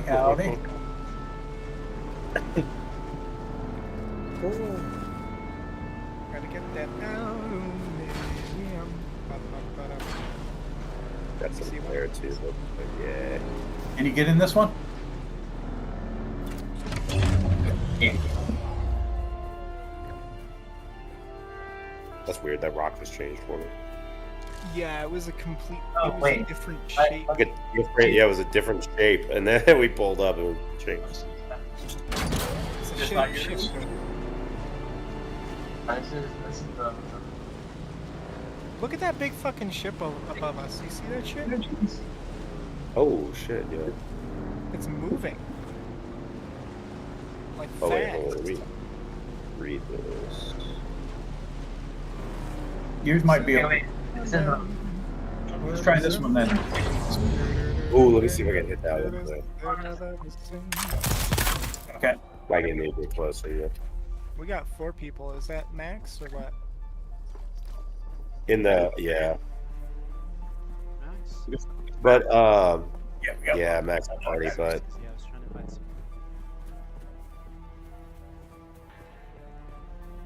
Howdy. Gotta get that down. Got some there too, but yeah. Can you get in this one? Yeah. That's weird. That rock was changed for me. Yeah, it was a complete. Oh, it was wait. a different shape. Yeah, it was a different shape, and then we pulled up and it changed. It's a Just shape not yours? shifter. This is the. Look at that big fucking ship above us. You see that shit? Oh shit! Yeah. It's moving. Like Oh fast. wait, hold on. Let me read this. Yours might be. Wait, this is the. Let's try this one then. Oh, let me see if I can hit that one. Okay. I can make it closer. Yeah. We got 4 people. Is that max or what? In the yeah, Nice. but Yeah, we got yeah, max party, but Yeah, I was trying to find some.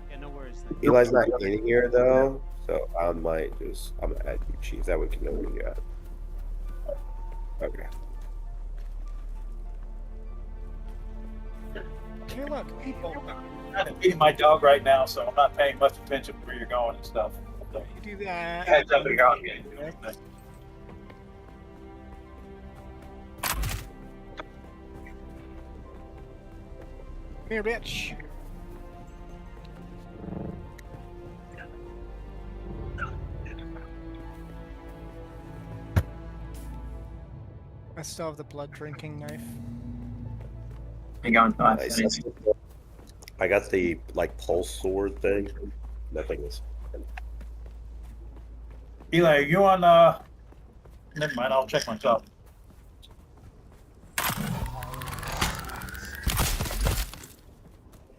Yeah, no worries then. Eli's not in here though, so I'm gonna add you, Chief. That way we can know where you're at. Okay. Hey, look, people. I'm feeding my dog right now, so I'm not paying much attention where you're going and stuff. So, You do that. heads up, you're out. Come here, bitch. I still have the blood drinking knife. Be going Nice. I got the like pulse sword thing. That thing is. Eli, are you on? Never mind. I'll check myself.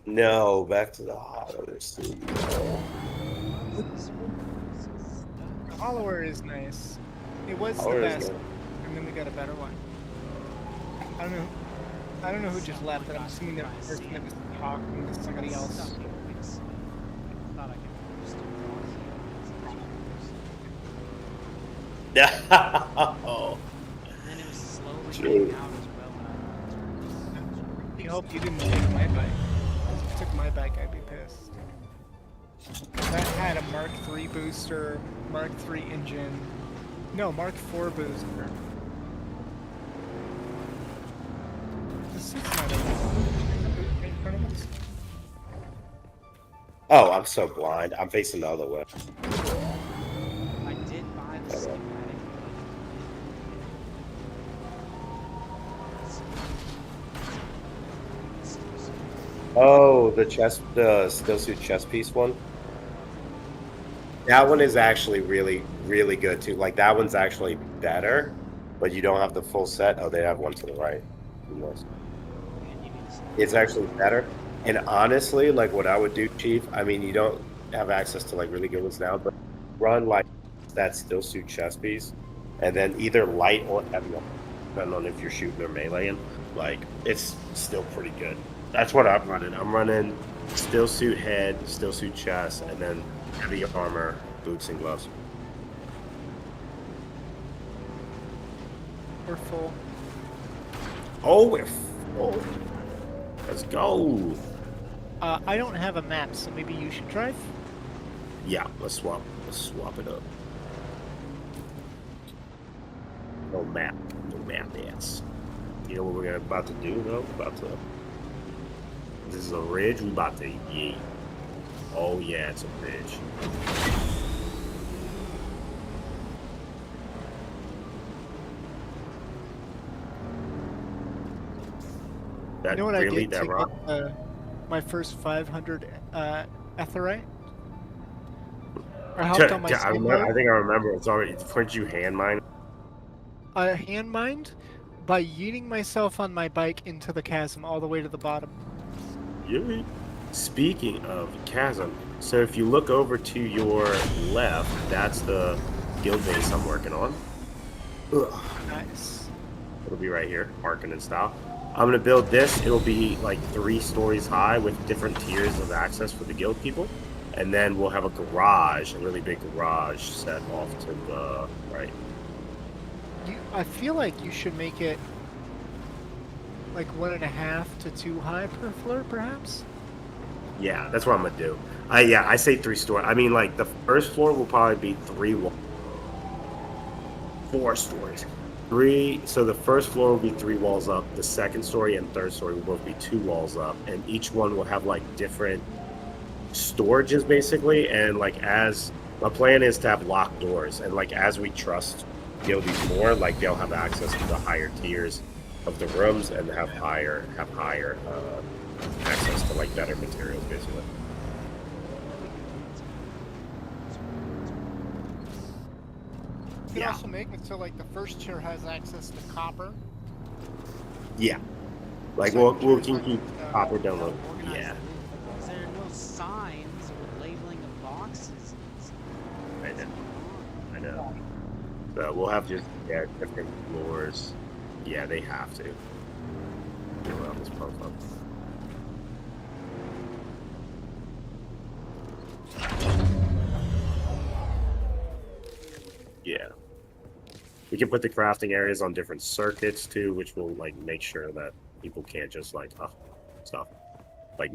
No, back to the holler studio. The follower is nice. It was Holler the is best, nice. and then we got a better one. I don't know who just left, but I'm assuming that the person that was talking to somebody else. Thought I could just Oh. And then it was slowly True. getting out as well. I hope you didn't take my bike. If you took my bike, I'd be pissed. That had a Mark III booster, Mark III engine. No, Mark IV booster. The seat's not open. In front of us. Oh, I'm so blind. I'm facing the other way. I did buy the schematic. Oh, the still suit chest piece one. That one is actually really, really good too. Like that one's actually better, but you don't have the full set. Oh, they have one to the right. Yes. It's actually better. And honestly, like what I would do, Chief. I mean, you don't have access to like really good ones now, but run like that still suit chest piece, and then either light or heavy, depending on if you're shooting or meleeing. Like it's still pretty good. That's what I'm running. I'm running still suit head, still suit chest, and then heavy armor, boots, and gloves. We're full. Oh, we're full. Let's go. I don't have a map, so maybe you should drive. Yeah, let's swap it up. No map dance. You know what we're about to do though? This is a ridge. We about to yeet. Oh yeah, it's a ridge. That You know what really I did that to rock? get my first 500 etherite? I hopped on my I think I skateboard. remember. It's already. Weren't you hand mine? I hand mined by yeeting myself on my bike into the chasm all the way to the bottom. Yeah. Speaking of chasm, so if you look over to your left, that's the guild base I'm working on. Ugh. Nice. It'll be right here, Harkonnen style. I'm gonna build this. It'll be like 3 stories high with different tiers of access for the guild people, and then we'll have a garage, a really big garage set off to the right. I feel like you should make it like 1.5 to 2 high per floor, perhaps. Yeah, that's what I'm gonna do. I say 3 story. I mean, like the first floor will probably be 4 stories. 3. So the first floor will be 3 walls up. The second story and third story will both be 2 walls up, and each one will have like different storages basically. And like as my plan is to have locked doors, and like as we trust guildies more, like they'll have access to the higher tiers of the rooms and have higher access to like better materials basically. You can Yeah. also make it so like the first tier has access to copper. Yeah, like Second we'll tier is keep like, copper down low. Organize Yeah, the- Is there no signs or labeling of boxes? I know. So we'll have just different floors. Yeah, they have to. Go around this profile. Yeah. We can put the crafting areas on different circuits too, which will like make sure that people can't just like stuff like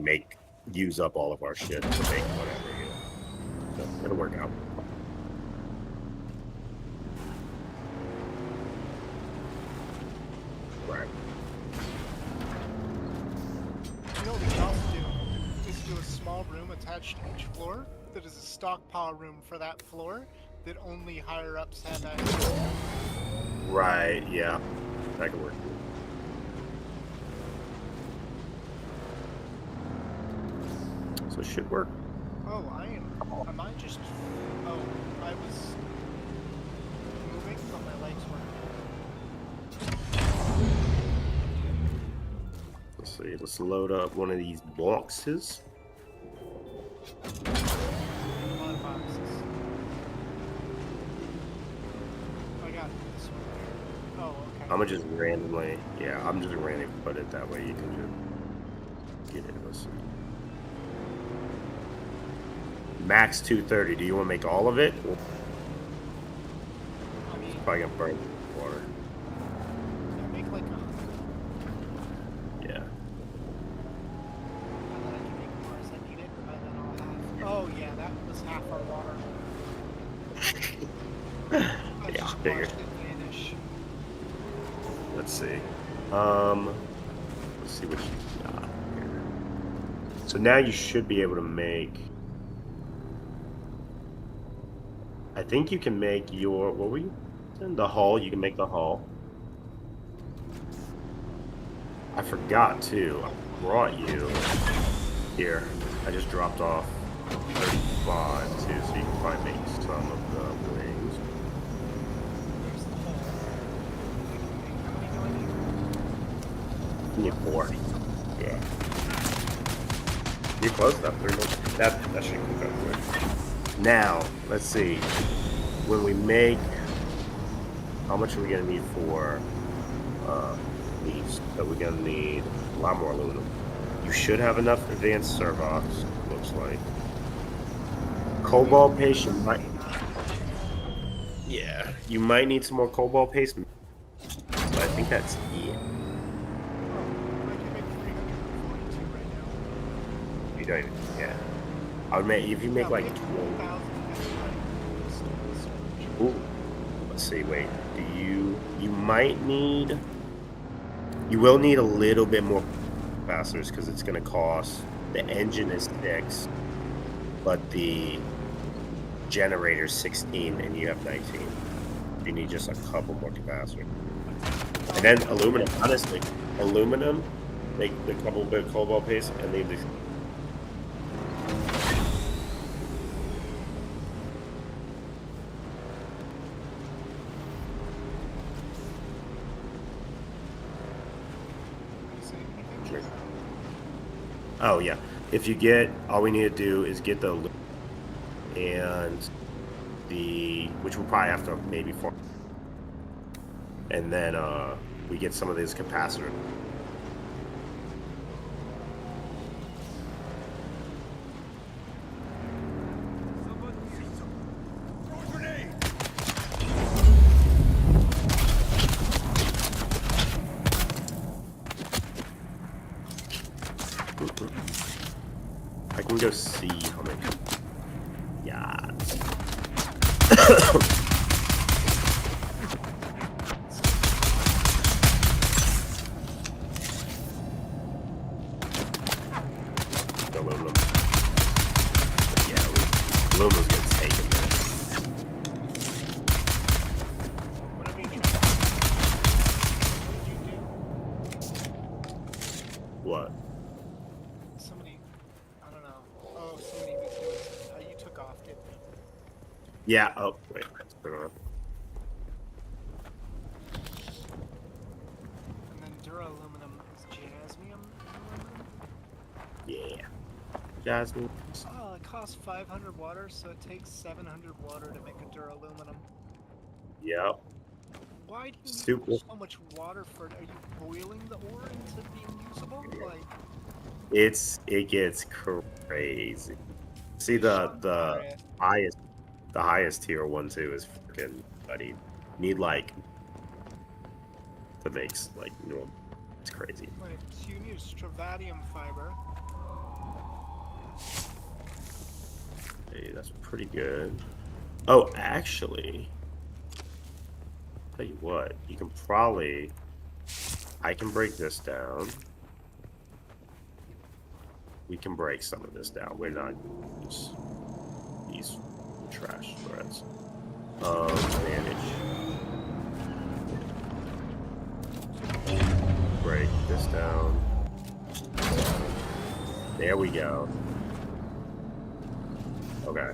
use up all of our shit to make whatever. You know. So it'll work out. Right. You know what we can also do is do a small room attached to each floor that is a stockpile room for that floor that only higher ups have access to. Right. Yeah. That could work. So it should work. Oh, am I just, oh, I was moving, so my legs weren't. Let's see. Let's load up one of these boxes. A lot of boxes. I got this one here. Oh, okay. I'm gonna just randomly, I'm just randomly put it that way. You can just get it. Let's see. Max 230. Do you want to make all of it? Or I mean, probably gonna burn water. yeah, make like 100. Yeah. And then I can make more as I need it, and then I'll have. Oh yeah, that was half our water. I Yeah, just figured. watched it vanish. Let's see. Let's see what you got here. So now you should be able to make. I think you can make your. What were you? The hull. You can make the hull. I forgot too. I brought you here. I just dropped off 35 too, so you can probably make some of the wings. There's the hole. How many do I need? You need 4. Yeah. You're close enough. That should cook up quick. Now, let's see. When we make, how much are we gonna need for these? So we're gonna need a lot more aluminum. You should have enough advanced servox. Looks like. Cobalt paste. You might need some more cobalt paste, but I think that's it. I can make 342 right now. You don't even, yeah. I would make if you make like 20. 1,000. Ooh. Let's see, wait. You might need. You will need a little bit more capacitors because it's going to cost. The engine is 6, but the generator's 16, and you have 19. You need just a couple more capacitors. And then aluminum. Honestly, aluminum. Make the couple bit of cobalt paste, and leave the. Oh yeah. If you get, all we need to do is get the and the, which we'll probably have to maybe farm, and then we get some of these capacitors. I can go see how many. Yeah. Aluminum. Yeah, aluminum's getting taken there. Whatever you try. What did you do? What? Somebody, I don't know. Oh, somebody was doing something. You took off, didn't you? Yeah. Oh, wait. Let's put it on. And then duraluminum is jasmium aluminum. Yeah. Jasmine. Oh, it costs 500 water, so it takes 700 water to make a duraluminum. Yep. Why do you Super. need so much water for it? Are you boiling the ore into being usable? Like, It gets crazy. See the highest tier 1 2 is freaking buddy. Need like to make like it's crazy. right, so you need stravadium fiber. Hey, that's pretty good. Oh, actually, tell you what, you can probably I can break this down. We can break some of this down. We're not these trash threads. Manage. Break this down. There we go. Okay.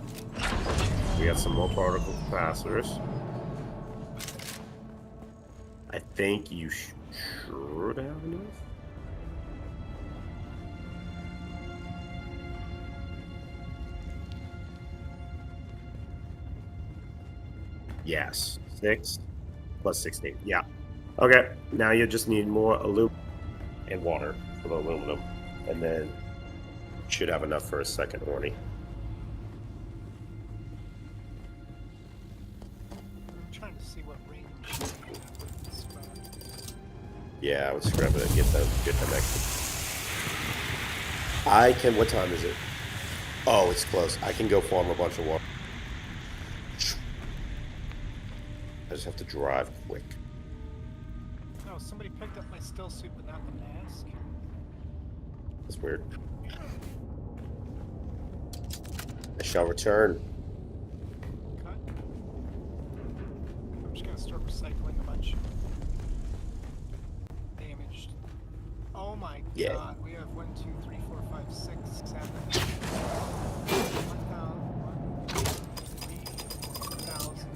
We got some more particle capacitors. I think you should have enough. Yes. 6 plus 16. Yeah. Okay. Now you just need more aluminum and water for the aluminum. And then you should have enough for a second horny. I'm trying to see what range you have with this spot. Yeah, I would scrub it and get them extra. I can. What time is it? Oh, it's close. I can go farm a bunch of water. I just have to drive quick. Oh, somebody picked up my still suit, but not the mask. That's weird. I shall return. Cut. I'm just gonna start recycling a bunch. Damaged. Oh my Yeah. god, we have 1, 2, 3, 4, 5, 6, 7. 1,000, 3,000,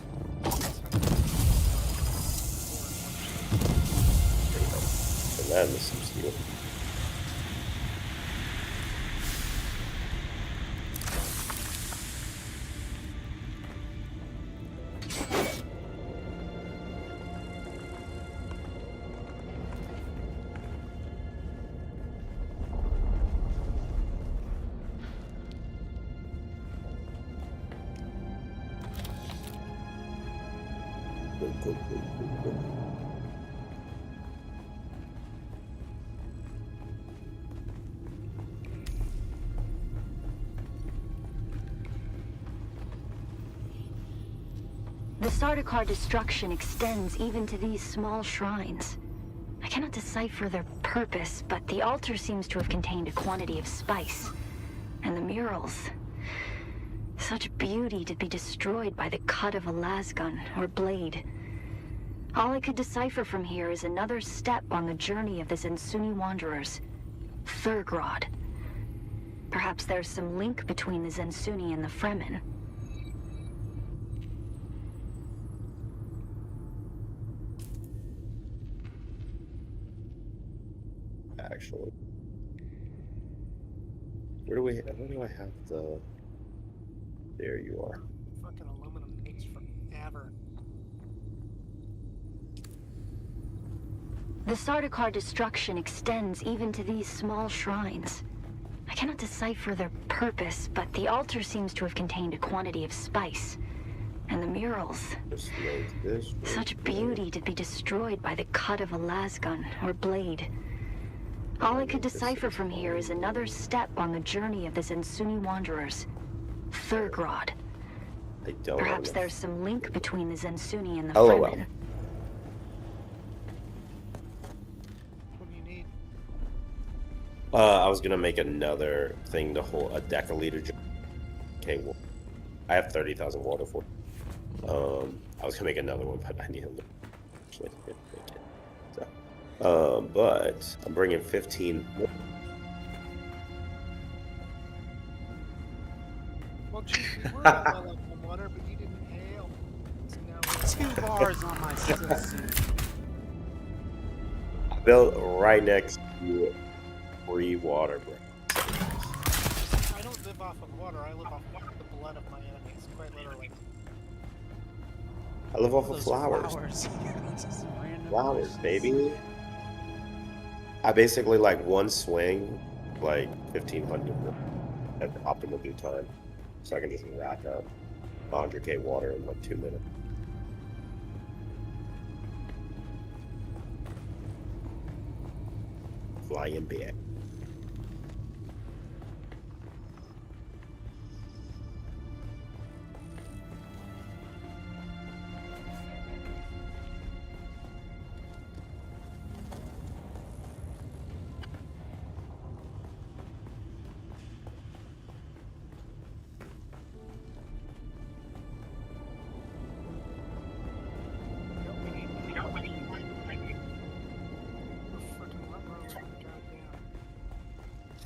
And that is some steel. The Sardaukar destruction extends even to these small shrines. I cannot decipher their purpose, but the altar seems to have contained a quantity of spice. And the murals. Such beauty to be destroyed by the cut of a lasgun or blade. All I could decipher from here is another step on the journey of the Zensuni wanderers. Thurgrod. Perhaps there's some link between the Zensuni and the Fremen. Actually, where do I have the? There you are. fucking aluminum takes forever. The Sardaukar destruction extends even to these small shrines. I cannot decipher their purpose, but the altar seems to have contained a quantity of spice. And the murals. Just like this. Such beauty to be destroyed by the cut of a lasgun or blade. All I could decipher from here is another step on the journey of the Zensuni wanderers. Thurgrod. I don't Perhaps know. there's some link between the Zensuni and the LOL. Fremen. What do you need? I was gonna make another thing to hold a deciliter. Okay, well, I have 30,000 water for. I was gonna make another one, but I need a little. Actually, I didn't make it. So, but I'm bringing 15 more. Well, geez, we were well up on water, but you didn't hail. So now we're 2 bars on my suit. I built right next to free water break. I don't live off of water, I live off of the blood of my enemies, quite literally. I live off of Those flowers. Just random Flowers, bushes. baby. I basically like one swing, like 1,500 at optimal due time, so I can just rack up 100k water in like 2 minutes. Flying back.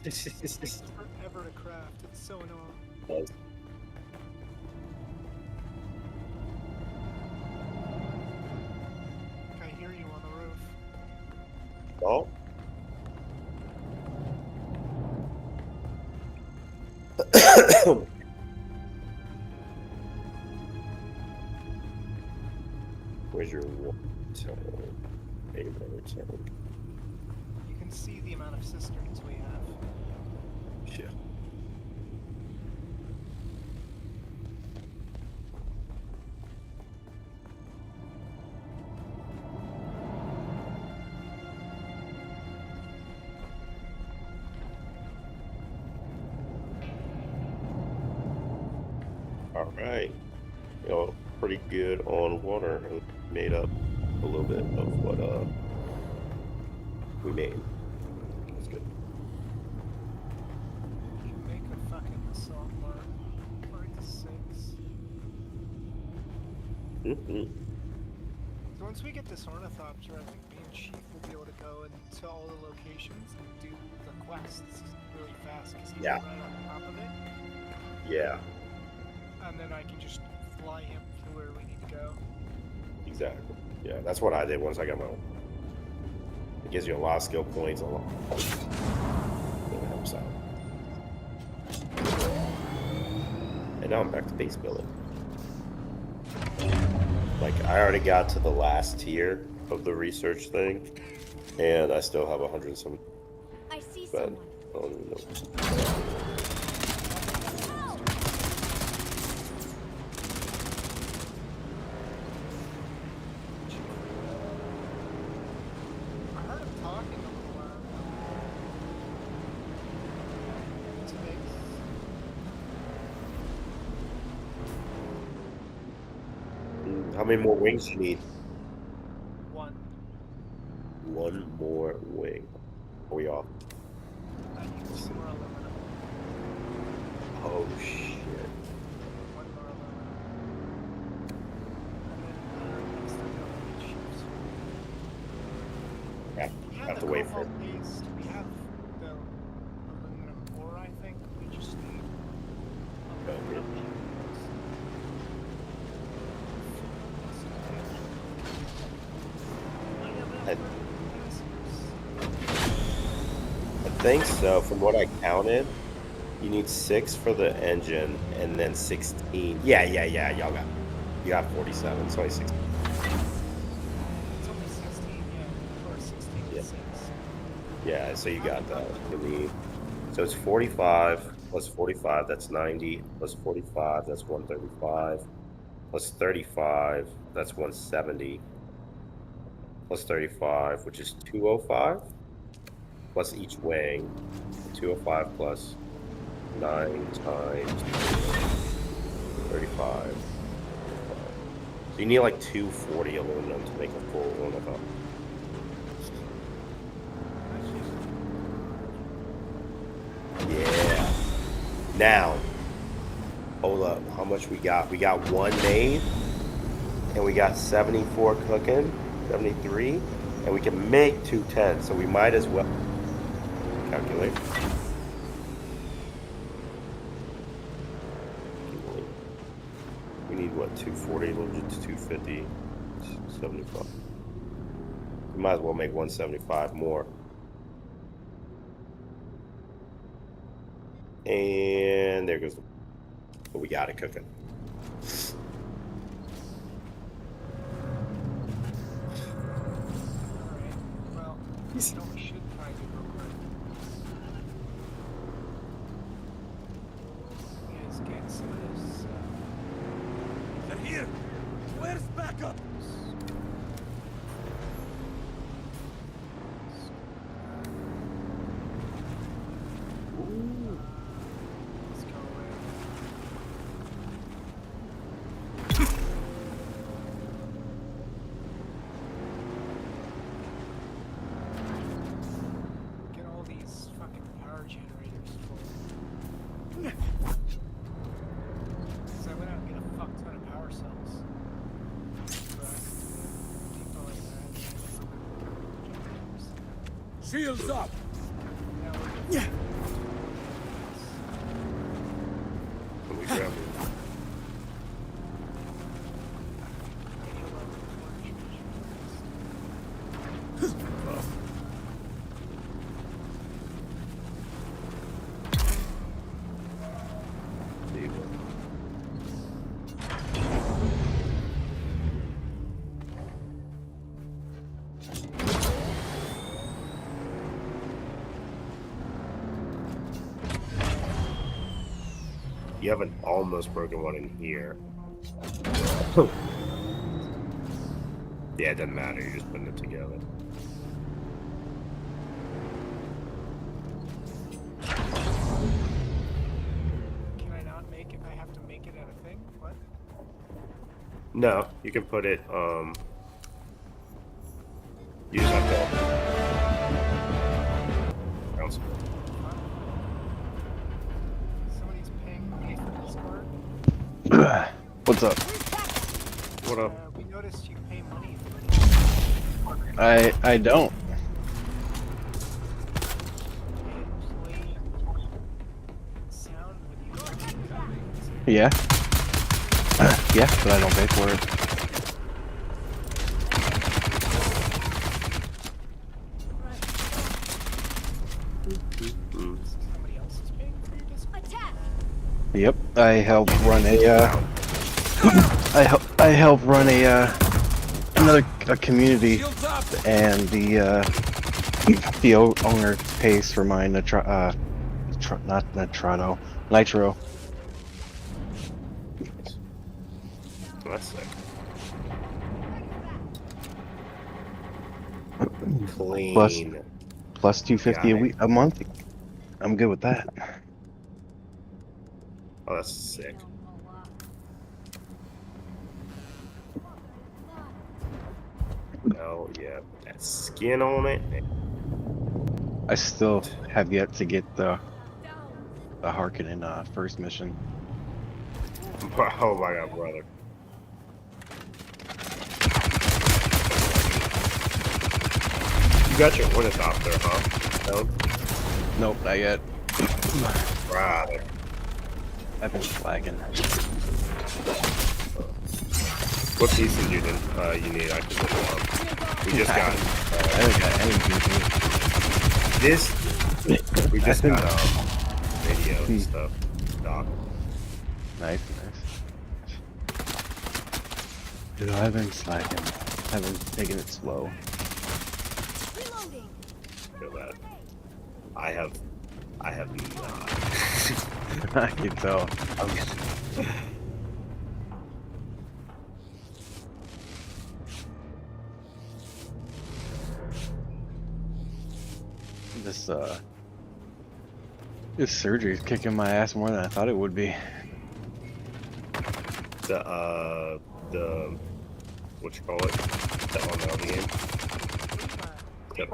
It takes forever to craft, it's so annoying. I hear you on the roof. Oh. Where's your water tank? You can see the amount of cisterns we have. Shit. All right. You know, pretty good on water. Made up a little bit of what we made. That's good. You can make a fucking assault mark. Mark 6. Mm-hmm. So once we get this ornithopter, I think me and Chief will be able to go into all the locations and do the quests really fast because he's Yeah. right on top of it. Yeah, And then I can just fly him to where we need to go. exactly. Yeah, that's what I did once I got my own. It gives you a lot of skill points. A lot. It helps out. And now I'm back to base building. Like, I already got to the last tier of the research thing, and I still have 100 and some. I see But someone. I don't even know. I heard him talking a little while ago. To make How many more wings you need? one. One more wing. Are we off? I need 2 more aluminum. Oh shit. 1 more aluminum. And then next time I'll need ships. Yeah, We have have to the wait for cobalt paste. We have the aluminum ore, I think. We just need aluminum cubes. I think so. From what I counted, you need 6 for the engine and then 16. Yeah. Y'all got. You got 47. So only 16. It's only 16, yeah. Or 16. Yeah, so you got that. You need, so it's 45 plus 45, that's 90, plus 45, that's 135, plus 35, that's 170, plus 35, which is 205, plus each wing, 205 plus 9 times 35. So you need like 240 aluminum to make a full one of them. Yeah. Now, hold up. How much we got? We got one made, and we got 74 cooking, 73, and we can make 210. So we might as well calculate. We need what? 240, we'll get to 250, 75. We might as well make 175 more. And there goes the, but we got it cooking. Alright, well, we should try to real quick. You guys get some of this, They're here. Where's backup? let's go away. Get all these fucking power generators full. So I went out and get a fuck ton of power cells. Depot like that, and then generators. Shields up. Now we're just Yeah. Can we grab it? You have an almost broken one in here. Yeah, it doesn't matter. You're just putting it together. Can I not make it? I have to make it at a thing? What? No, you can put it. You just have to. Bounce. Somebody's paying money for Discord. What's up? What up? We noticed you pay money for I don't. play sound with you. Yeah. Yeah, but I don't pay for it. Somebody else is paying for your Discord. Yep. I help run a I help run a a community, Shields up. and the owner pays for my not Nitrado, Nitro. That's sick. Clean. Plus 250 a Got it. week a month. I'm good with that. Oh, that's sick. Oh yeah, put that skin on it. I still have yet to get the Harkonnen first mission. Oh my god, brother. You got your ornithopter, huh? No? Nope, not yet. Brother. I've been slacking. What pieces you need? You need? I can look them up. We just got I haven't got any. this. We just I think- got video and stuff. Doc. Nice. Dude, I've been slacking. I've been taking it slow. Good. feel bad. I have not. I can tell. This surgery is kicking my ass more than I thought it would be. The what you call it? The MLB game. Yep.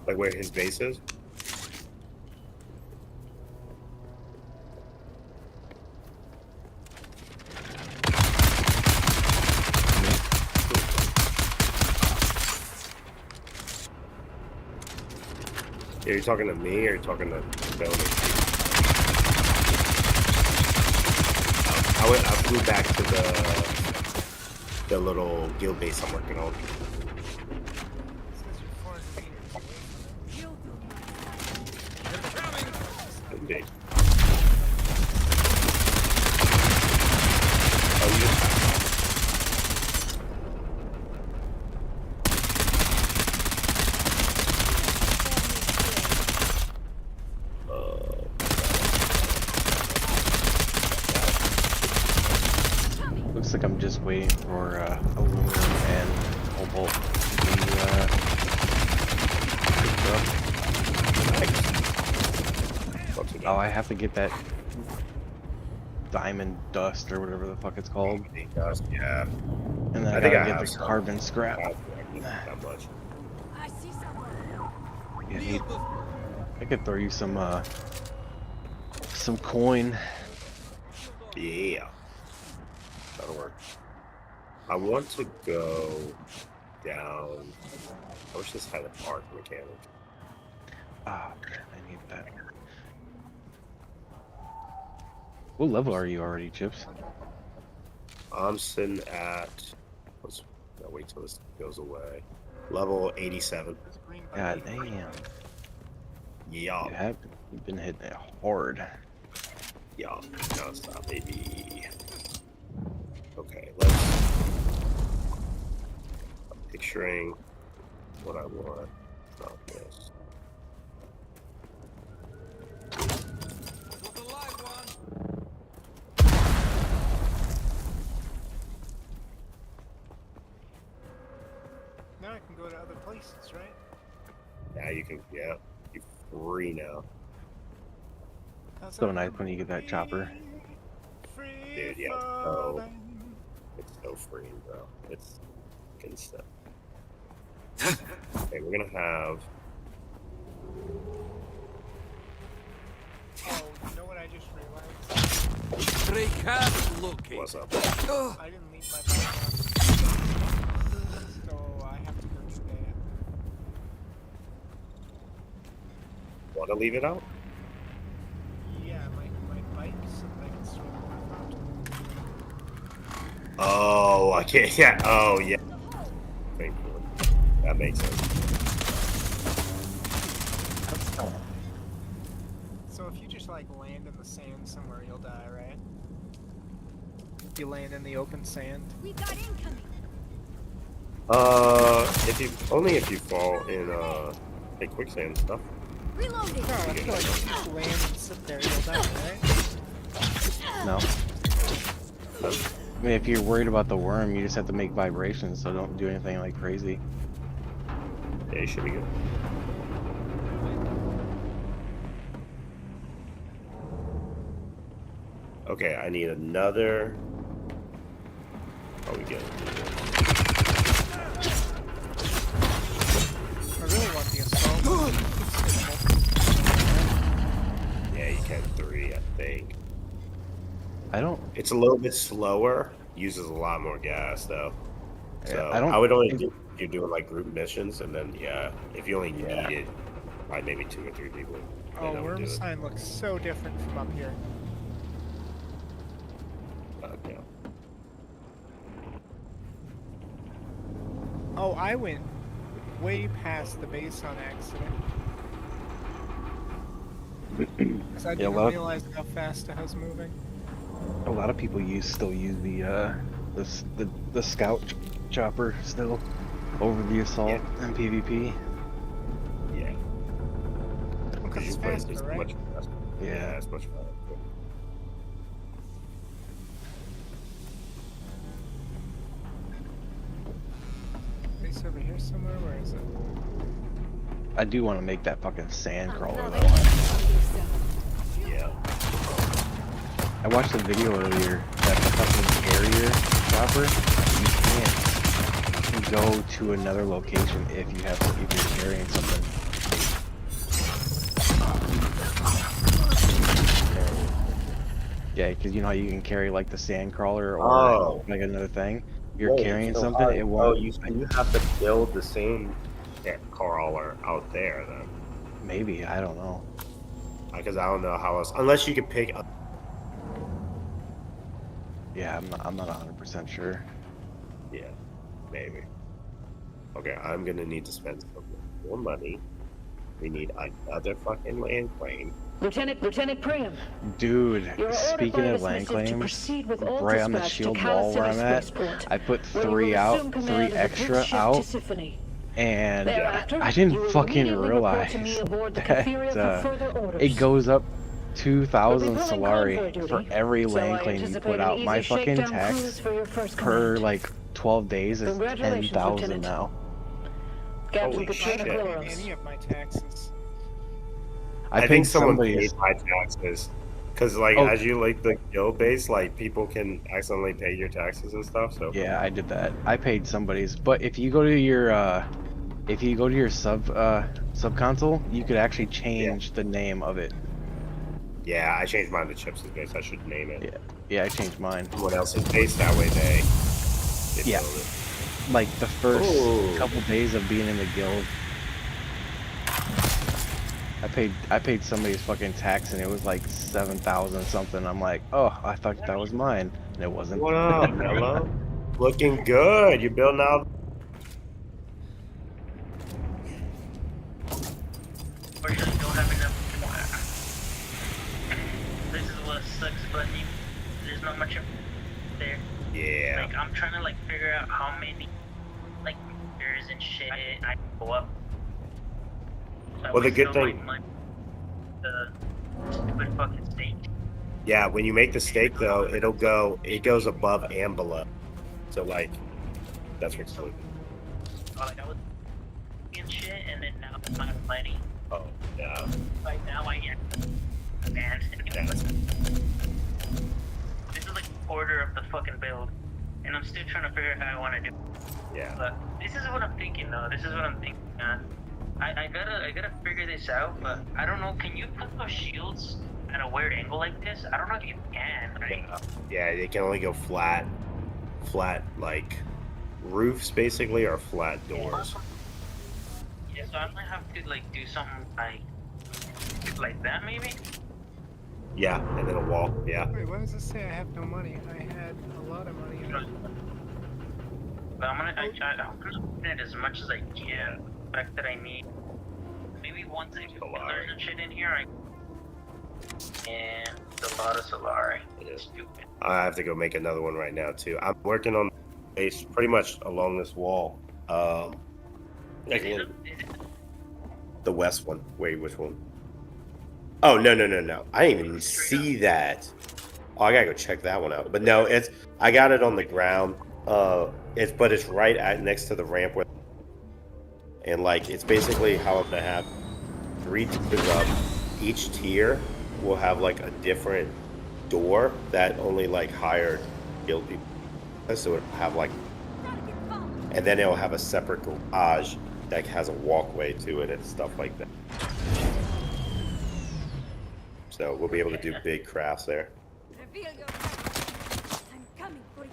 Like where his base is. Are you talking to me or are you talking to Tony? I flew back to the little guild base I'm working on. Indeed. Oh, you just Looks like I'm just waiting for aluminum and cobalt to be picked up. Oh, I have to get that diamond dust or whatever the fuck it's called. Dust, yeah. And then I think gotta I get have the some. carbon scrap. Not much. Yeah, I could throw you some coin. Yeah. That'll work. I want to go down. I wish this had an arc mechanic. Ah, I need that. What level are you already, Chips? I'm sitting at. Let's wait till this goes away. Level 87. God damn. Yeah. You've been hitting it hard. Yeah. No, stop, baby. Okay, I'm picturing what I want. Not this. Now I can go to other places, right? Now you can, yeah. You're free now. So nice when you get that chopper. Dude, yeah. Oh, it's so free, bro. It's good stuff. Okay, we're gonna have. Oh, you know what I just realized? What's up? I didn't leave my bike on. So I have to go do that. Want to leave it out? Yeah, my bike so that I can swim around. Oh, I can't. Yeah. Oh, yeah. Thankfully, that makes sense. So if you just like land in the sand somewhere, you'll die, right? If you land in the open sand. We got incoming. If you fall in like quicksand and stuff. Reloading. No, I feel like if you just land and sit there, you'll die, right? No. I mean, if you're worried about the worm, you just have to make vibrations, so don't do anything like crazy. Yeah, you should be good. Okay, I need another. Oh, we get it. I really want the assault. Yeah, you can 3, I think. I don't. It's a little bit slower. Uses a lot more gas though. So I don't I would only think- do if you're doing like group missions, and then yeah, if you only needed like maybe 2 or 3 people. then Oh, I would do worm it. sign looks so different from up here. Yeah. Oh, I went way past the base on accident. Because I didn't well- realize how fast I was moving. A lot of people still use the the scout chopper still over the assault and PvP. Yeah. Because it's faster, right? much faster. Yeah. It's much faster. It's over here somewhere. Where is it? I do want to make that fucking sand crawler though. Yeah. I watched a video earlier that the fucking carrier chopper, you can't go to another location if you're carrying something. Yeah, because you know how you can carry like the sand crawler or like another thing. You're carrying something, it won't. Oh, you have to build the same crawler out there then. Maybe, I don't know. Because I don't know how else. Unless you could pick up. Yeah, I'm not 100% sure. Yeah, maybe. Okay, I'm gonna need to spend some more money. We need another fucking land claim. Lieutenant Priam. Dude, You're ordered speaking by of this land missive to claims, proceed with all right on the dispatch to shield Cala wall where I'm City at, Spaceport, I put where you 3 will out, assume 3 command of the extra Prince ship out, Tisiphone. and Thereafter, I you didn't will fucking immediately report realize to me aboard the that Kytheria for further orders. it goes up 2,000 You'll be pulling Solari convoy duty, for every so land I claim you anticipate put an out. My easy fucking shakedown tax cruise for your first per command. like 12 days is Congratulations, 10,000 Lieutenant. now. Captain Holy Katrina shit. Chloros. Any of my taxes. I think paid someone somebody's. paid my taxes. Because, like, as you like the guild base, like, people can accidentally pay your taxes and stuff, so. Yeah, I did that. I paid somebody's. But if you go to your sub console, you could actually change the name of it. Yeah, I changed mine to Chips' base. I should name it. Yeah, I changed mine. Someone else's base, that way they Yeah. build it. Like the first Ooh. couple days of being in the guild, I paid somebody's fucking tax and it was like 7,000 something. I'm like, oh, I thought that was mine, and it wasn't. What up, hello? Looking good. You're building out. Unfortunately, don't have enough. This is what sucks, but there's not much there. Yeah. Like, I'm trying to like figure out how many like meters and shit I go up. So Well, the I good still thing- might the stupid fucking stake. Yeah, when you make the stake, though, it goes above and below. So, like, that's what's cool. Like I was and shit, and then now my money. Oh, yeah. Right now I get man. This is like a quarter of the fucking build, and I'm still trying to figure out how I want to do. Yeah. But this is what I'm thinking, though. This is what I'm thinking. I gotta figure this out, but I don't know. Can you put those shields at a weird angle like this? I don't know if you can, right? Yeah, they can only go flat, like, roofs, basically, or flat doors. Yeah, so I might have to like do something like that, maybe. Yeah, and then a wall, yeah. Wait, why does it say I have no money? I had a lot of money. But I'm gonna put it as much as I can. The fact that I need maybe once I put pillars and shit in here, and a lot of Solari. It is stupid. I have to go make another one right now, too. I'm working on base pretty much along this wall. The west one. Wait, which one? Oh, no. I didn't even see that. Oh, I gotta go check that one out. But no, I got it on the ground. It's right next to the ramp where, and like it's basically how I'm gonna have 3 tiers up. Each tier will have like a different door that only like hired guild people. So it'll have like, and then it'll have a separate garage that has a walkway to it and stuff like that. So we'll be able to do big crafts there. Reveal your presence. I'm coming for you.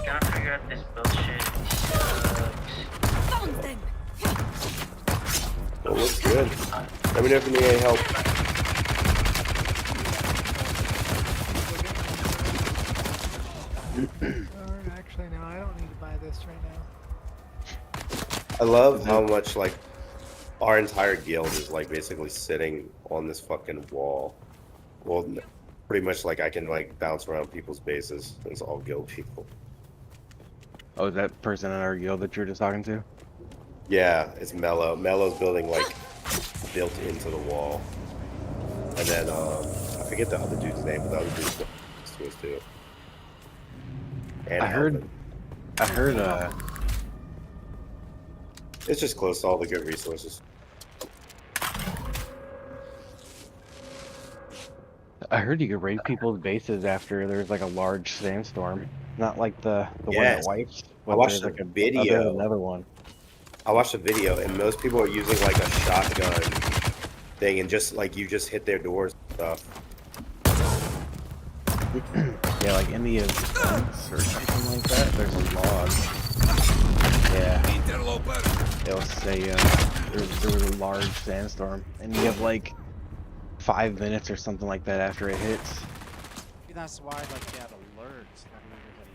Gotta figure out this bullshit. Found them. It looks good. Let me know if you need any help. Actually, no, I don't need to buy this right now. I love how much like our entire guild is like basically sitting on this fucking wall. Well, Pretty much like I can like bounce around people's bases. It's all guild people. Oh, is that person in our guild that you were just talking to? Yeah, it's Mello. Mello's building like built into the wall. And then I forget the other dude's name, but the other dude's next to us too. And I heard it's just close to all the good resources. I heard you could raid people's bases after there's like a large sandstorm. Not like the one that Yes. wipes, I but watched there's a like video. there's another one. I watched a video, and most people are using like a shotgun thing, and just like you just hit their doors and stuff. Yeah, like in the events or something like that. There's a log. Yeah. Interloper. It'll say there was a large sandstorm, and you have like 5 minutes or something like that after it hits. Maybe that's why, like, they had alerts letting everybody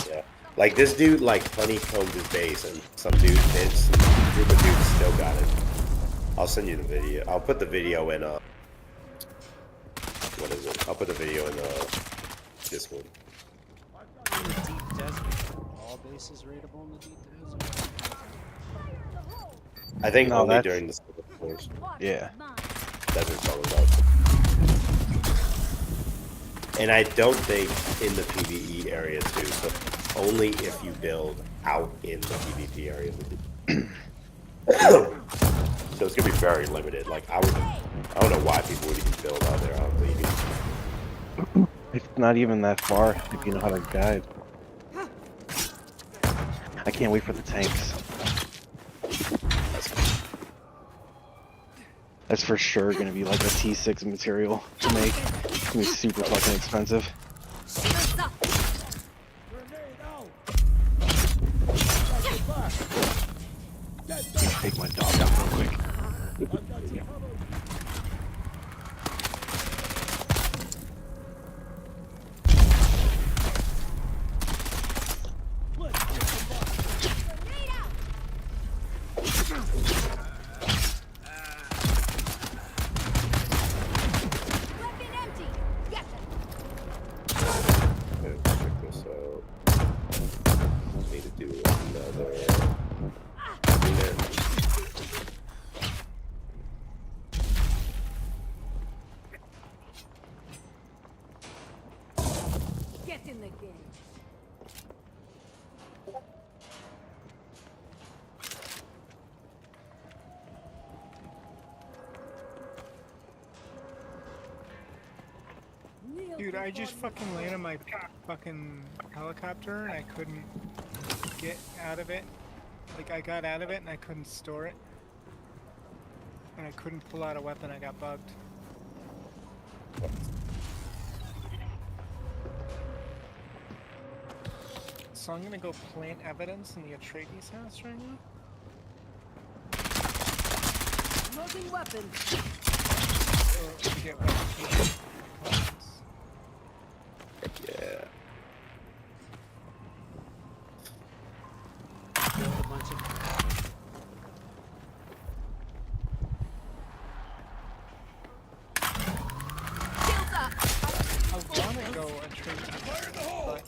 know. Yeah, like this dude like honeycombed his base, and some dude, some group of dudes still got it. I'll send you the video. I'll put the video in what is it? I'll put the video in Discord. In the deep desert, all bases raidable in the deep desert. I think No, only that's- during the civil wars. Yeah. Desert's all about. And I don't think in the PvE area too. So only if you build out in the PvP area. So it's gonna be very limited. Like I don't know why people would even build out there. I don't believe it. It's not even that far if you know how to guide. I can't wait for the tanks. That's for sure gonna be like a T6 material to make. It's gonna be super fucking expensive. Shields up. Grenade out. Take my dog out real quick. Grenade out. Weapon empty. Get them. Okay, let's check this out. Need to do another. Get in the game. Dude, I just fucking landed my fucking helicopter and I couldn't get out of it. Like, I got out of it and I couldn't store it. And I couldn't pull out a weapon, I got bugged. So I'm gonna go plant evidence in the Atreides house right now. Loading weapon. To get weapons. Yeah. Build a bunch of Shields up. I wanna go Atreides, but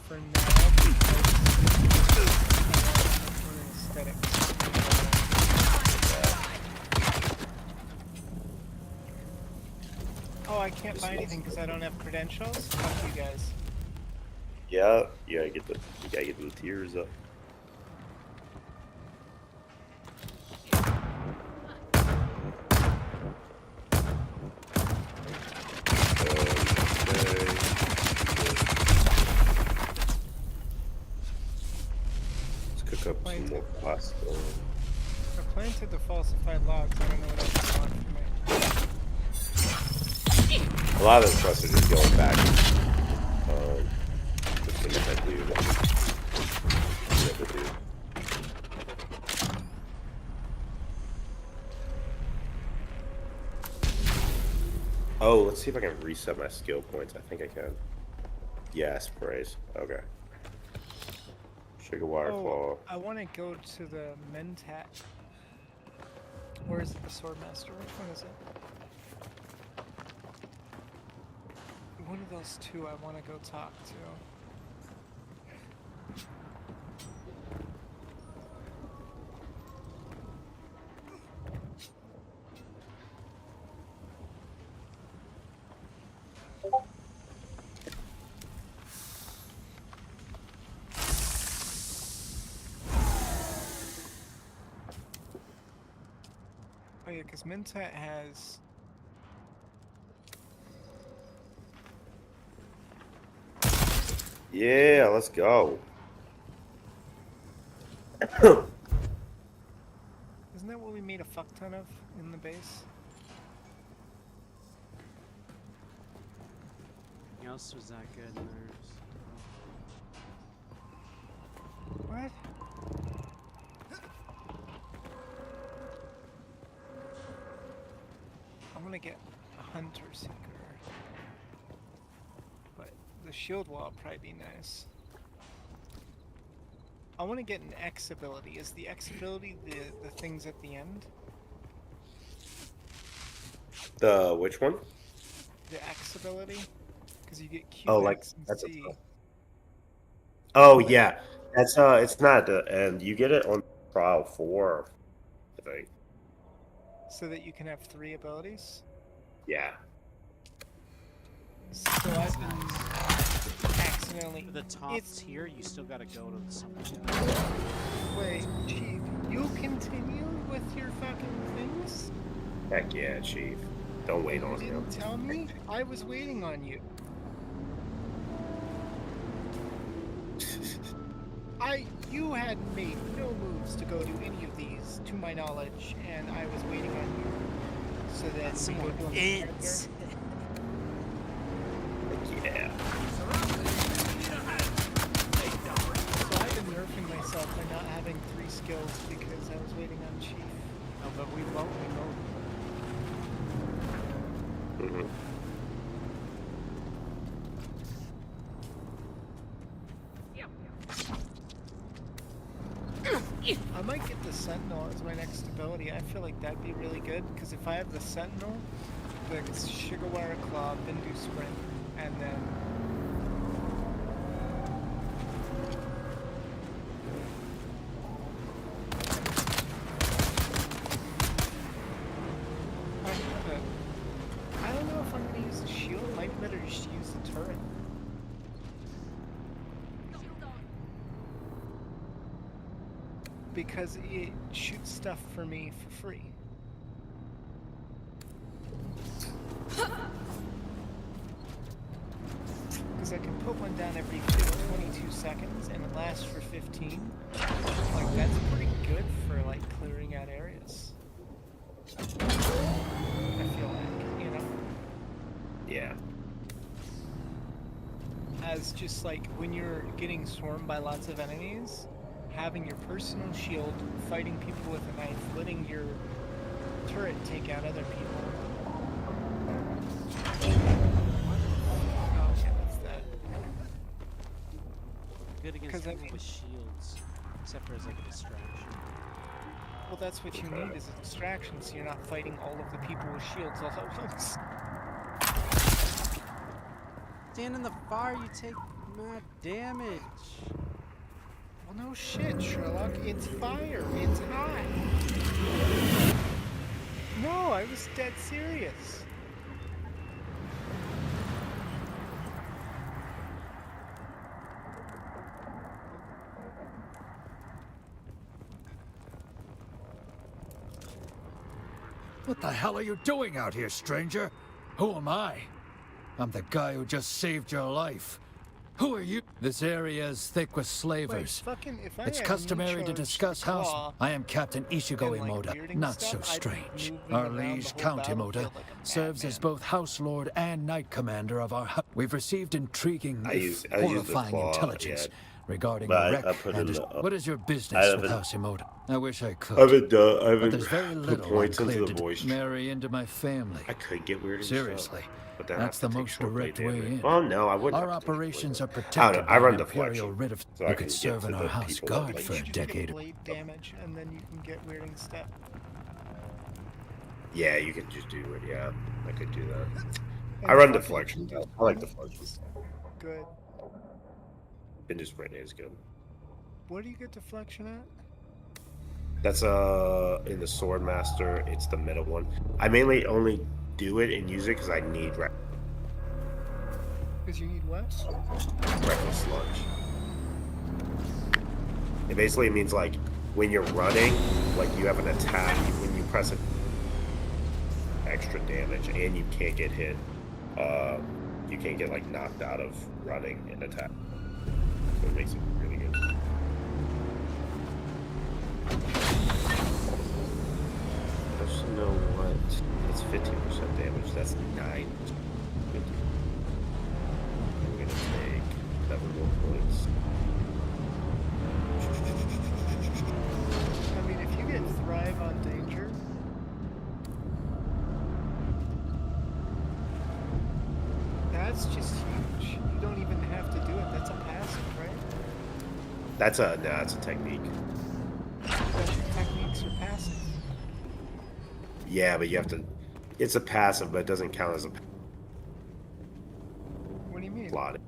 for now, I want aesthetic. Oh, I can't buy anything because I don't have credentials? Fuck you guys. Yeah, you gotta get them tiers up. Let's cook up some more pasta. I planted the falsified logs. I don't know what else you want from me. A lot of the quests are just going back. Just to get that dude. The other dude. Oh, let's see if I can reset my skill points. I think I can. Yes, praise. Okay. Sugar waterfall. Oh, I want to go to the Mentat. Where is it, the Swordmaster? Which one is it? One of those two I want to go talk to. Oh yeah, because Mintat has... Yeah, let's go. Isn't that what we made a fuck ton of in the base? Anything else was that good, nerves? What? I'm gonna get a Hunter Seeker. But the shield wall would probably be nice. I want to get an X ability. Is the X ability the things at the end? The which one? The X ability? Because you get Q, Oh, like X, and that's C. Oh yeah, that's it's not the end. You get it on trial 4, I think. So that you can have 3 abilities? Yeah. So I've been accidentally... For the top tier, you still gotta go to somebody else. Wait, Chief, you continue with your fucking things? Heck yeah, Chief. Don't wait You on him. didn't tell me? I was waiting on you. You had made no moves to go do any of these, to my knowledge, and I was waiting on you. So that Some you more could go its. Yeah. So I've been nerfing myself by not having 3 skills because I was waiting on Chief. Oh, but we won't. Mm-hmm. I might get the Sentinel as my next ability. I feel like that'd be really good, because if I have the Sentinel, the Shigawara Claw, Bindu Sprint, and then... I don't know if I'm going to use the shield. It might be better to just use the turret. Because it shoots stuff for me for free. Because I can put one down every 22 seconds and it lasts for 15. Like, that's pretty good for, like, clearing out areas. I feel like, you know? Yeah. As just, like, when you're getting swarmed by lots of enemies, having your personal shield, fighting people with a knife, letting your turret take out other people. Oh, yeah, that's that. Good against 'Cause I people mean- with shields, except for as like a distraction. Well, that's what you need is a distraction, so you're not fighting all of the people with shields all at once. Stand in the fire, you take mad damage. Well, no shit, Sherlock. It's fire. It's hot. No, I was dead serious. What the hell are you doing out here, stranger? Who am I? I'm the guy who just saved your life. Who are you? This area is thick with slavers. Wait, fucking, if I It's had customary to Nicho discuss Claw house. I am Captain Ishigo and, like, Imoda. weirding Not so stuff, I'd be strange. moving Our around the liege whole Count battlefield Imoda like a serves as madman. both House Lord and Knight Commander of our house. We've received intriguing, I if use the horrifying claw, intelligence yeah. regarding But a I wreck. put and in is- the, what is your I business with haven't- House Imoda? I wish I could. I haven't, I But haven't there's very put little I'm points into cleared the to voice. marry into my family. I could get weird and Seriously, stuff, but then that's I have the to take most short direct blade way damage. in. Well, no, I wouldn't. Our have to take operations short are blade. protected I by run an imperial deflection, writ of so I you can could get serve to in the our house people guard that for a You should get decade. blade damage, and then you can get weirding step. Yeah, you can just do it. Yeah, I could do that. And I run fucking deflection. Bindoo I like Sprint deflection. is good. Bindoo sprint is good. What do you get deflection at? That's in the sword master. It's the middle one. I mainly only do it and use it because I need Because you need what? reckless lunge. It basically means like when you're running, like you have an attack when you press it, extra damage, and you can't get hit. You can't get like knocked out of running and attack. So it makes it really good. Just to know what it's 15% damage. That's 9. I'm gonna take 7 more points. I mean, if you get Thrive on Danger, that's just huge. You don't even have to do it. That's a passive, right? That's a technique. That's your techniques are passive. Yeah, but you have to. It's a passive, but it doesn't count as a What do you mean? slot.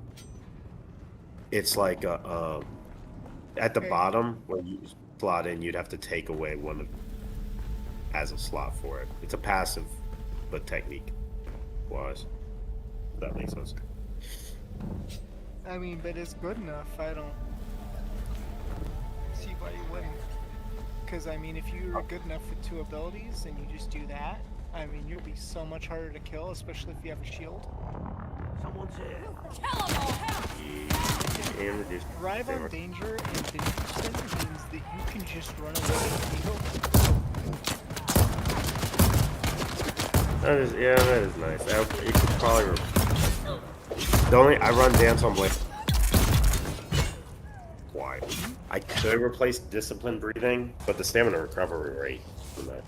It's like at the Okay. bottom where you slot in, you'd have to take away one of as a slot for it. It's a passive, but technique wise. If that makes sense. I mean, but it's good enough. I don't see why you wouldn't. Because, I mean, if you're good enough with 2 abilities and you just do that, I mean, you'll be so much harder to kill, especially if you have a shield. And reduce Thrive on damage. Danger and Bindoo Sprint means that you can just run away and heal. That is nice. You could probably. I run Dance on Blade. Why? I could replace Discipline Breathing, but the stamina recovery rate from that.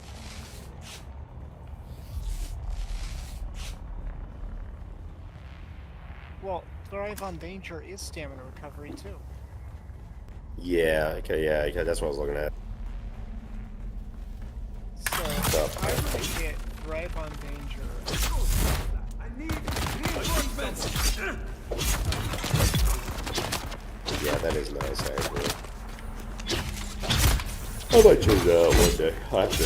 Well, Thrive on Danger is stamina recovery, too. Yeah, okay, that's what I was looking at. So, I would get Thrive on Danger. Yeah, that is nice, I agree. I might change that out one day. I have to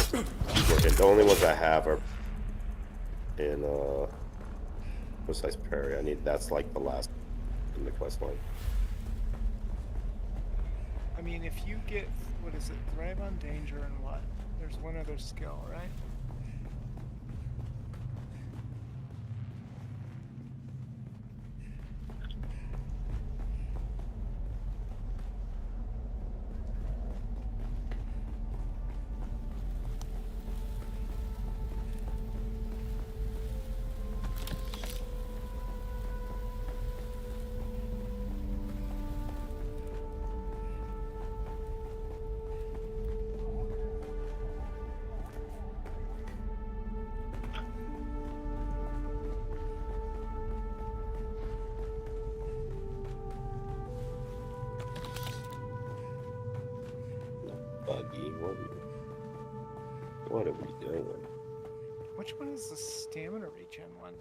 keep looking. The only ones I have are in Precise Parry. That's like the last in the quest line. I mean, if you get, what is it, Thrive on Danger and what? There's one other skill, right? Buggy, what are we doing? Which one is the stamina regen one?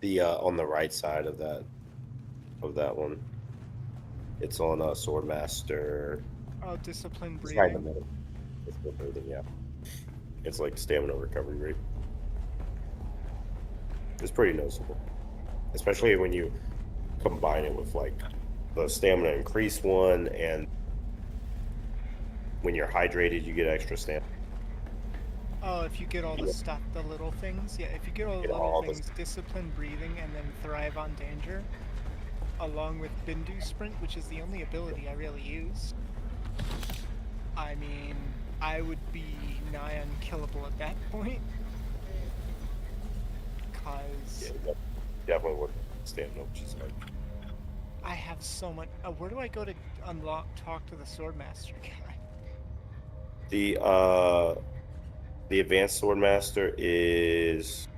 The on the right side of that one. It's on Swordmaster. Oh, Discipline It's right in the Breathing. middle. It's the breathing, yeah. It's like stamina recovery rate. It's pretty noticeable, especially when you combine it with like the stamina increase one, and when you're hydrated, you get extra stamina. Oh, if you get all the stuff, the little things? Yeah, if you get all the Get little all the- things, Discipline Breathing and then Thrive on Danger, along with Bindoo Sprint, which is the only ability I really use. I mean, I would be nigh unkillable at that point. Cause Yeah, definitely would stamina, which is like. I have so much. Where do I go to talk to the Swordmaster guy? The advanced Swordmaster is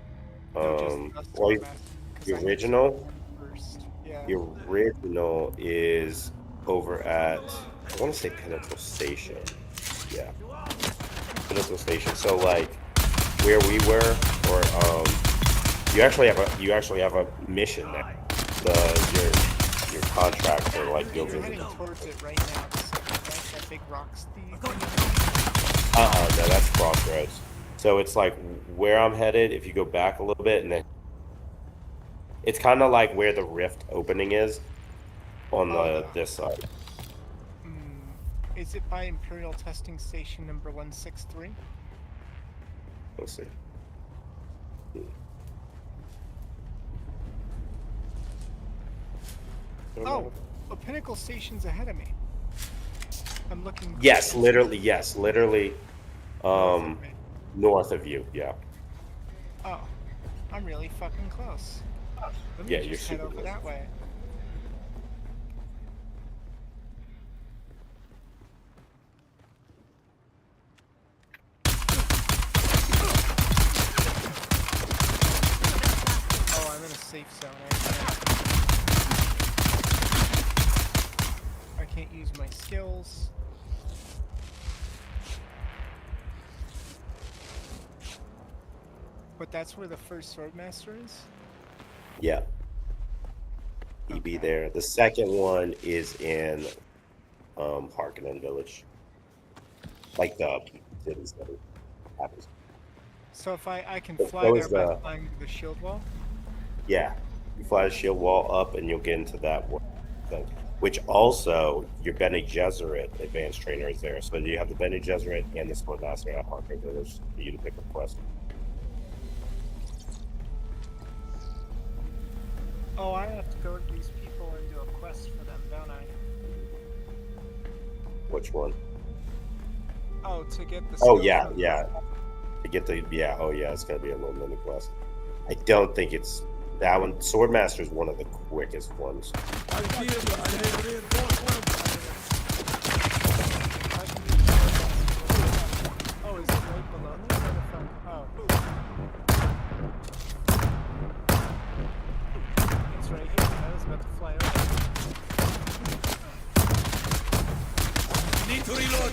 No, just the well, Swordmaster, 'cause the I have original. Swordmaster first. Yeah. The original is over at I want to say Pinnacle Station. Yeah. Pinnacle Station. So like where we were, or you actually have a mission there. Your contractor like You're building. heading towards it right now. That big rocks thing. No, that's Crossroads. So it's like where I'm headed. If you go back a little bit, and then it's kind of like where the rift opening is on this side. Is it by Imperial Testing Station number 163? Let's see. Oh, a Pinnacle Station's ahead of me. I'm looking. Yes, literally. North of you, yeah. Oh, I'm really fucking close. Let me Yeah, just you're head super over close. that way. Oh, I'm in a safe zone. I can't use my skills. But that's where the first Swordmaster is? Yeah. He be there. The second one is in Harkonnen Village. Like the cities that it happens. So if I can So fly there is by the- flying the shield wall? Yeah. You fly the shield wall up and you'll get into that thing. Which also your Bene Gesserit advanced trainer is there. So you have the Bene Gesserit and the Swordmaster at Harkonnen Village for you to pick a quest. Oh, I have to go to these people and do a quest for them, don't I? Which one? Oh, to get the Oh skills yeah, from- yeah. To get the it's gonna be a little mini quest. I don't think it's that one. Swordmaster is one of the quickest ones. Oh, is it right below me? Where the fuck? Oh. It's right here. I was about to fly over. Need to reload.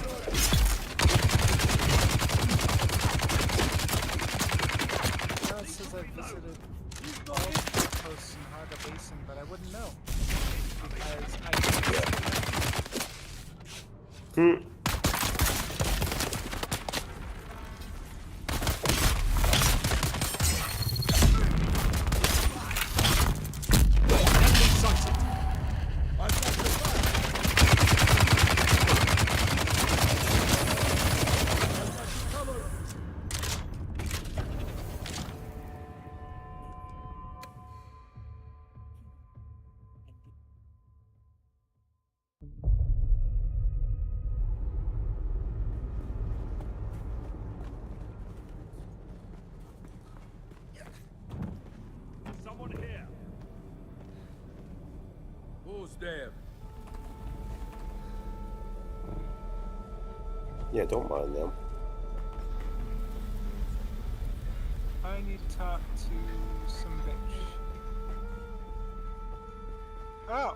Now it says I've visited all the coasts in Haga Basin, but I wouldn't know. Because Someone here. Who's there? Yeah, don't mind them. I need to talk to some bitch. Oh!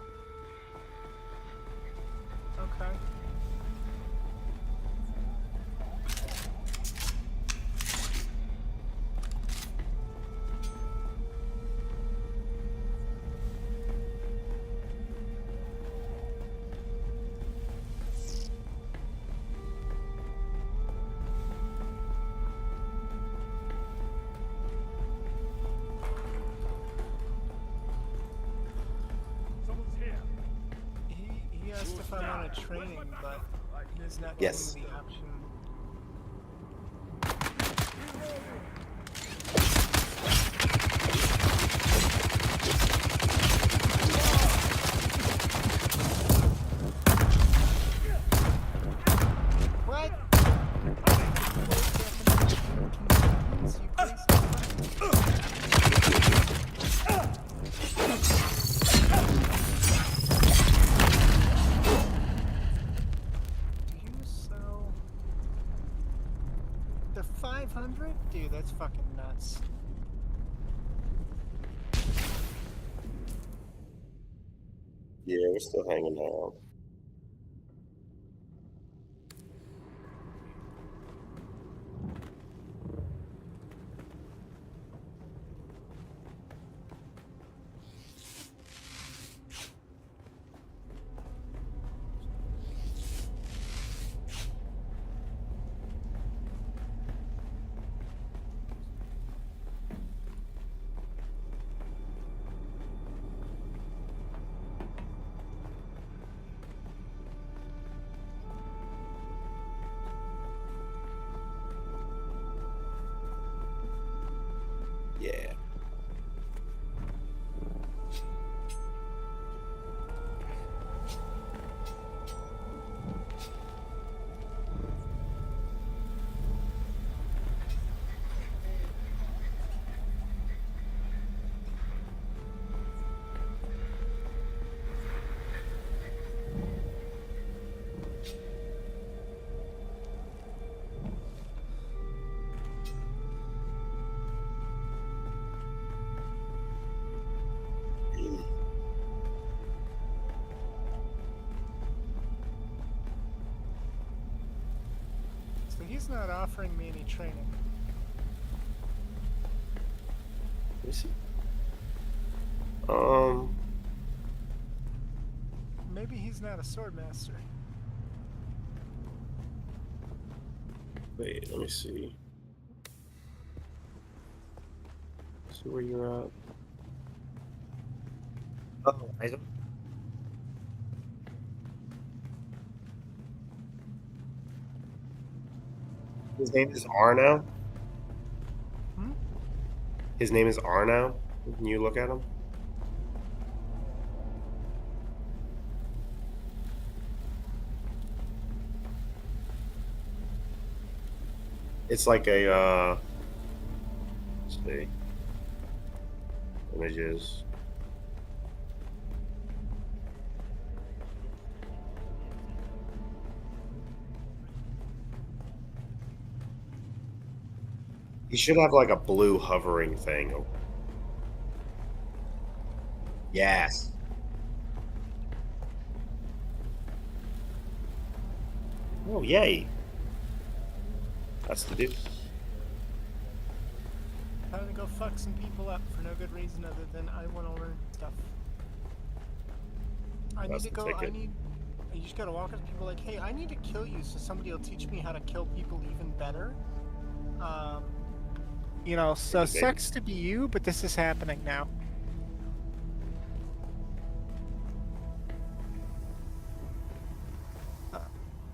Okay. Someone's here. He asked if I'm on a training, but he's not Yes. giving me the option. What? Do you sell the 500? Dude, that's fucking nuts. Yeah, we're still hanging out. Yeah. So he's not offering me any training. Let me see. Maybe he's not a sword master. Wait, let me see. See where you're at. Oh, I don't. His name is Arno. Hmm? His name is Arno. Can you look at him? It's like a let's see. Images. He should have like a blue hovering thing. Yes. Oh, yay. That's the dude. Time to go fuck some people up for no good reason other than I want to learn stuff. I That's need to the go. ticket. You just gotta walk up to people like, hey, I need to kill you so somebody will teach me how to kill people even better. You know, so Maybe. sucks to be you, but this is happening now.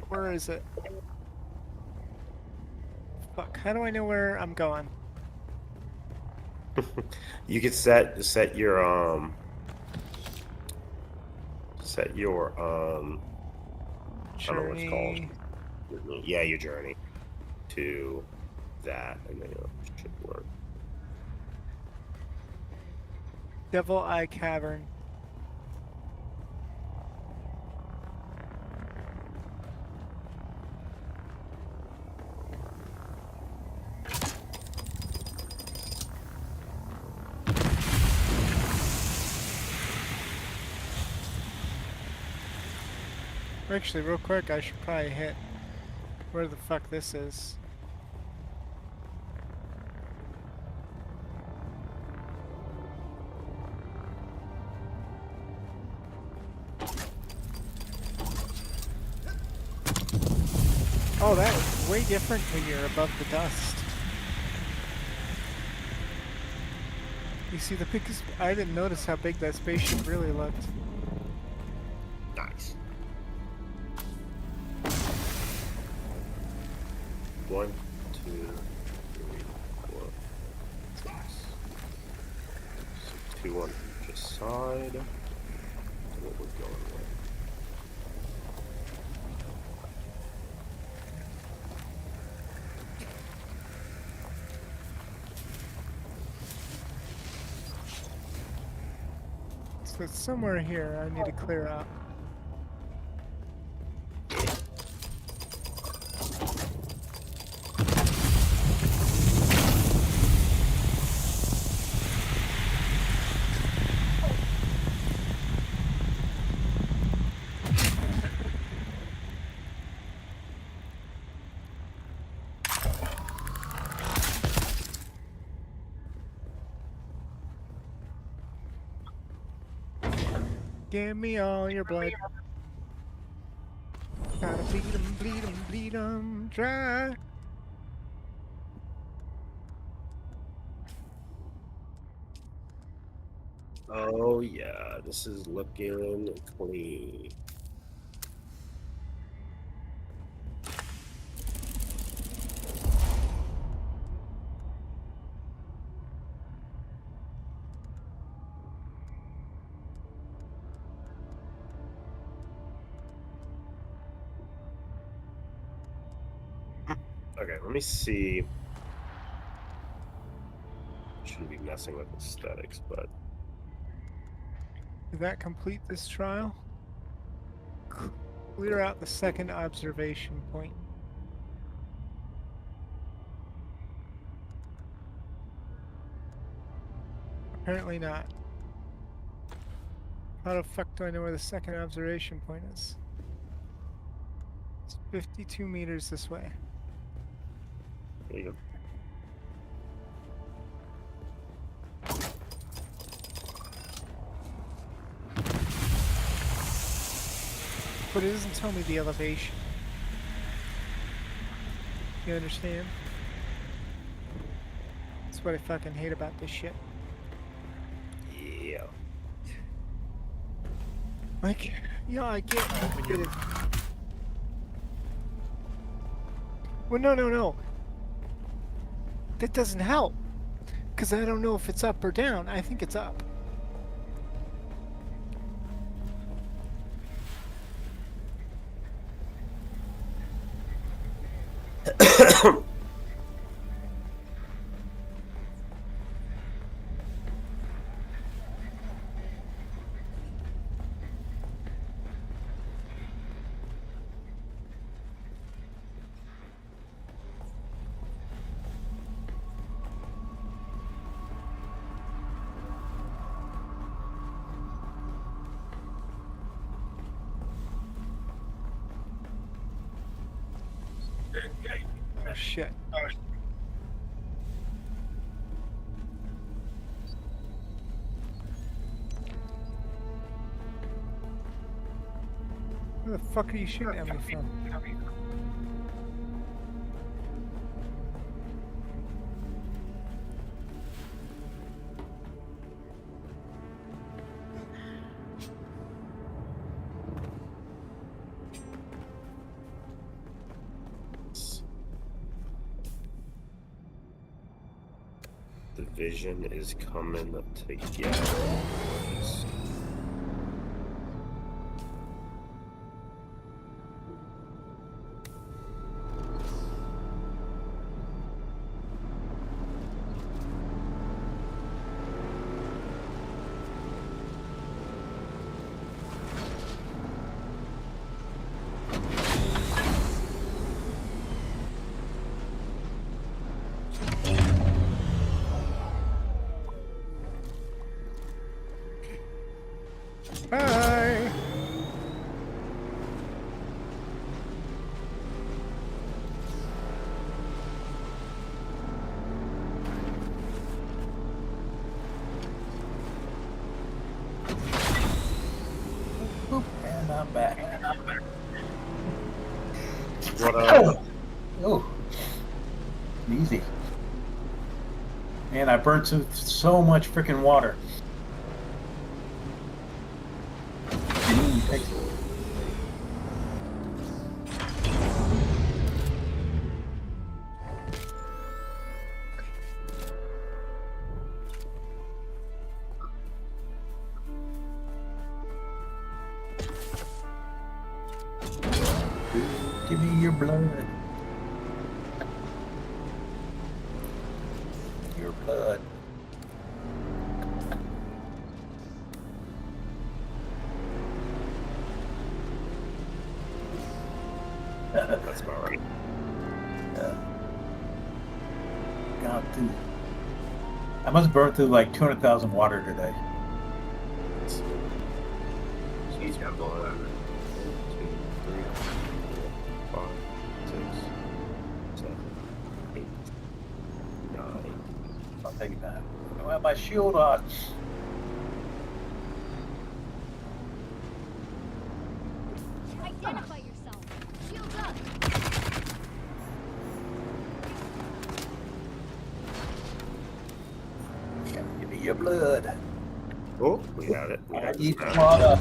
Where is it? Fuck, how do I know where I'm going? You could set your I don't know what it's Journey. called. Yeah, your journey to that, and then it should work. Devil Eye Cavern. Actually, real quick, I should probably hit where the fuck this is. Oh, that is way different when you're above the dust. You see the biggest... I didn't notice how big that spaceship really looked. Nice. 1, 2, 3, 4, 6. So 2 on each side. What we're going with. So it's somewhere here I need to clear out. Give me all your blood. Gotta bleed 'em dry. Oh yeah, this is looking clean. Okay, let me see. Shouldn't be messing with aesthetics, but Did that complete this trial? Clear out the second observation point. Apparently not. How the fuck do I know where the second observation point is? It's 52 meters this way. there you go. But it doesn't tell me the elevation. You understand? That's what I fucking hate about this shit. Yeah. Like, yeah, I get it. Well, no. That doesn't help. Because I don't know if it's up or down. I think it's up. Oh, shit. Where the fuck are you shooting at me from? The vision is coming together. Bye! And I'm back. What Oh, easy. Man, I burnt through so much freaking water. Give me your blood. Your blood. That's about right. Yeah. Gone through. I must burn through like 200,000 water today. She's got blood. 1, 2, 3, 4, 5, 6, 7, 8, 9. I'll take it back. I don't have my shield on. Identify yourself. Shields up. Give me your blood. Oh, we got it. We I got need it. water.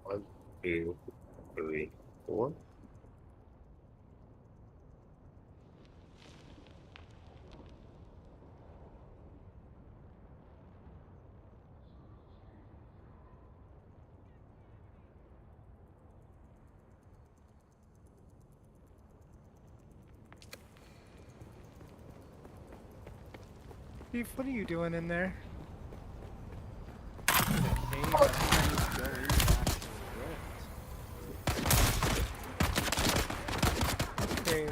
One, 2, 3, 4. Chief, what are you doing in there? Cave, I think I need to go in back to the rift. Okay.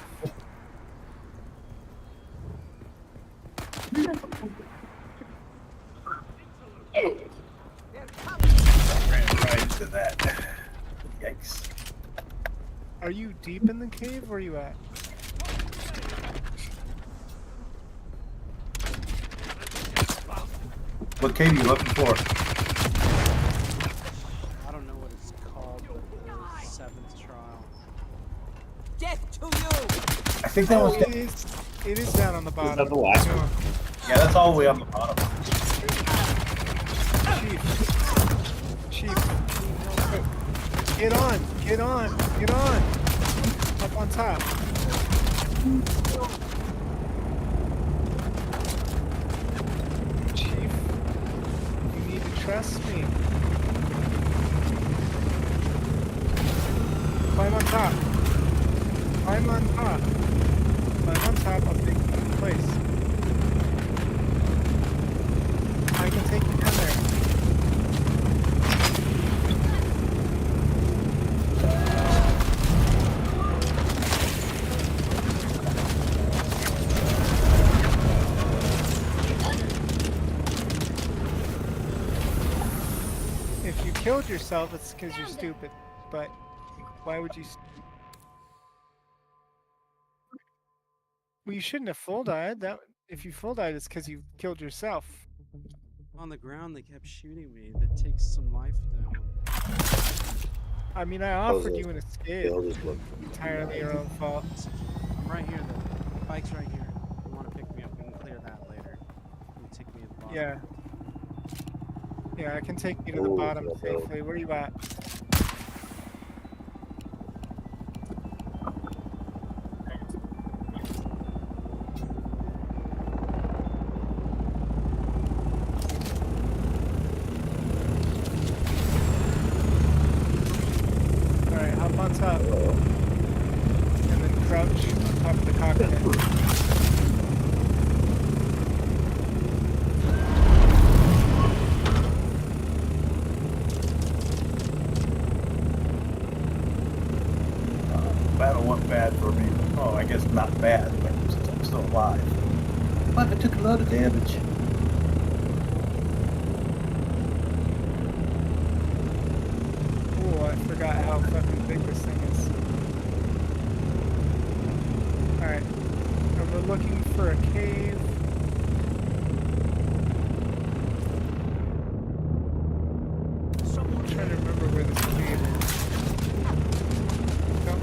Ran right into that. Yikes. Are you deep in the cave? Where are you at? What cave are you looking for? I don't know what it's called, but the seventh trial. Death to you! I think that was. It is down on the bottom. that the last one? Yeah, that's all the way on the bottom. Chief. Get on! Get on! Get on! Up on top. Chief, you need to trust me. Climb on top. Climb on top. Climb on top of the place. I can take you down there. If you killed yourself, it's because you're stupid. But why would you? Well, you shouldn't have full died. That if you full died, it's because you killed yourself. On the ground, they kept shooting me. That takes some life down. I mean, I offered you an escape. They'll just look. Entirely your own fault. I'm right here, though. The bike's right here. If you want to pick me up, we can clear that later. You can take me to the bottom. Yeah. Yeah, I can take you to the Ooh, bottom okay. safely. Where are you at? Alright, hop on top. And then crouch on top of the cockpit. Battle went bad for me. Oh, I guess not bad, but since I'm still alive. But I took a lot of damage. Ooh, I forgot how fucking big this thing is. Alright. And we're looking for a cave. I'm trying to remember where this cave is. No?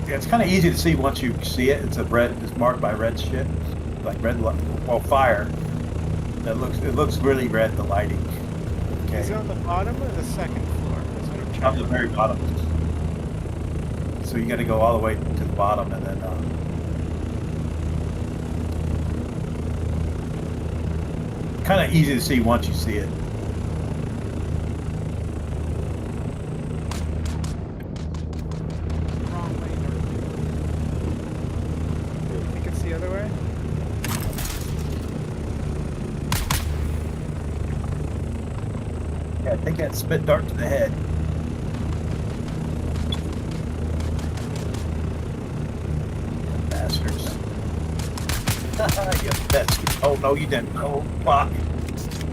Yeah, it's kind of easy to see once you see it. It's it's marked by red shit, like red, well, fire. It looks really red. The lighting. Okay. Is it on the bottom or the second floor? That's what I'm On trying the to very bottom. So you got to go all the way to the bottom and then. Kind of easy to see once you see it. Wrong way, Darth. think it's the other way. Yeah, I think that spit dart to the head. Bastards. You bastard. Oh no, you didn't. Oh fuck.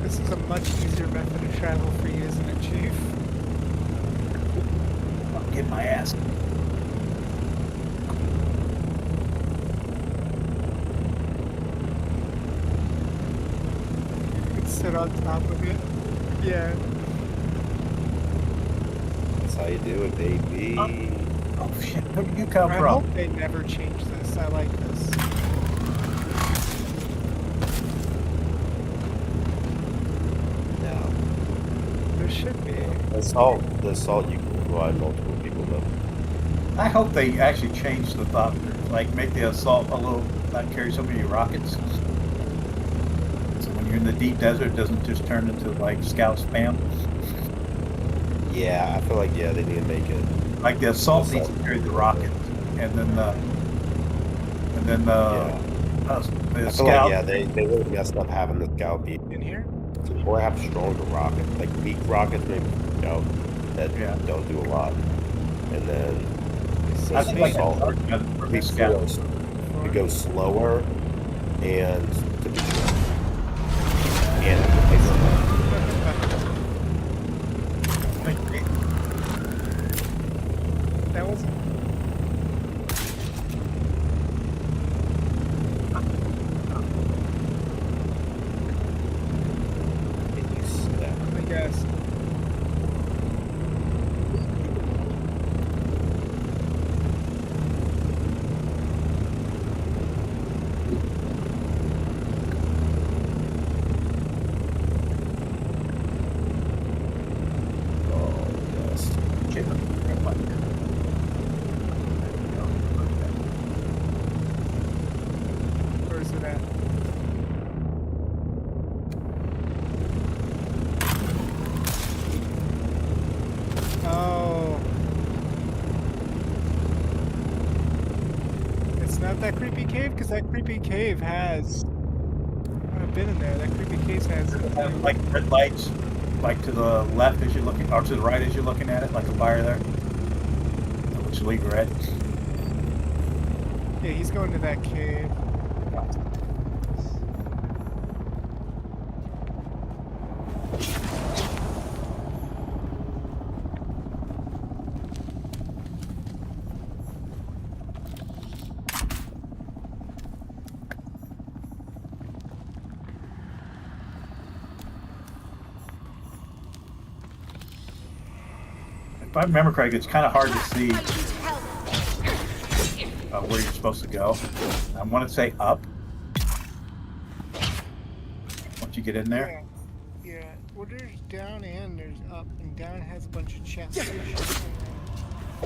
This is a much easier method of travel for you, isn't it, Chief? I'll get my ass. You can sit on top of it. Yeah. That's how you do it, baby. Oh shit, where did you come I from? hope they never change this. I like this. No. There should be. The assault you can provide multiple people though. I hope they actually change the thought, like make the assault a little, not carry so many rockets. So when you're in the deep desert, it doesn't just turn into like scout spam. Yeah, I feel like they need to make it. Like the assault needs to carry the rocket, and then the I feel like, scout. yeah, they really messed up having the scout be, In here? or have stronger rockets, like weak rockets, maybe scout that Yeah. don't do a lot, and then I think like assault for the scout. to go slower and to be and to play That wasn't. I guess. Where's it at? Oh. It's not that creepy cave, because that creepy cave has. I've been in there. That creepy cave has. Like red lights, like to the left as you're looking, or to the right as you're looking at it, like a fire there. Which lead red. Yeah, he's going to that cave. If I remember correctly, it's kind of hard to see where you're supposed to go. I want to say up. Once you get in there. Yeah. Well, there's down and there's up, and down has a bunch of chests.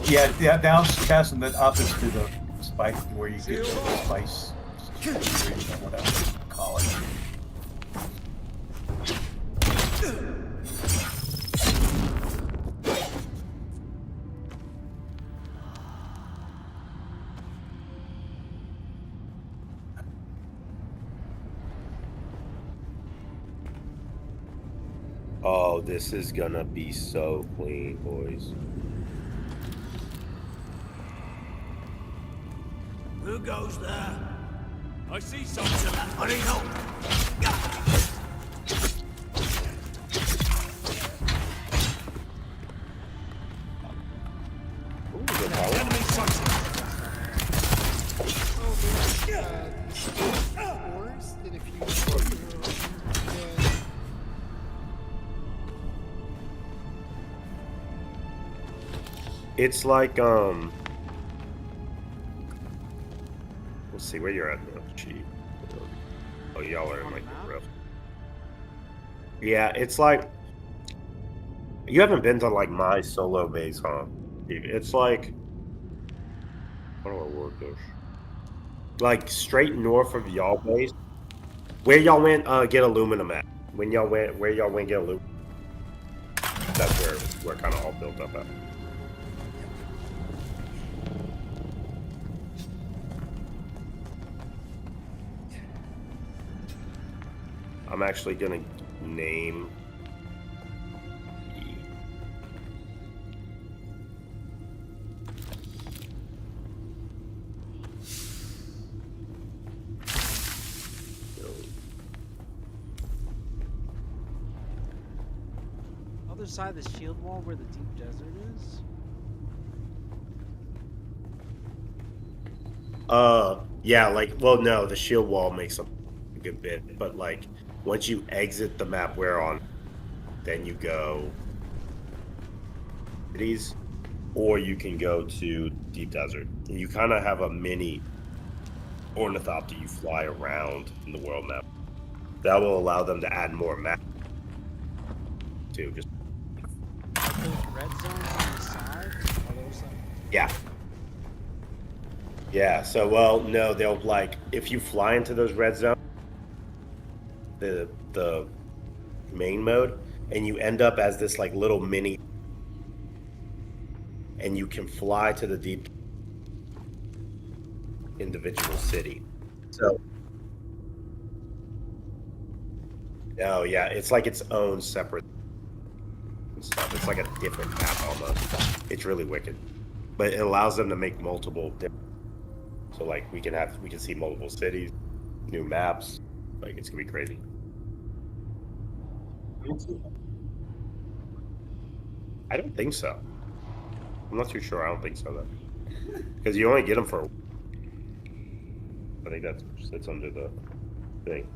Yeah, down's chest, and then up is to the spice where you get the spice, whatever you call it. Oh, this is gonna be so clean, boys. Who goes there? I see something. I need help. Enemy sighted. Ores that if you It's like let's see where you're at now. Gee. Oh, y'all are in like the rift. Yeah, it's like you haven't been to like my solo base, huh? It's like, how do I work this? Like straight north of y'all base, where y'all went get aluminum at. When y'all went, where y'all went get aluminum. That's where we're kind of all built up at. I'm actually gonna name. Other side of the shield wall where the deep desert is? Yeah, like, well, no, the shield wall makes a good bit, but like, once you exit the map we're on, then you go cities, or you can go to deep desert, and you kind of have a mini ornithopter you fly around in the world map. That will allow them to add more map too. Just Those red zones on the side? Are those yeah. Yeah, so, well, no, they'll, like, if you fly into those red zones, the main mode, and you end up as this, like, little mini, and you can fly to the deep individual city. So, Oh yeah, it's like its own separate stuff. It's like a different map almost. It's really wicked, but it allows them to make multiple. So like we can see multiple cities, new maps. Like it's gonna be crazy. I don't think so. I'm not too sure. I don't think so though, because you only get them for. I think that sits under the thing.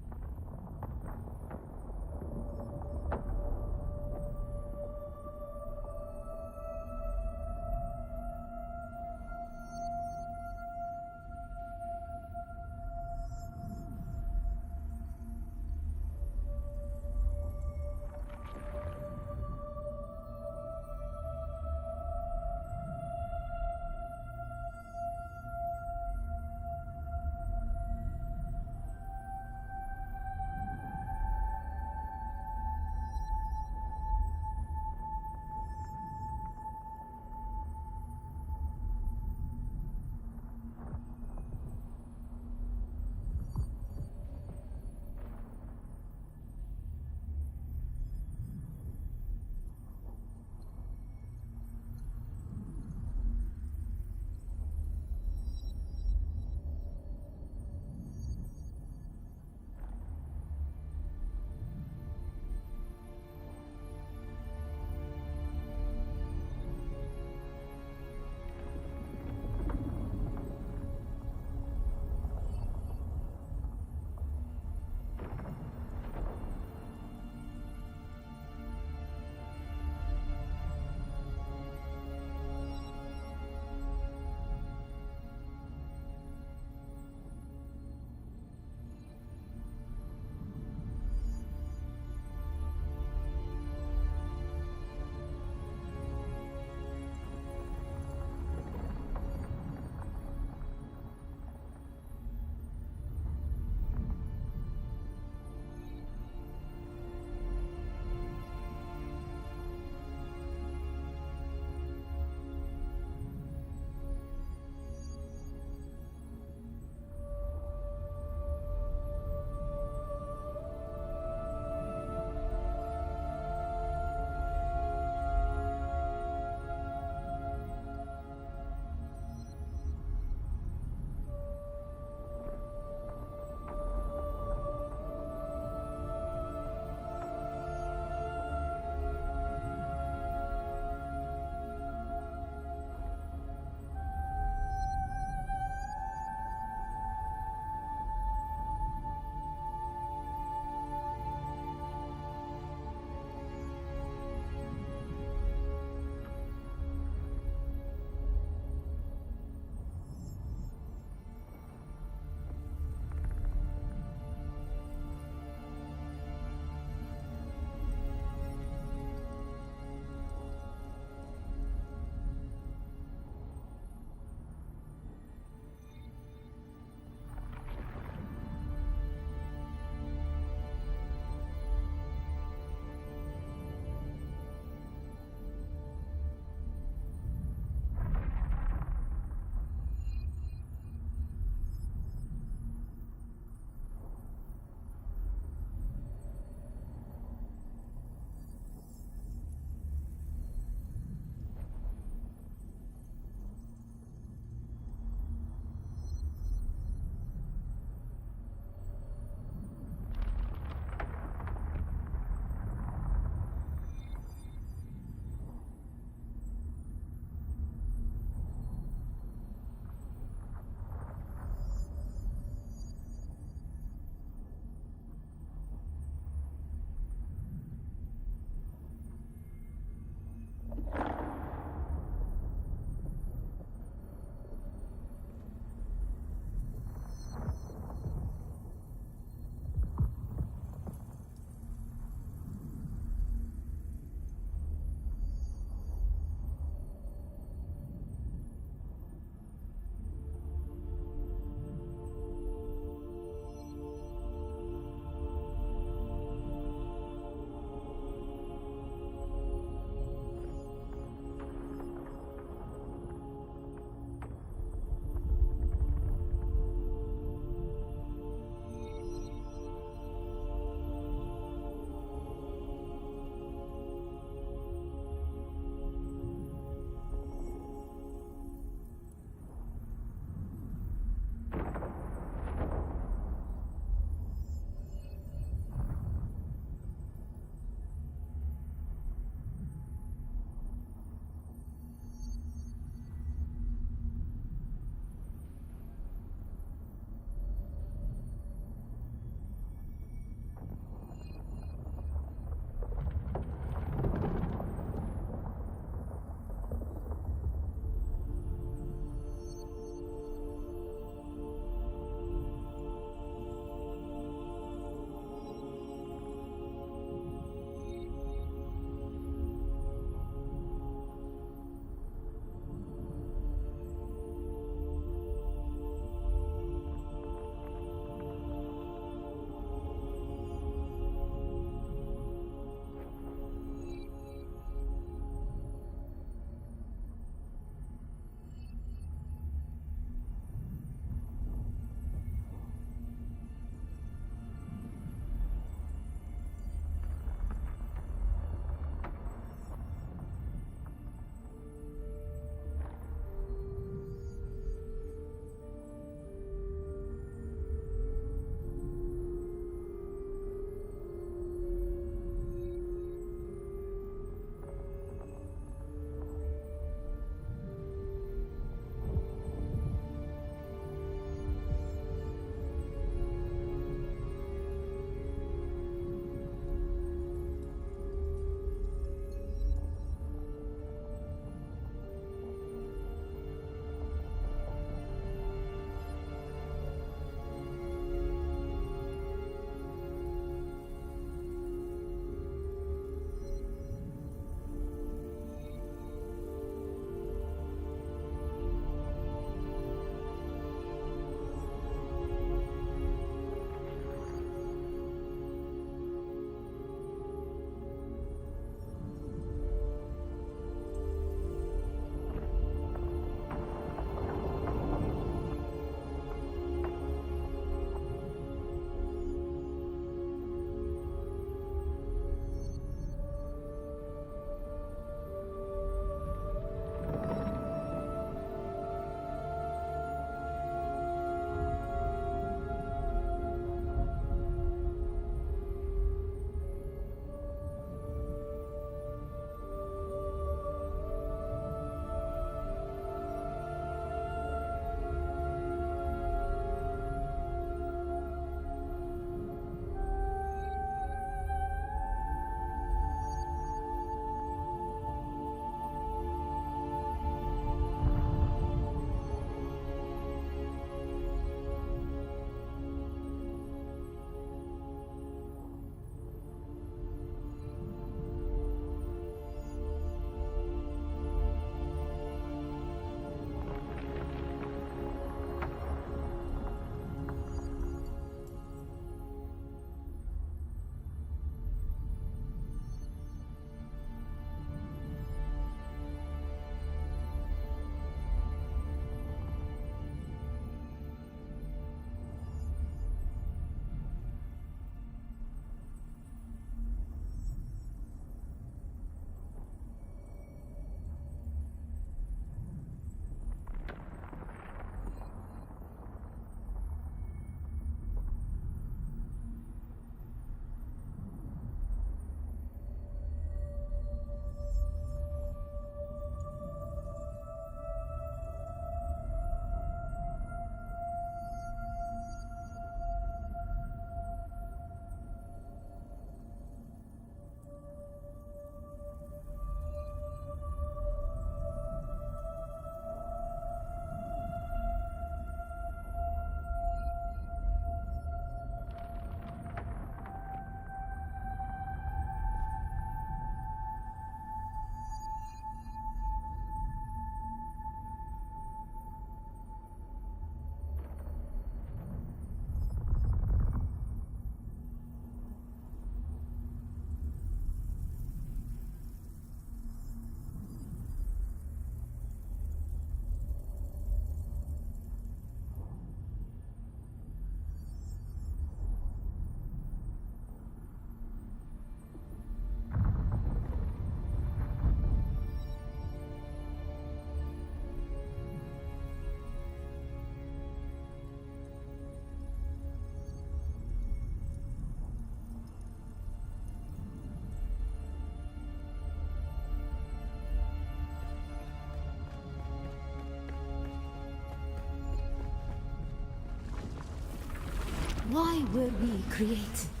Why were we created?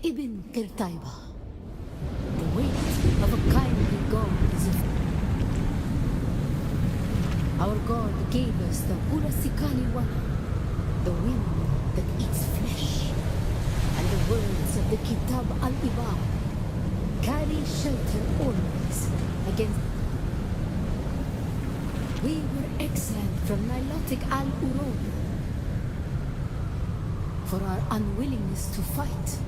Ibn Qirtaiba. The weight of a kindly God is Our God gave us the Hulasikali Wala, the wind that eats flesh, and the words of the Kitab al-Ibar carry shelter always against. We were exiled from Nilotic al-Urub for our unwillingness to fight.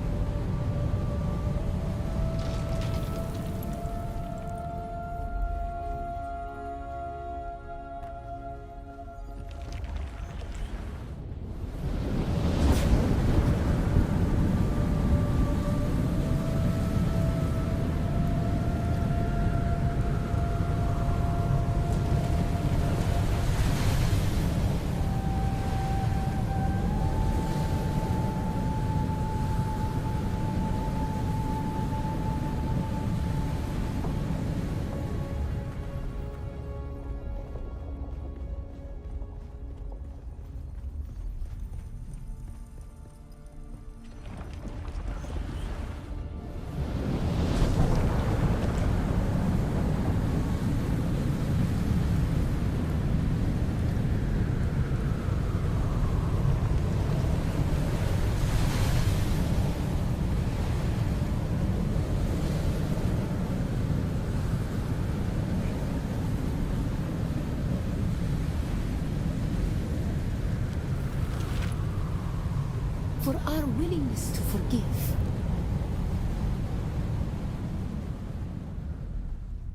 For our willingness to forgive.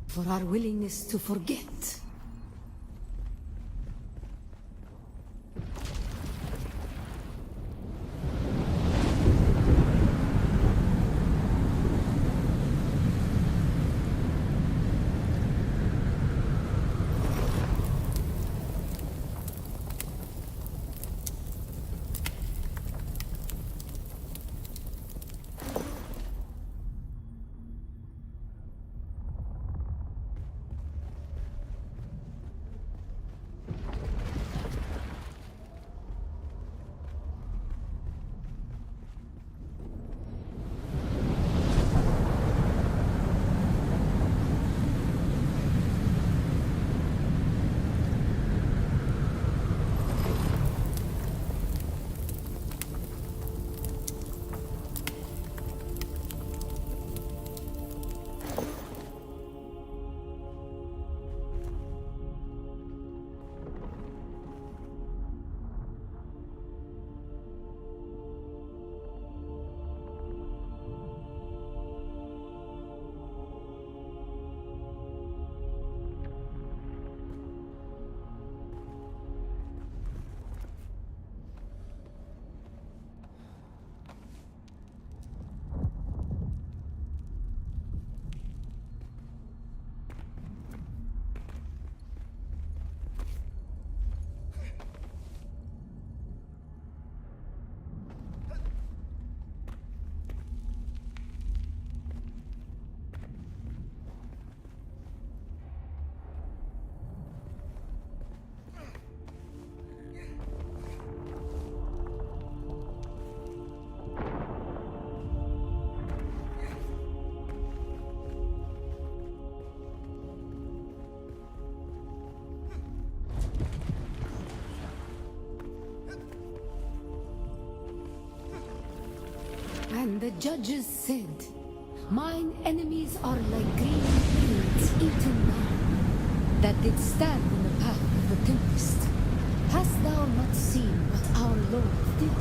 For our willingness to forget. And the judges said, mine enemies are like green weeds eaten now, that did stand in the path of the tempest. Hast thou not seen what our Lord did?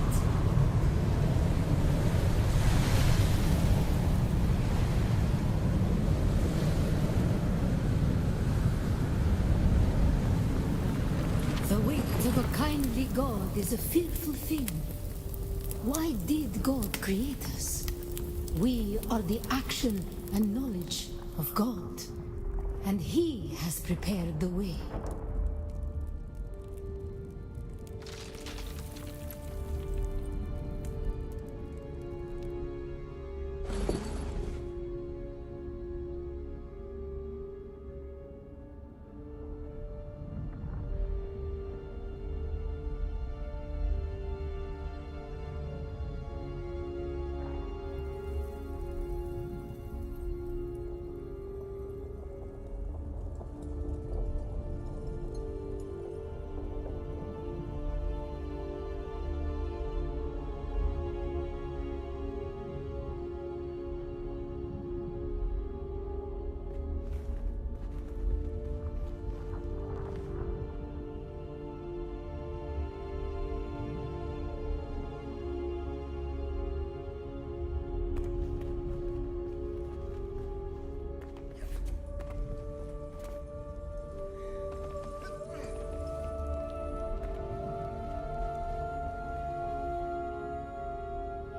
The weight of a kindly God is a fearful thing. Why did God create us? We are the action and knowledge of God, and He has prepared the way.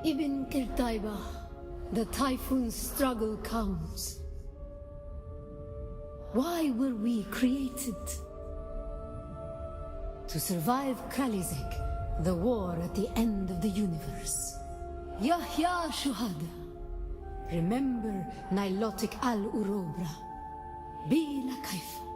Ibn Kirtaiba, the typhoon's struggle comes. Why were we created? To survive Kralizek, the war at the end of the universe. Yahya Shuhada. Remember Nilotic al-Urobra. Bila Kaifa.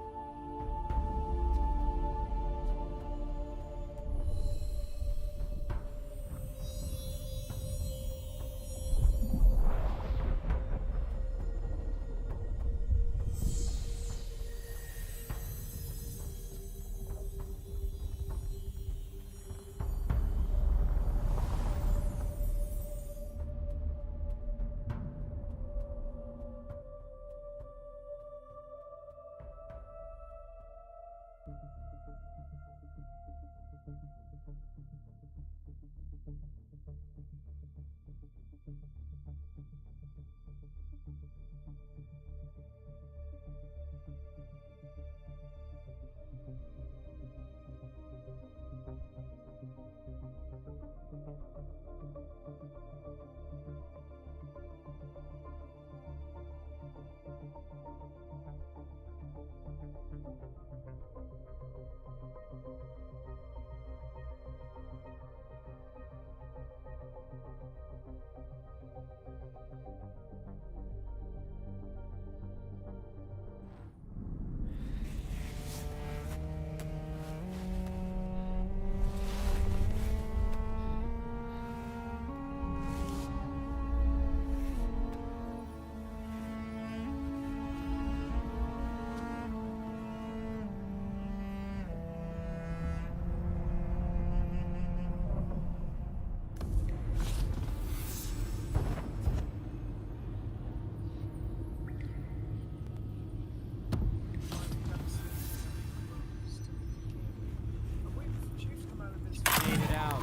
Made it out.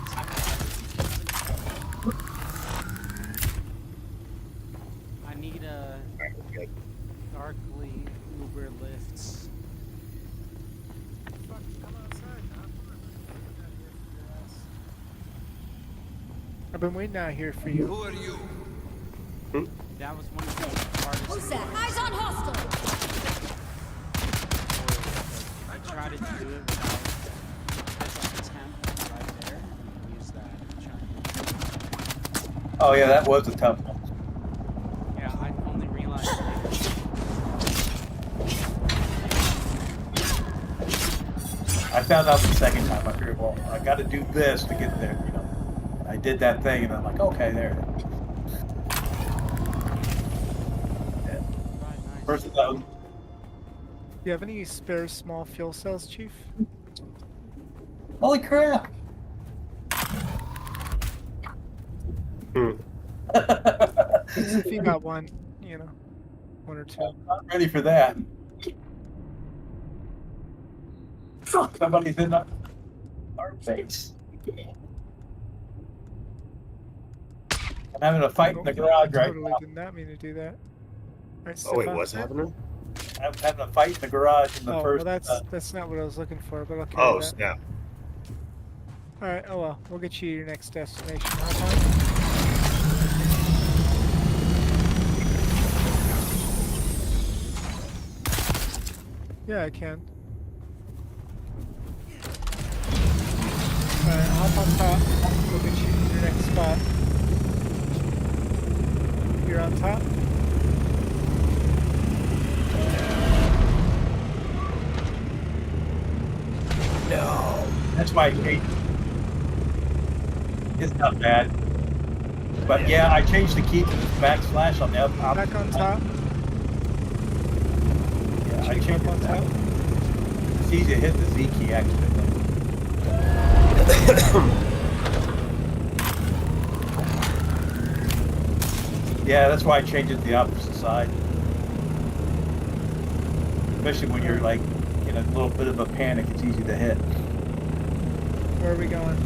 I need a darkly Uber lifts. I've been waiting out here for you. Who are you? That was one of the hardest. Who's that? Eyes on hostile! I tried to do it without special attempt right there. And use that. Oh yeah, that was a tough one. Yeah, I only realized later. I found out the second time. I figured, well, I got to do this to get there. You know, I did that thing, and I'm like, okay, there. Yeah. Right, First nice. of all, Do you have any spare small fuel cells, Chief? holy crap! If you got one, you know, one or two. I'm not ready for that. Fuck, somebody's in our face. I'm having a fight in the garage right Totally now. did not mean to do that. Right, Oh wait, Stefan? what's happening? I'm having a fight in the garage in the Oh, first. well, that's not what I was looking for, but I'll carry Oh that. snap! All right. Oh well, we'll get you to your next destination. Hot time? Yeah, I can. Alright, hop on top. We'll get you to your next spot. You're on top. No, that's my hate. It's not bad, but yeah, I changed the key to the backslash on the other. Back on top. Yeah, I Chief changed up on it. top. It's easy to hit the Z key actually. Yeah, that's why I changed it to the opposite side. Especially when you're like in a little bit of a panic, it's easy to hit. Where are we going?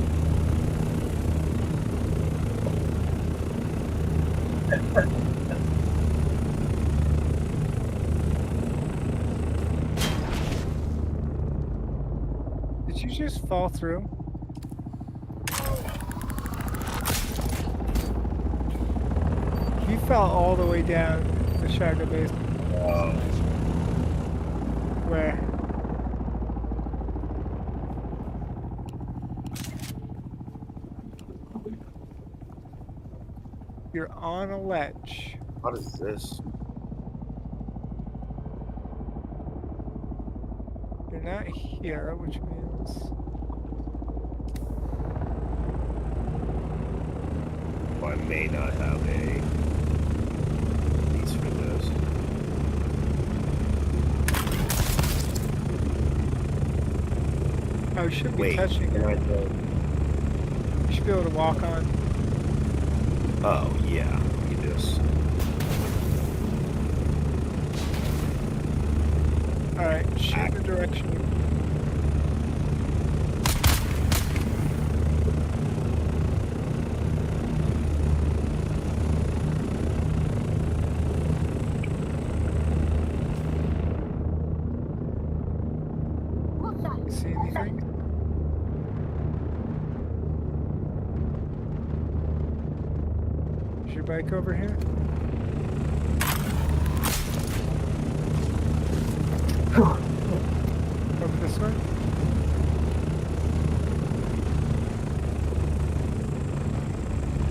Did you just fall through? fell all the way down the Shadow Base. Where? You're on a ledge. What is this? You're not here, which means... Well, I may not have a piece for this. Oh, you should be Wait, touching can it. I do- You should be able to walk on. Oh, yeah. Look at this. Alright, shoot the direction. You see anything? Is your bike over here? Over this way?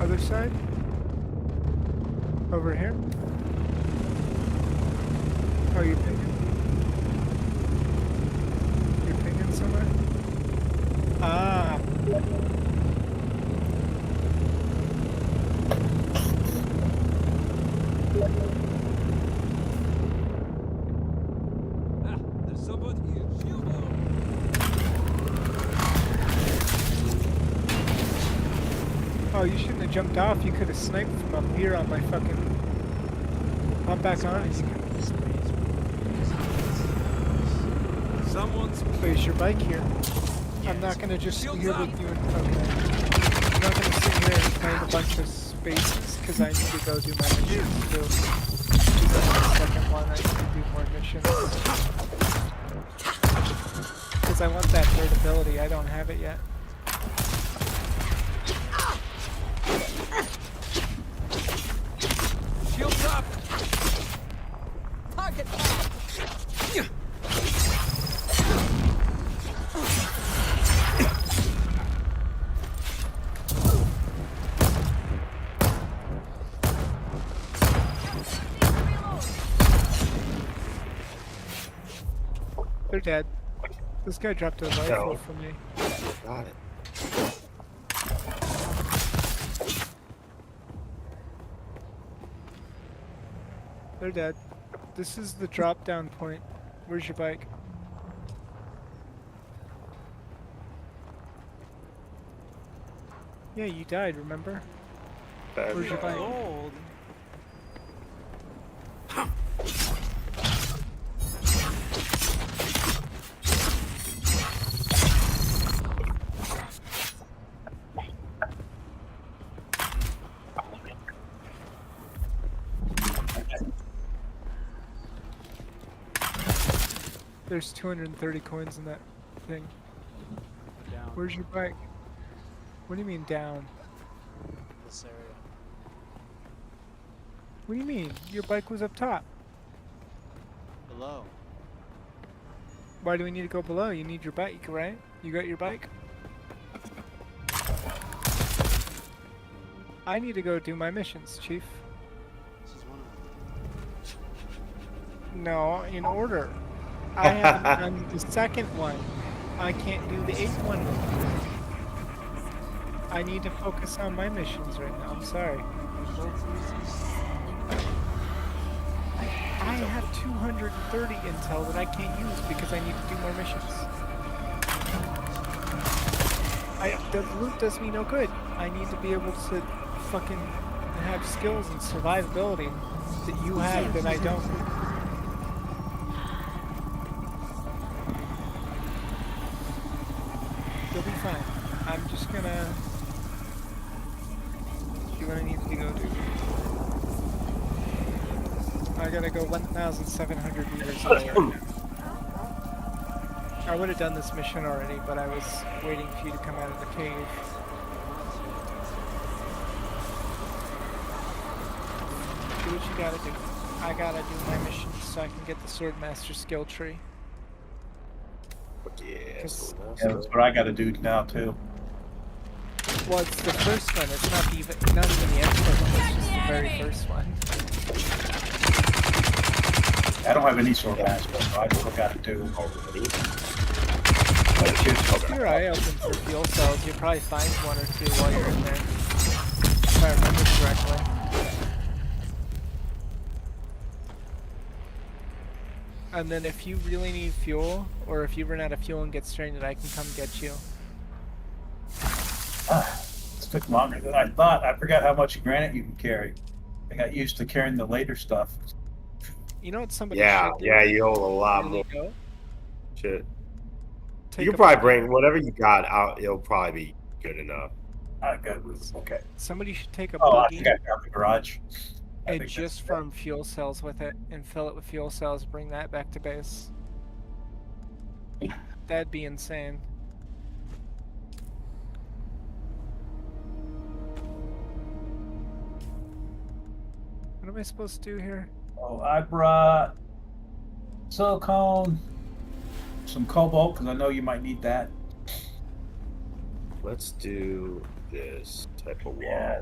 Other side? Over here? Oh, you're pinging? You're pinging somewhere? Ah! There's somebody here. Shield up. Oh, you shouldn't have jumped off. You could have sniped from up here on my fucking... Hop back on. Someone's Place your bike here. I'm not gonna just sit here with you and... Okay. I'm not gonna sit here and find a bunch of spaces, because I need to go do my missions too. Which is on the second one, I need to do more missions. Because I want that third ability, I don't have it yet. shields up. Target. They're dead. This guy dropped a rifle for me. Got it. They're dead. This is the drop down point. Where's your bike? Yeah, you died, remember? Where's your bike? Gold. There's 230 coins in that thing. Down. Where's your bike? What do you mean down? This area. What do you mean? Your bike was up top. Below. Why do we need to go below? You need your bike, right? You got your bike? I need to go do my missions, Chief. This is one of them. No, in order. I haven't done the second one. I can't do the 8th one. I need to focus on my missions right now. I'm sorry. I have 230 intel that I can't use because I need to do more missions. The loot does me no good. I need to be able to fucking have skills and survivability that you have that I don't. You'll be fine. I'm just gonna do what I need to go do. I gotta go 1,700 meters away right now. I would have done this mission already, but I was waiting for you to come out of the cave. what you gotta do. I gotta do my mission so I can get the Swordmaster skill tree. Yeah, so Yeah, that's what I got to do now too. Well, it's the first one. It's not even the expert one. It's just the very first one. I don't have any sort of aspect, so I still got to do already. Keep your eye open for fuel cells. You'll probably find one or two while you're in there. If I remember correctly. And then if you really need fuel, or if you run out of fuel and get stranded, I can come get you. This took longer than I thought. I forgot how much granite you can carry. I got used to carrying the later stuff. You know what somebody yeah, should do? yeah, you hold a lot Really more. go? Shit. Take You can a probably buggy. bring whatever you got out. It'll probably be good enough. Good. Okay. Somebody should take a Oh, I buggy think I found the garage. I and think just that's- farm fuel cells with it and fill it with fuel cells. Bring that back to base. That'd be insane. What am I supposed to do here? Oh, I brought silicone, some cobalt, because I know you might need that. Let's do this type of wall. Yeah.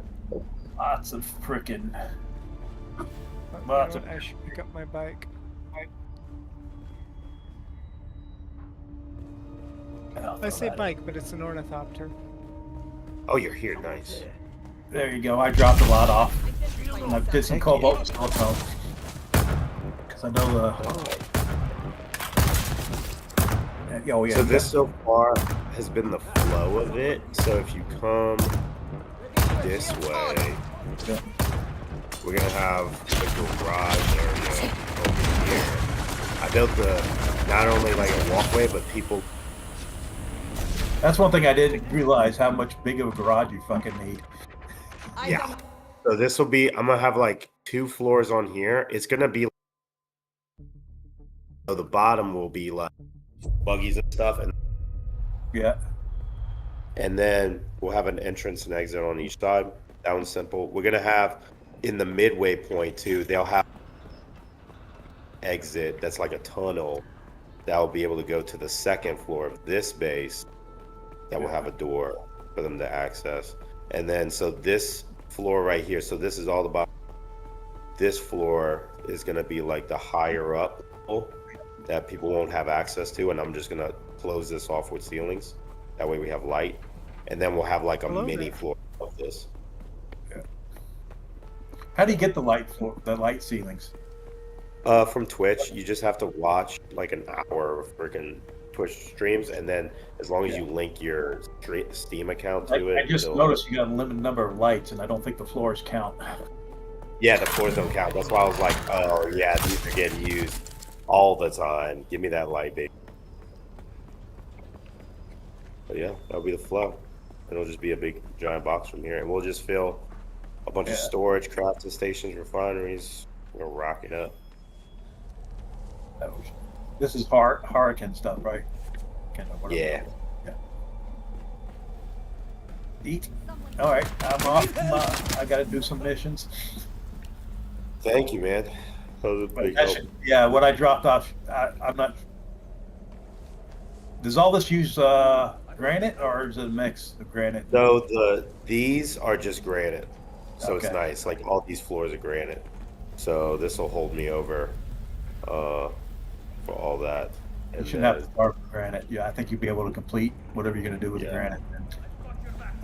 Lots of frickin'. You know Lots what? of. I should pick up my bike. I say bike, but it's an ornithopter. Oh, you're here. Nice. There you go. I dropped a lot off. And I did some cobalt and silicone. Because I know oh, yeah. So this so far has been the flow of it. So if you come this way, we're gonna have the garage area over here. I built not only like a walkway, but people. That's one thing I didn't realize how much big of a garage you fucking need. Yeah. So this will be. I'm gonna have like 2 floors on here. It's gonna be. So the bottom will be like buggies and stuff, and then we'll have an entrance and exit on each side. That one's simple. We're gonna have in the midway point too. They'll have exit that's like a tunnel that will be able to go to the 2nd floor of this base. That will have a door for them to access, and then so this floor right here. So this is all about. This floor is gonna be like the higher up level that people won't have access to, and I'm just gonna close this off with ceilings. That way we have light, and then we'll have like a mini floor of this. Yeah. How do you get the light ceilings? From Twitch, you just have to watch like an hour of freaking Twitch streams, and then as long as you link your Steam account to it. I just noticed you got a limited number of lights, and I don't think the floors count. Yeah, the floors don't count. That's why I was like, oh yeah, these are getting used all the time. Give me that light, baby. But yeah, that'll be the flow. It'll just be a big giant box from here, and we'll just fill a bunch of storage, crafting stations, refineries. We'll rock it up. This is hurricane stuff, right? Yeah. Eat. All right, I'm off. I got to do some missions. Thank you, man. That was a big help. Yeah, what I dropped off, I'm not. Does all this use granite, or is it a mix of granite? No, these are just granite, so Okay. it's nice. Like all these floors are granite, so this will hold me over for all that. You And shouldn't have to start with granite. Yeah, I think you'll be able to complete whatever you're going to do with the granite.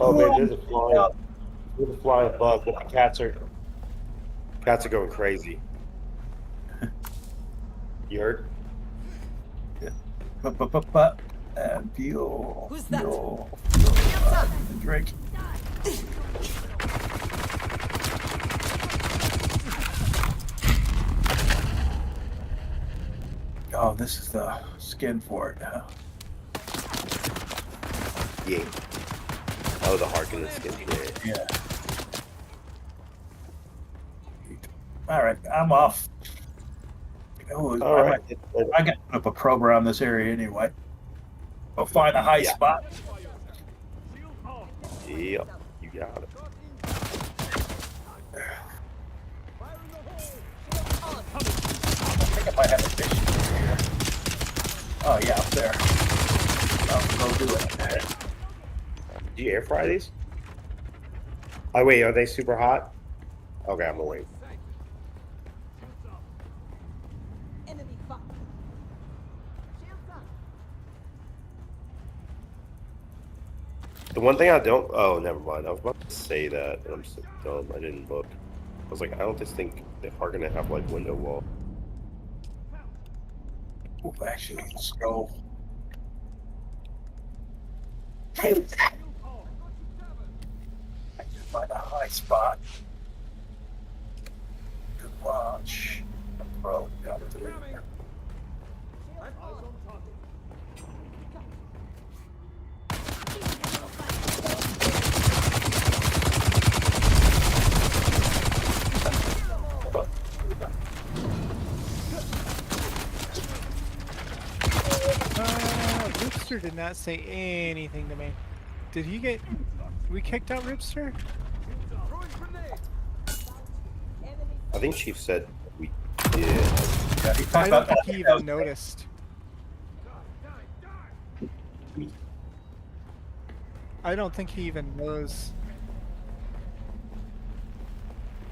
Oh man, there's a flying bug. But the cats are going crazy. You heard? Yeah. Fuel. Who's that? Fuel. Drink. Oh, this is the skin for it now. Yeah. Oh, the Harkonnen skin. Yeah. All right, I'm off. Oh, All right. I got to put up a probe around this area anyway. I'll find a high spot. Yep, you got it. Do you air fry these? Oh wait, are they super hot? Okay, I'm gonna wait. The one thing I don't. Oh, never mind. I was about to say that, and I'm so dumb. I didn't look. I was like, I don't just think they are gonna have like window wall. Oh, actually, let's go. I can find a high spot. Good watch. Bro, got it. Ripster did not say anything to me. Did he get... We kicked out Ripster? I think Chief said we did. Yeah, I don't think he even noticed. I don't think he even knows.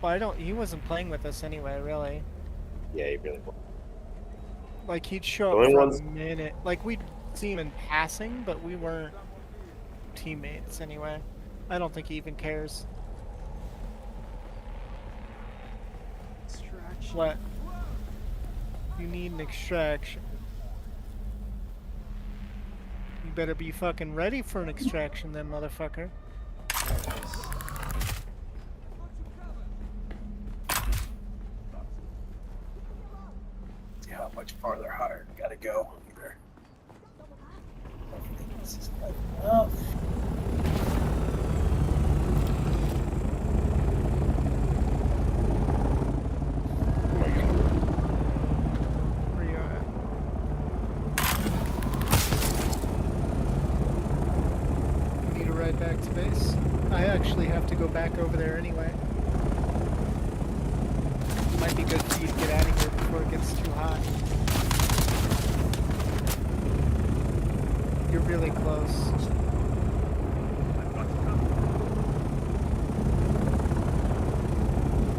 Well, I don't... He wasn't playing with us anyway, really. Yeah, he really was. Like, he'd show up for a minute. Like, we'd see him in passing, but we weren't teammates anyway. I don't think he even cares. Extraction. What? You need an extraction. You better be fucking ready for an extraction then, motherfucker. See how much farther higher gotta go here. This is not enough. Where you at? You need to ride back to base? I actually have to go back over there anyway. Might be good for you to get out of here before it gets too hot. You're really close.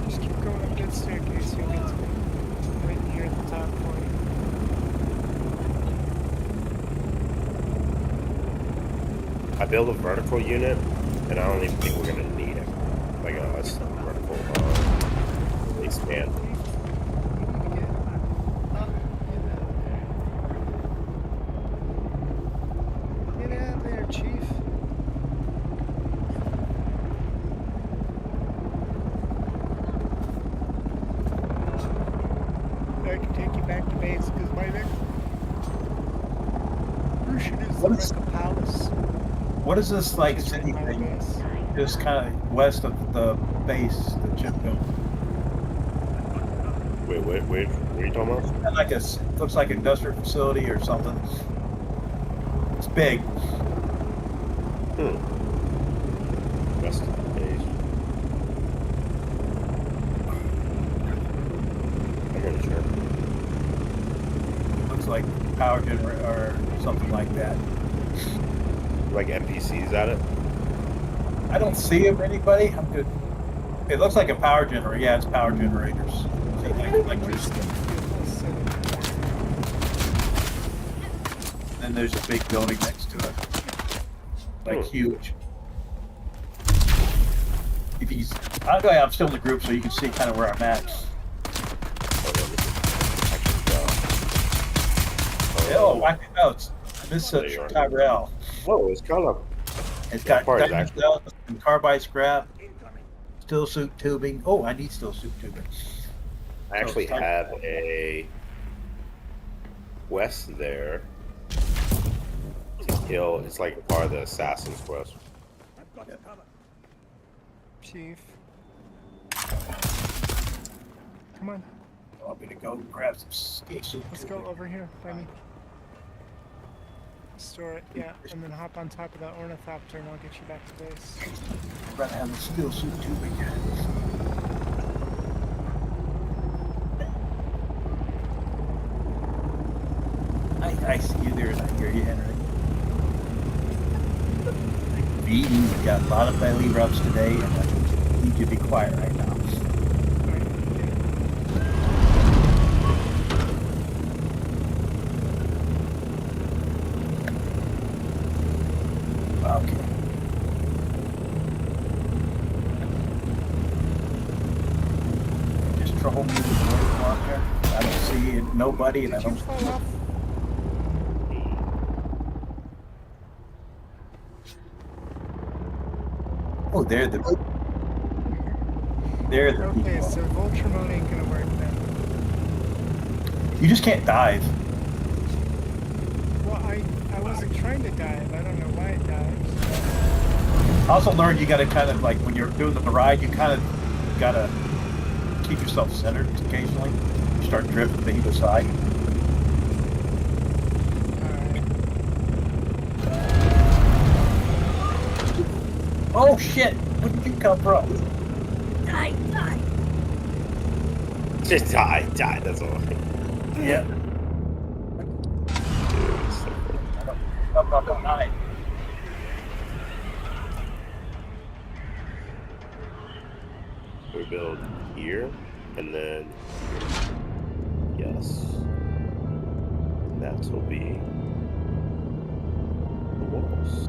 Just keep going up that staircase, you'll get to me. I'm waiting here at the top for you. I built a vertical unit, and I don't even think we're gonna need it. Like a vertical expand. Get out there, Chief. I can take you back to base because my next mission is the wreck of Palace. What is this like city thing? Just kind of west of the base, the chip building. Wait, what are you talking about? Kind of like looks like an industrial facility or something. It's big. West of the base. I'm not sure. Looks like power generator or something like that. Like NPCs at it? I don't see anybody. I'm good. It looks like a power generator. Yeah, it's power generators. See, like electricity. And there's a big building next to it. Like huge. If he's, I'm still in the group, so you can see kind of where I'm at. Oh, I know. This is Tyrell. Whoa, it's kind of. It's got diamond belts and carbide scrap, still suit tubing. Oh, I need still suit tubing. I actually have a quest there to kill. It's like part of the Assassin's Quest. Chief. Come on. I want me to go grab some skate suit. Let's go over here by me. Store it, yeah, and then hop on top of that ornithopter and I'll get you back to base. I'd rather have the steel suit tubing. I see you there and I hear you, Henry. eating. We've got a lot of belly rubs today, and I need you to be quiet right now. Okay. Just trouble me with the walker. I don't see nobody, and I don't. Fall off? Oh, they're the people. Okay, so Voltramon ain't gonna work then. You just can't dive. Well, I wasn't trying to dive. I don't know why it dives. I also learned you got to kind of like when you're doing the ride, you kind of got to keep yourself centered occasionally. You start drifting to either side. Oh shit! Where did you come from? Die, die. Just die. That's all. Yeah. I'm not gonna die. We build here, and then yes, and that will be the walls.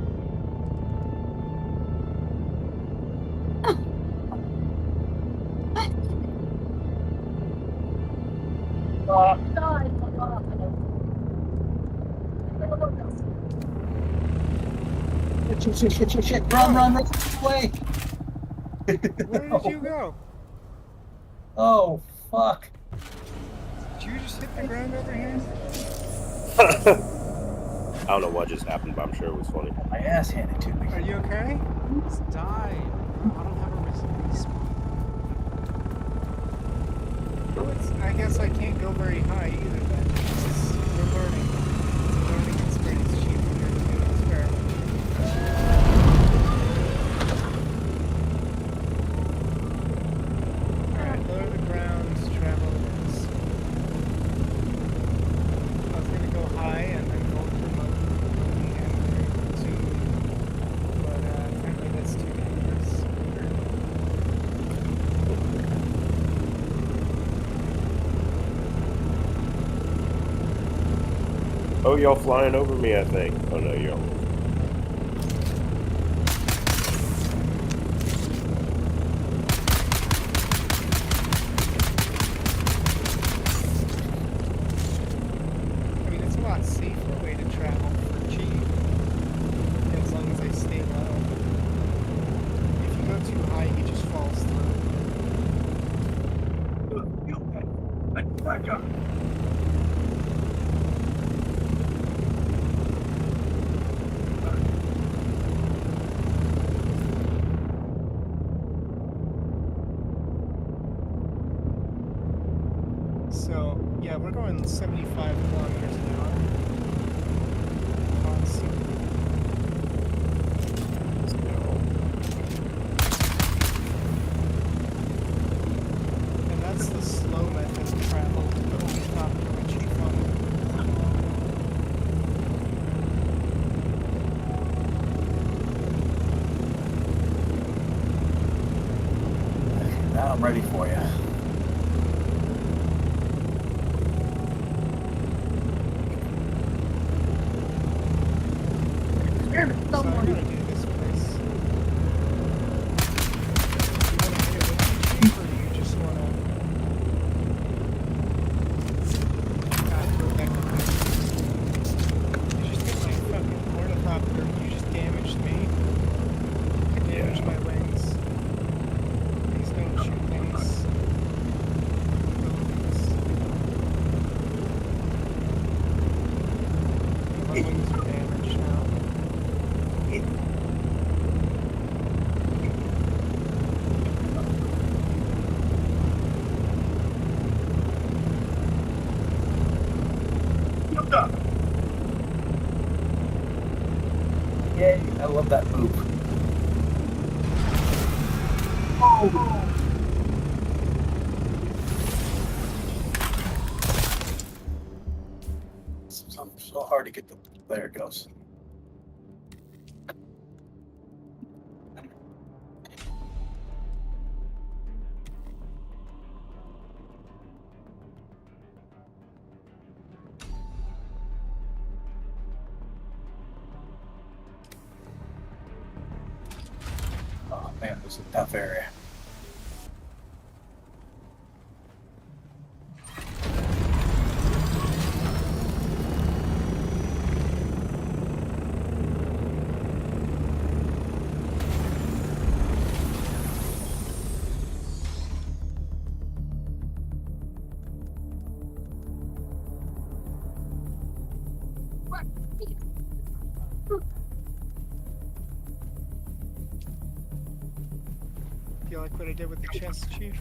Shit. Run away. Where did you go? Oh, fuck. Did you just hit the ground over here? I don't know what just happened, but I'm sure it was funny. My ass handed to me. Are you okay? Just died. I don't have a respawn. Well, I guess I can't go very high either then. We're learning. It's a learning experience, Chief, when you're doing an experiment. Alright, lower the ground, travel is. I was gonna go high and then go remote and to, but apparently that's too dangerous. Oh, y'all flying over me, I think. Oh no, y'all. I mean, it's a lot safer way to travel for cheap, as long as they stay low. If you go too high, he just falls through. Back up. So, yeah, we're going 75 kilometers an hour. Constant. And that's the slow method of travel to the only top to which you follow. Now I'm ready for you. So I'm gonna do this place. Do you want to hit it with the Chief, or do you just want to... go back to base? You just hit my fucking ornithopter. You just damaged me. I damaged my wings. Please don't shoot things. My wings are damaged now. Yay, I love that move. Oh. So hard to get the. There it goes. It's a tough area. Do you like what I did with the chest, Chief?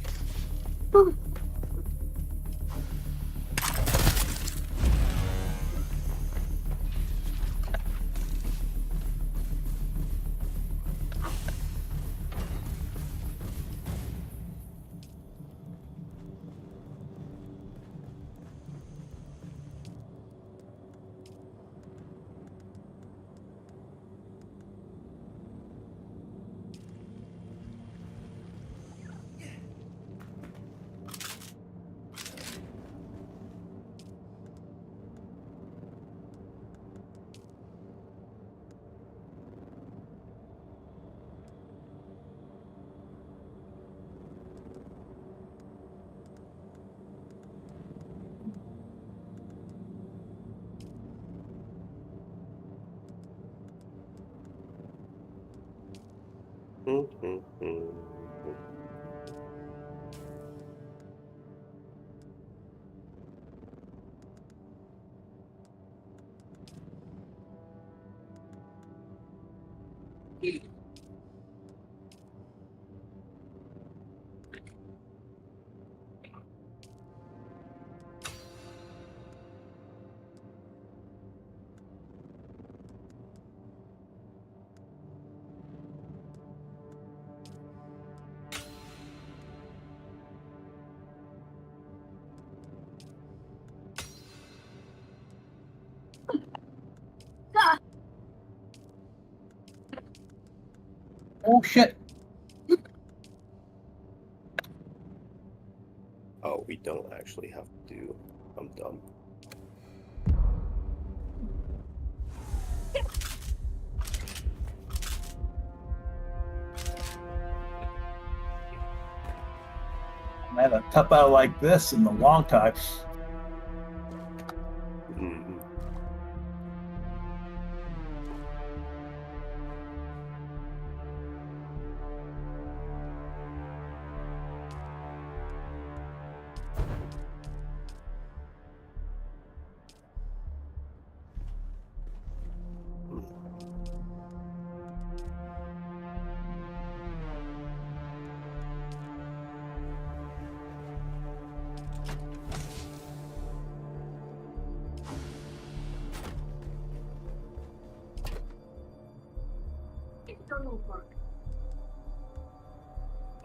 Oh shit! Oh, we don't actually have to do. I'm dumb. I had a tough out like this in a long time. Mm-hmm.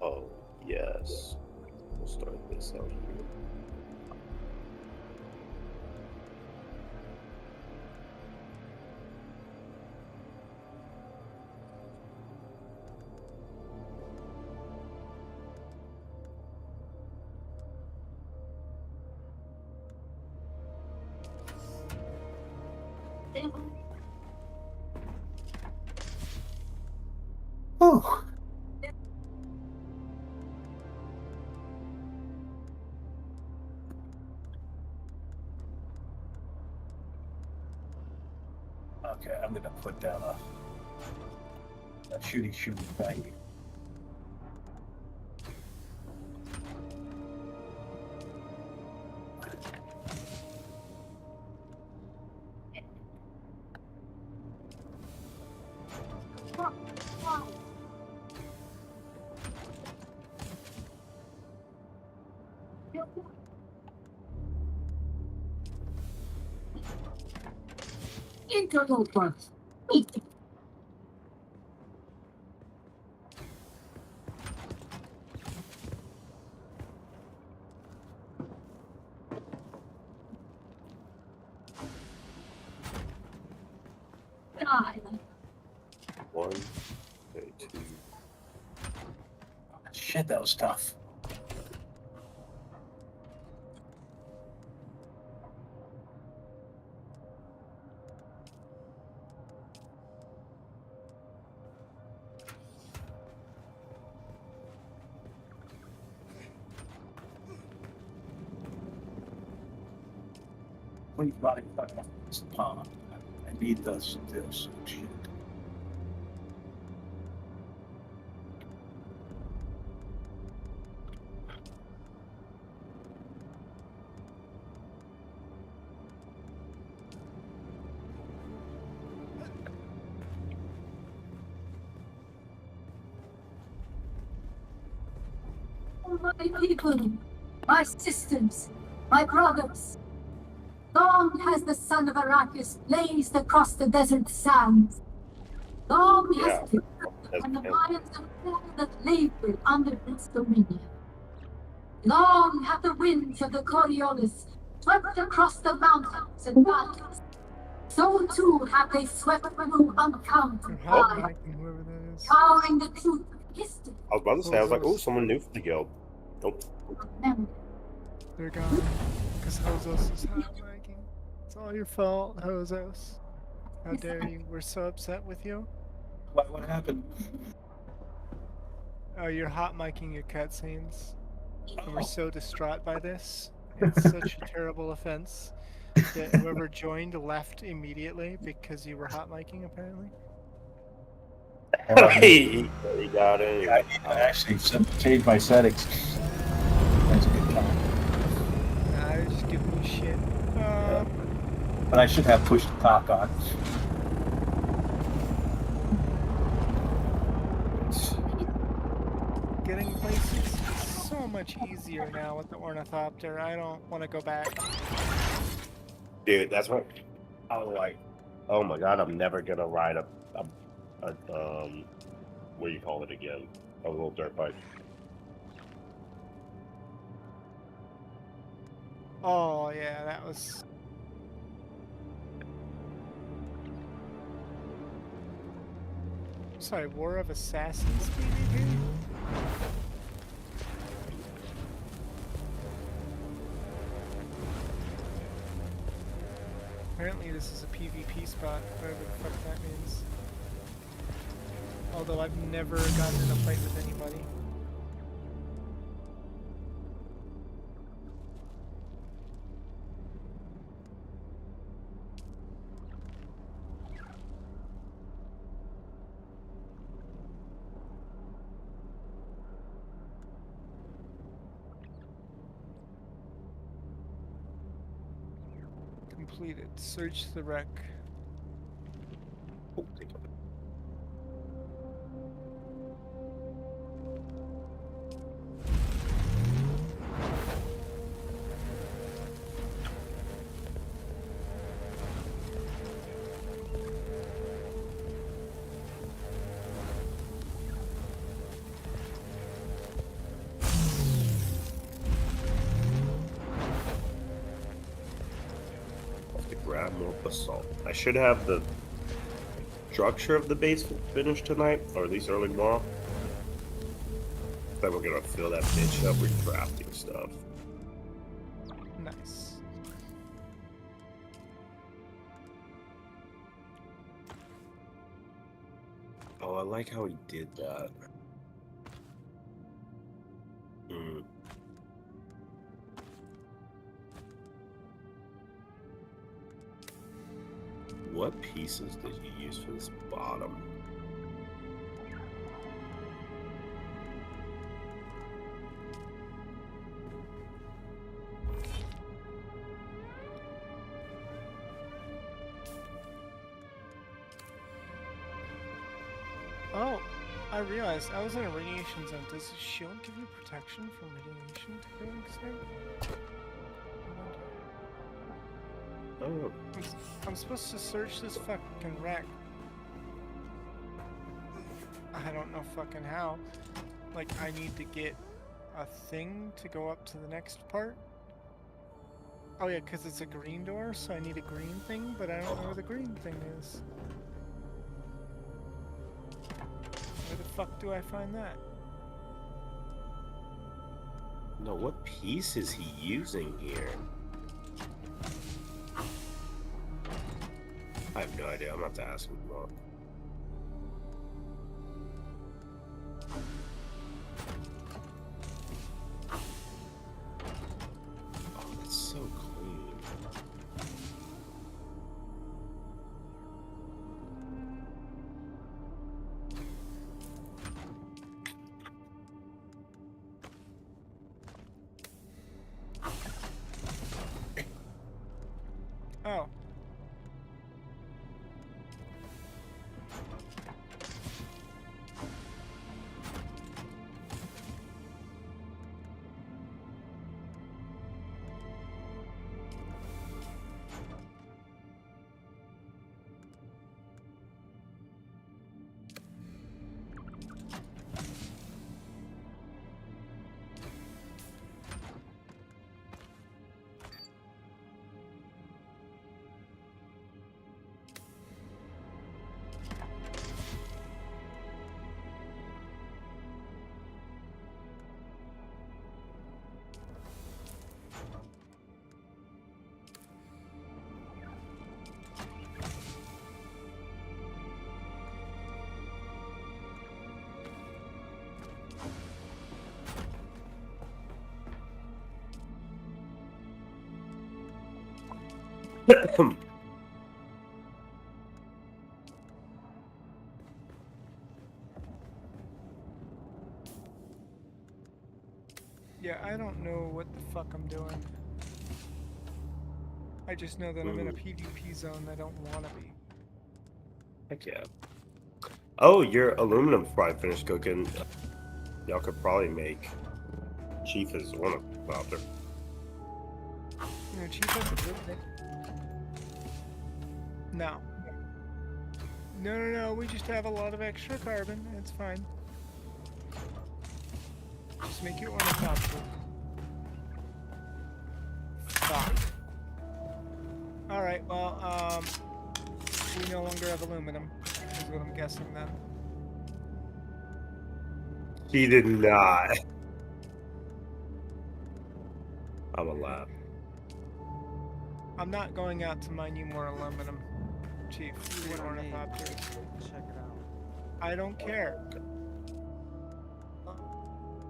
Oh, yes. We'll start this out here. Oh. Okay, I'm gonna put down a shooty thing. Internal parts. One, okay, two. Shit, that was tough. please body fuck off this pond. I need this shit. My people, my sisters, my brothers. Long has the son of Arrakis blazed across the desert sands. Long has the and the minds of all that labored under its dominion. Long have the winds of the Coriolis swept across the mountains and valleys. So too have they swept through uncounted lives, towering the truth of history. I was about to say, I was like, oh, someone new for the guild. Nope. They're gone. Because Hozos is hot miking. It's all your fault, Hozos. How dare you? We're so upset with you. What happened? Oh, you're hot miking your cutscenes. And we're so distraught by this. It's such a terrible offense that whoever joined left immediately because you were hot miking, apparently. He got it. I actually changed my settings. That's a good time. Nah, I was just giving you shit. But I should have pushed the talk on. Getting places is so much easier now with the Ornithopter. I don't want to go back. Dude, that's what I was like. Oh my god, I'm never gonna ride a what do you call it again? A little dirt bike. Oh yeah, that was. Sorry, War of Assassins PvP? Apparently this is a PvP spot, whatever the fuck that means. Although I've never gotten in a fight with anybody. Completed. Search the wreck. Oh, take it. Grab more basalt. I should have the structure of the base finished tonight, or at least early tomorrow. Then we're gonna fill that bitch up with crafting stuff. Nice. Oh, I like how he did that. What pieces did you use for this bottom? Oh, I realized I was in a radiation zone. Does the shield give you protection from radiation to go extinct? Oh. I'm supposed to search this fucking wreck. I don't know fucking how. Like, I need to get a thing to go up to the next part. Oh yeah, because it's a green door, so I need a green thing, but I don't know where the green thing is. Where the fuck do I find that? No, what piece is he using here? I have no idea. I'm gonna have to ask him more. Oh, that's so clean. Yeah, I don't know what the fuck I'm doing. I just know that I'm in a PvP zone I don't want to be. Heck yeah. Oh, your aluminum's probably finished cooking. Y'all could probably make Chief as one of them out there. You know, Chief has a good thing. No. No, we just have a lot of extra carbon. It's fine. Just make your ornithopter. Fuck. Alright, well, we no longer have aluminum, is what I'm guessing then. He did not. I'm a laugh. I'm not going out to mine you more aluminum, Chief. You want ornithopters. Check it out. I don't care.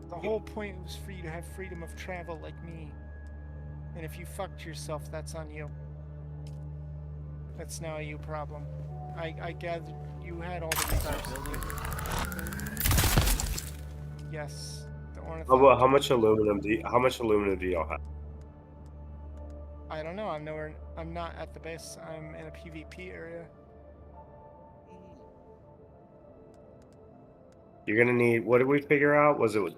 The whole point was for you to have freedom of travel like me. And if you fucked yourself, that's on you. That's now a you problem. I gathered you had all the resources. Yes. The ornithopter. How much aluminum do y'all have? I don't know. I'm not at the base. I'm in a PvP area. You're gonna need, what did we figure out? Was it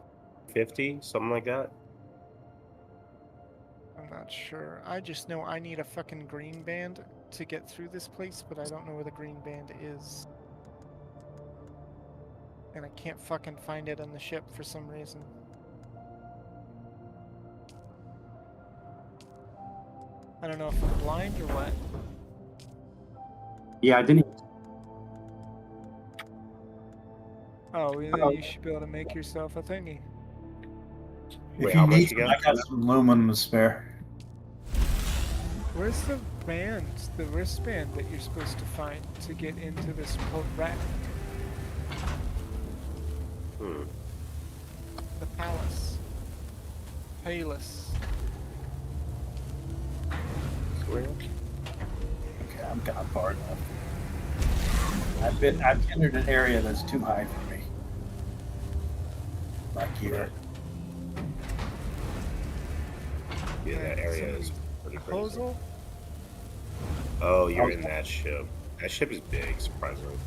50? Something like that? I'm not sure. I just know I need a fucking green band to get through this place, but I don't know where the green band is. And I can't fucking find it on the ship for some reason. I don't know if I'm blind or what. Yeah, I didn't. Oh, you should be able to make yourself a thingy. If Wait, you how much need you some, got? I got some aluminum to spare. Where's the band, the wristband that you're supposed to find to get into this rat? The palace. Palace. Where? Okay, I'm gone far enough. I've entered an area that's too high for me. Like here. Yeah, that area is pretty crazy. Proposal? Oh, you're in that ship. That ship is big, surprisingly.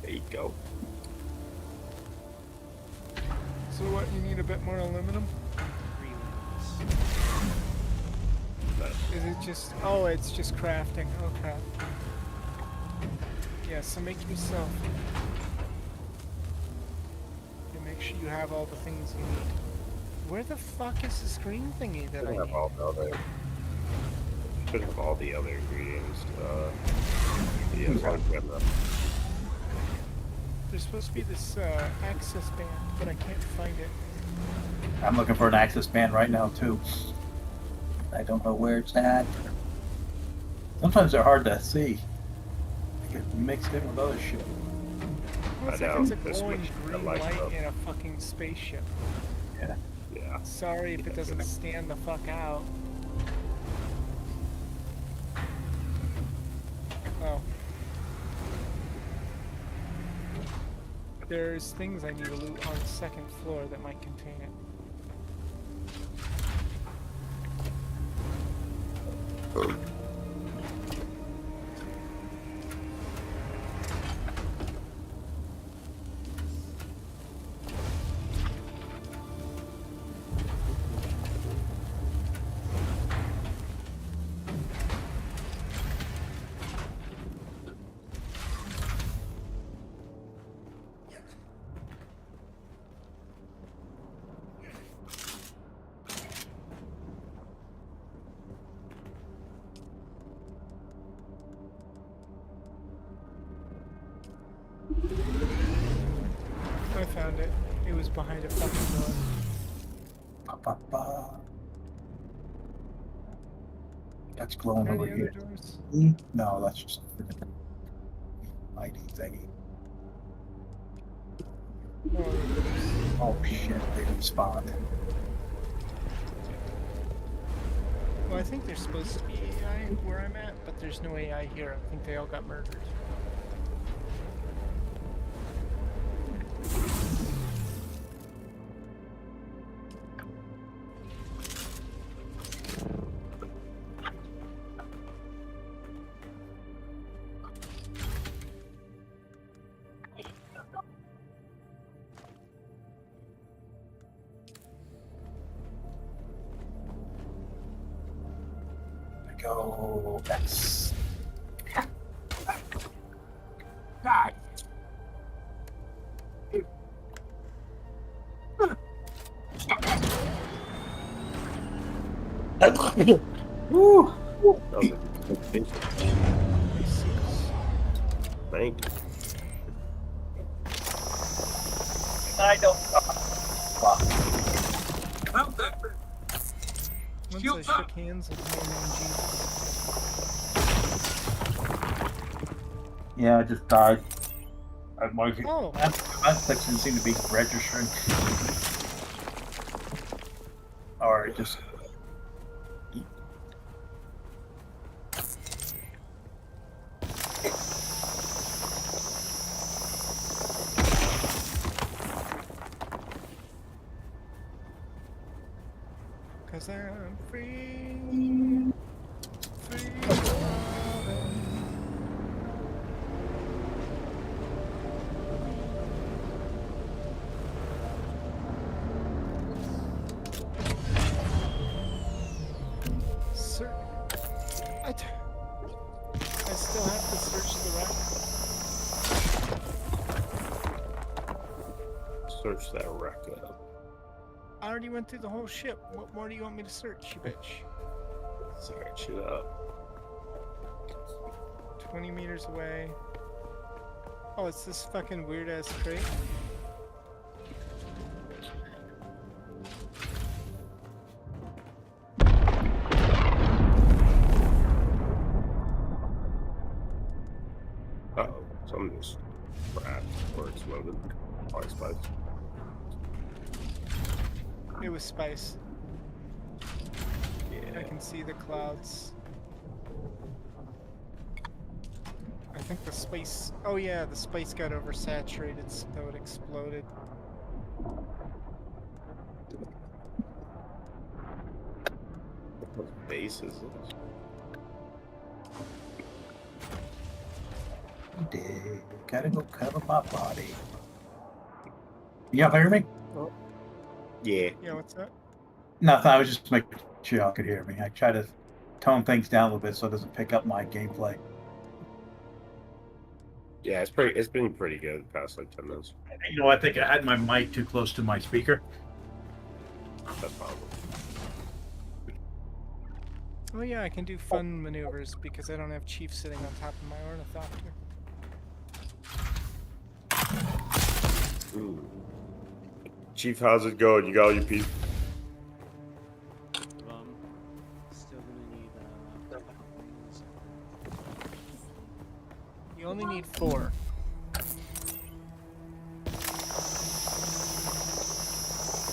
There you go. So what, you need a bit more aluminum? Is it just, oh, it's just crafting, okay. Yeah, so make yourself. And make sure you have all the things you need. Where the fuck is this green thingy that I need? Should have all the other ingredients. There's supposed to be this access band, but I can't find it. I'm looking for an access band right now too. I don't know where it's at. Sometimes they're hard to see. They get mixed in with other shit. Well, it's like it's a glowing green light in a fucking spaceship. Yeah. Yeah. Sorry if it doesn't stand the fuck out. Oh. There's things I need to loot on the second floor that might contain it. I found it. It was behind a fucking door. That's glowing Are over the here. other doors? No, that's just a mighty thingy. Oh shit, they respawned. Well, I think there's supposed to be AI where I'm at, but there's no AI here. I think they all got murdered. Go X. Woo! That was a good thing. Thank you. I don't. Once I shook hands with my name Jesus. Yeah, I just died. My Oh. section seemed to be registering. Or just. Cause I'm free. Sir, I still have to search the wreck. Search that wreck up. I already went through the whole ship. What more do you want me to search, you bitch? Search it up. 20 meters away. Oh, it's this fucking weird ass crate. Uh-oh. Something just crashed or exploded. Probably spice. It was spice. Yeah. I can see the clouds. I think the space... Oh yeah, the space got oversaturated, so it exploded. What base is this? Gotta go cover my body. Y'all hear me? Yeah. Yeah, what's that? Nothing. I was just making sure y'all could hear me. I try to tone things down a little bit so it doesn't pick up my gameplay. Yeah, it's been pretty good the past like 10 minutes. You know, I think I had my mic too close to my speaker. That's probably. Oh yeah, I can do fun maneuvers because I don't have Chief sitting on top of my ornithopter. Ooh. Chief, how's it going? You got all your people? Still gonna need You only need 4.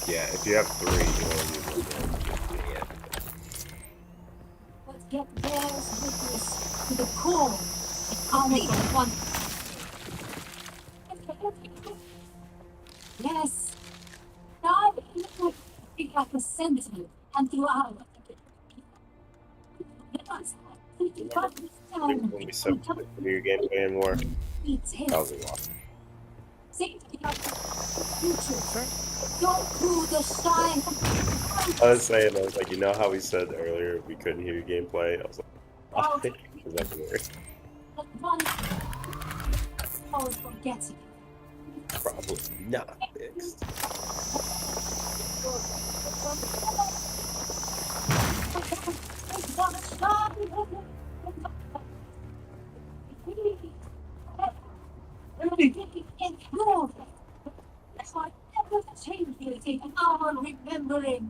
Yeah, if you have 3, you only need 1. Yeah. But get bears witness to the core and only one. Yes. Now we got the sentiment and throughout. When we said new gameplay anymore, that was a lot. Go through the shine. I was saying, I was like, you know how we said earlier we couldn't hear your gameplay? I was like, oh, is that weird? Always forgetting. Probably not fixed. That's why never change anything in our remembering.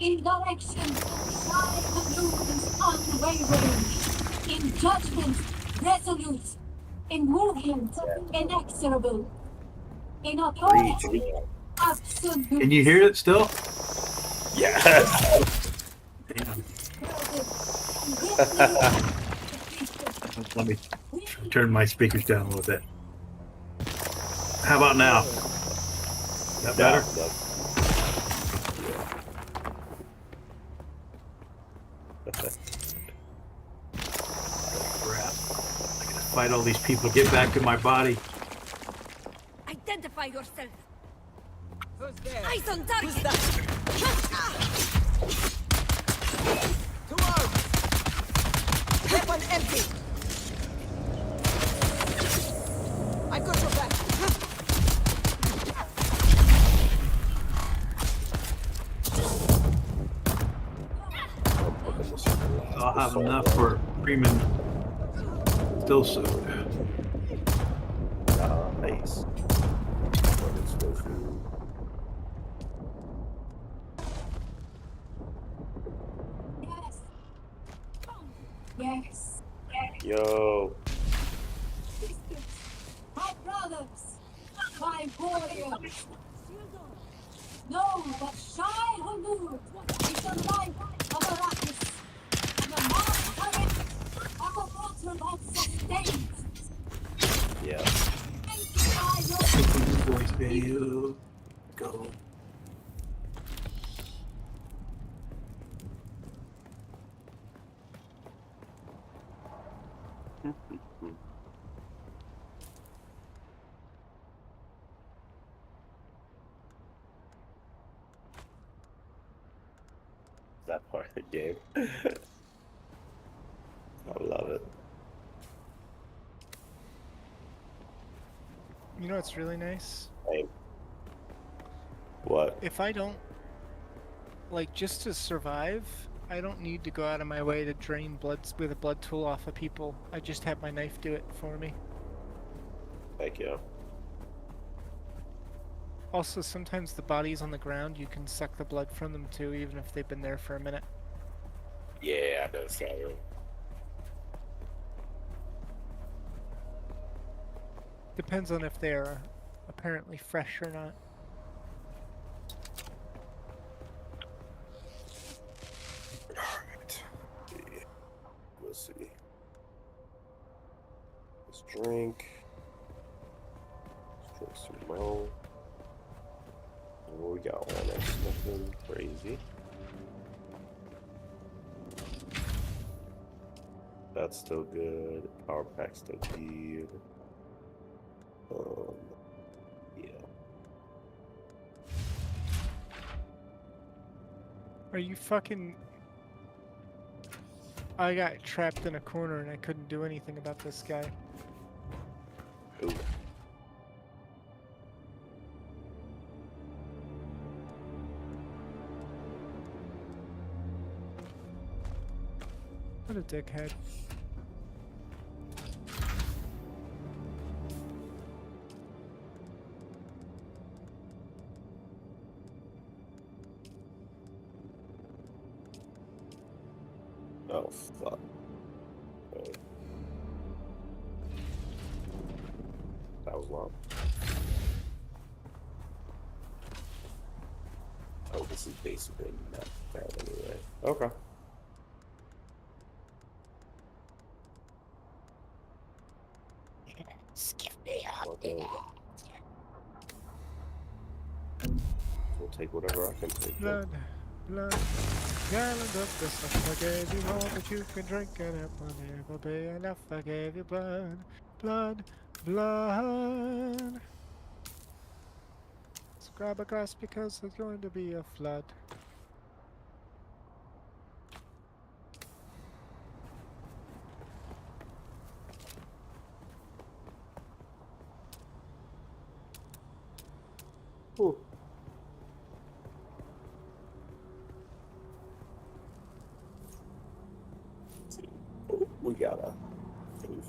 In direction, Shy Hanun is unwavering. In judgment, resolute. In movement, inexorable. In authority, absolute. Can you hear it still? Yes. Damn. Let me turn my speakers down a little bit. How about now? Is that better? Crap. I gotta fight all these people, get back to my body. Identify yourself. Who's there? Eyes on target. Who's that? Come on! Weapon empty! I got your back. I'll have enough for Freeman still soon. Nice. Yes. Yo. My brothers, my warriors. Know that Shy Hanun is the light of Arrakis, and the mark current of the water that sustains. Yeah. Voice video. Go. That part of the game. I love it. You know what's really nice? Hey. What? If I don't, like, just to survive, I don't need to go out of my way to drain blood with a blood tool off of people. I just have my knife do it for me. Thank you. Also, sometimes the bodies on the ground, you can suck the blood from them too, even if they've been there for a minute. Yeah, I noticed that. Depends on if they are apparently fresh or not. Alright. Let's see. Let's drink. Let's drink some more. Oh, we got one. That's nothing crazy. That's still good. Power pack's still good. Yeah. Are you fucking... I got trapped in a corner and I couldn't do anything about this guy. Ooh. What a dickhead. Oh, fuck. Okay. That was long. Oh, this is basically not bad anyway. Okay. Skip me out. We'll take whatever I can take. Blood, blood, gallon of the stuff I gave you all that you can drink, and it will never be enough. I gave you blood, blood, blood. Let's grab a glass because there's going to be a flood. Ooh. We got a thing.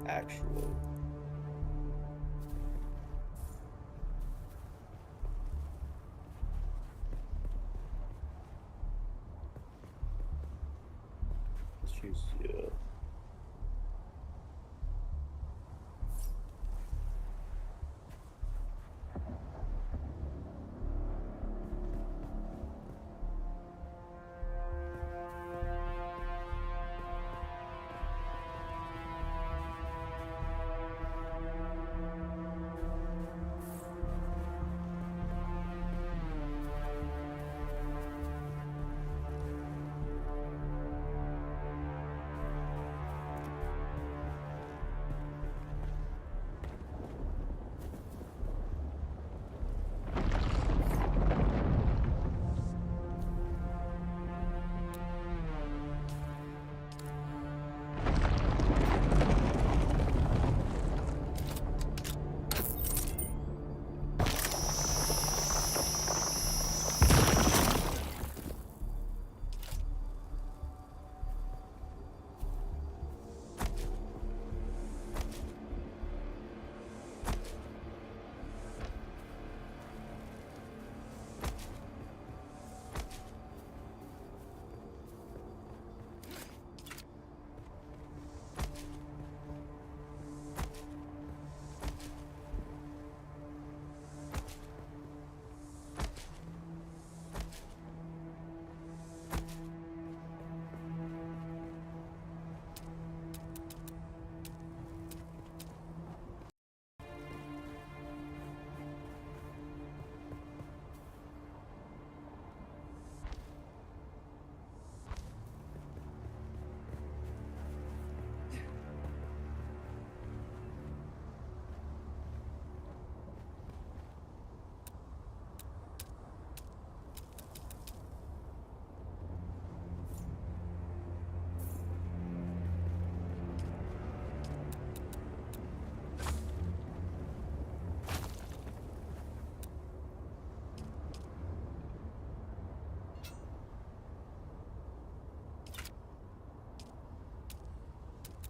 Actually. Let's choose, yeah.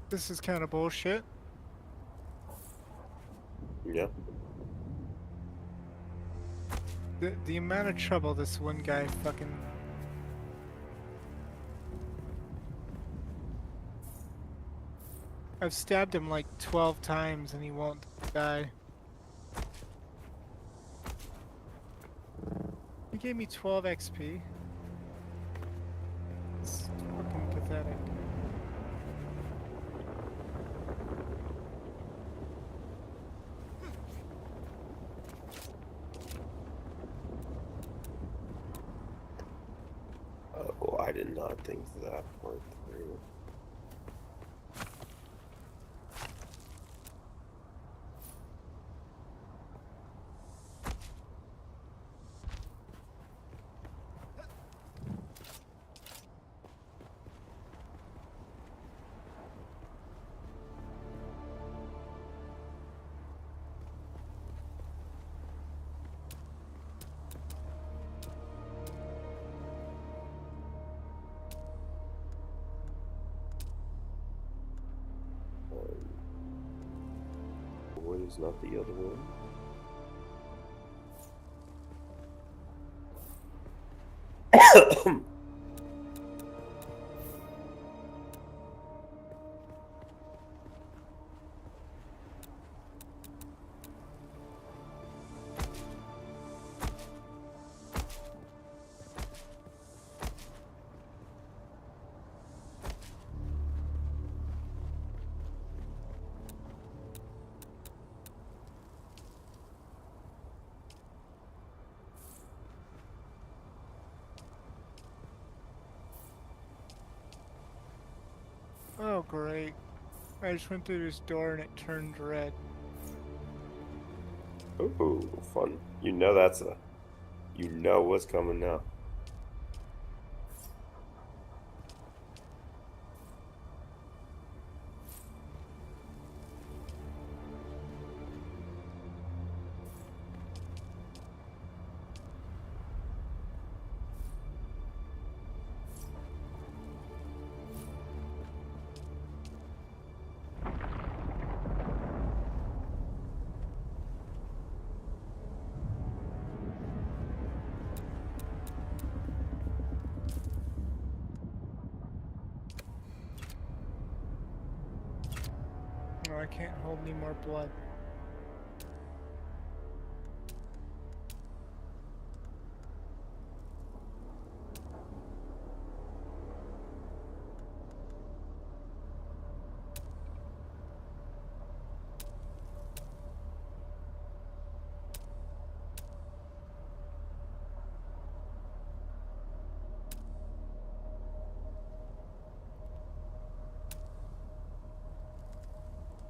This is kind of bullshit. Yeah. The amount of trouble this one guy fucking... I've stabbed him like 12 times and he won't die. He gave me 12 XP. It's fucking pathetic. Oh, I did not think that went through. What is not the other one? Oh great. I just went through this door and it turned red. Ooh, fun. You know that's a... You know what's coming now. I can't hold any more blood.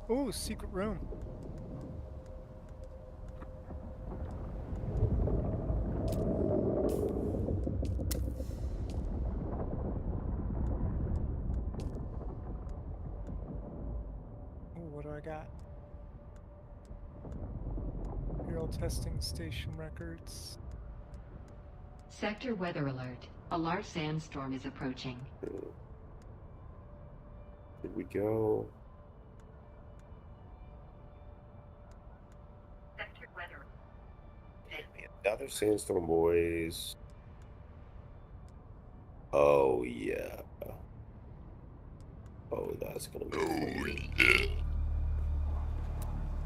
Ooh, secret room. Ooh, what do I got? Imperial testing station records. Sector weather alert. A large sandstorm is approaching. Did we go? Sector weather. Another sandstorm, boys. Oh yeah. Oh, that's gonna be. Oh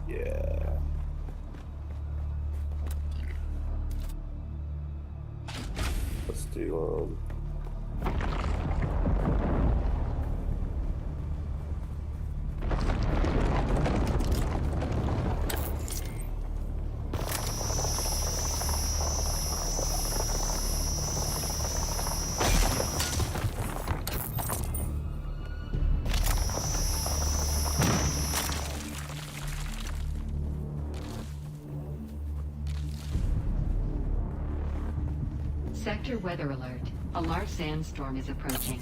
yeah. Yeah. Let's do Sector weather alert. A large sandstorm is approaching.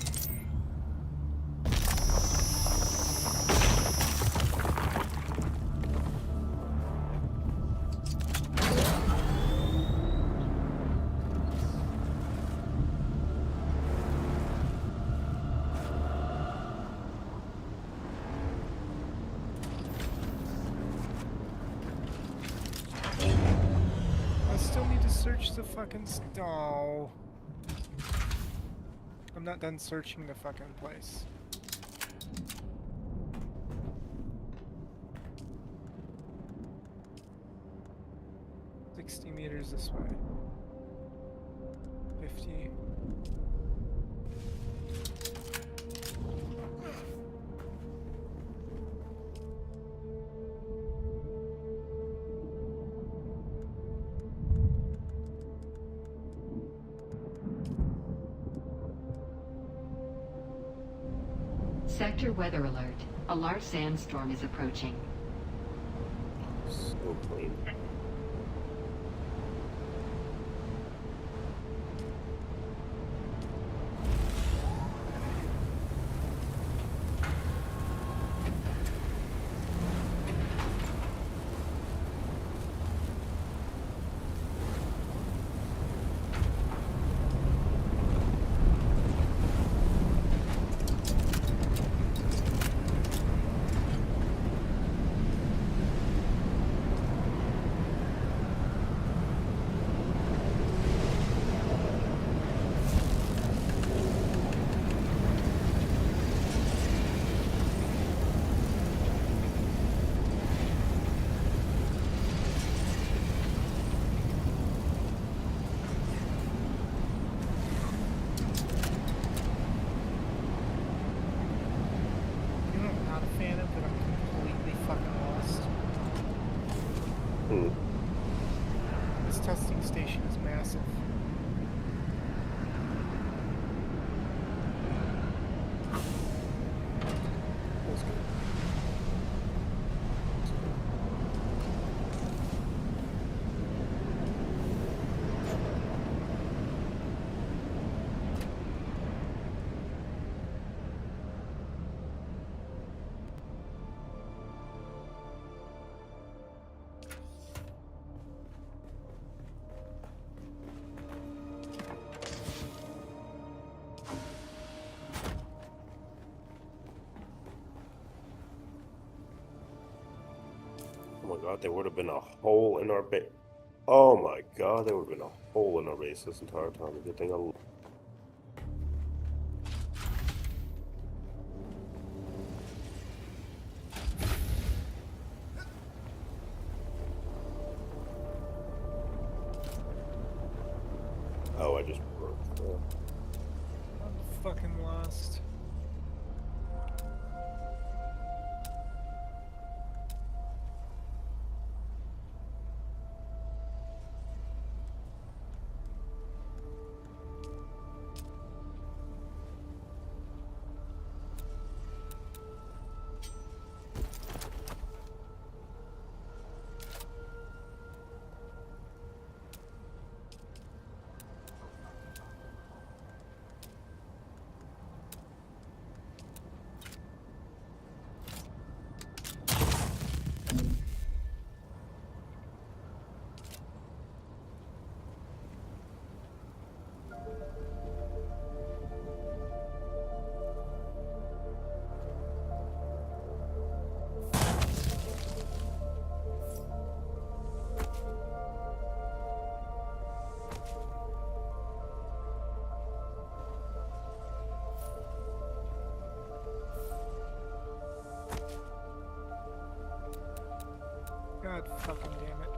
I still need to search the fucking stall. I'm not done searching the fucking place. $60 meters this way. 50. Sector weather alert. A large sandstorm is approaching. so clean. You know what I'm not a fan of, but I'm completely fucking lost. This testing station is massive. That's good. Oh my god, there would have been a hole in our base. Oh my god, there would have been a hole in our base this entire time. Good thing I. I just broke through. I'm fucking lost. God fucking damn it.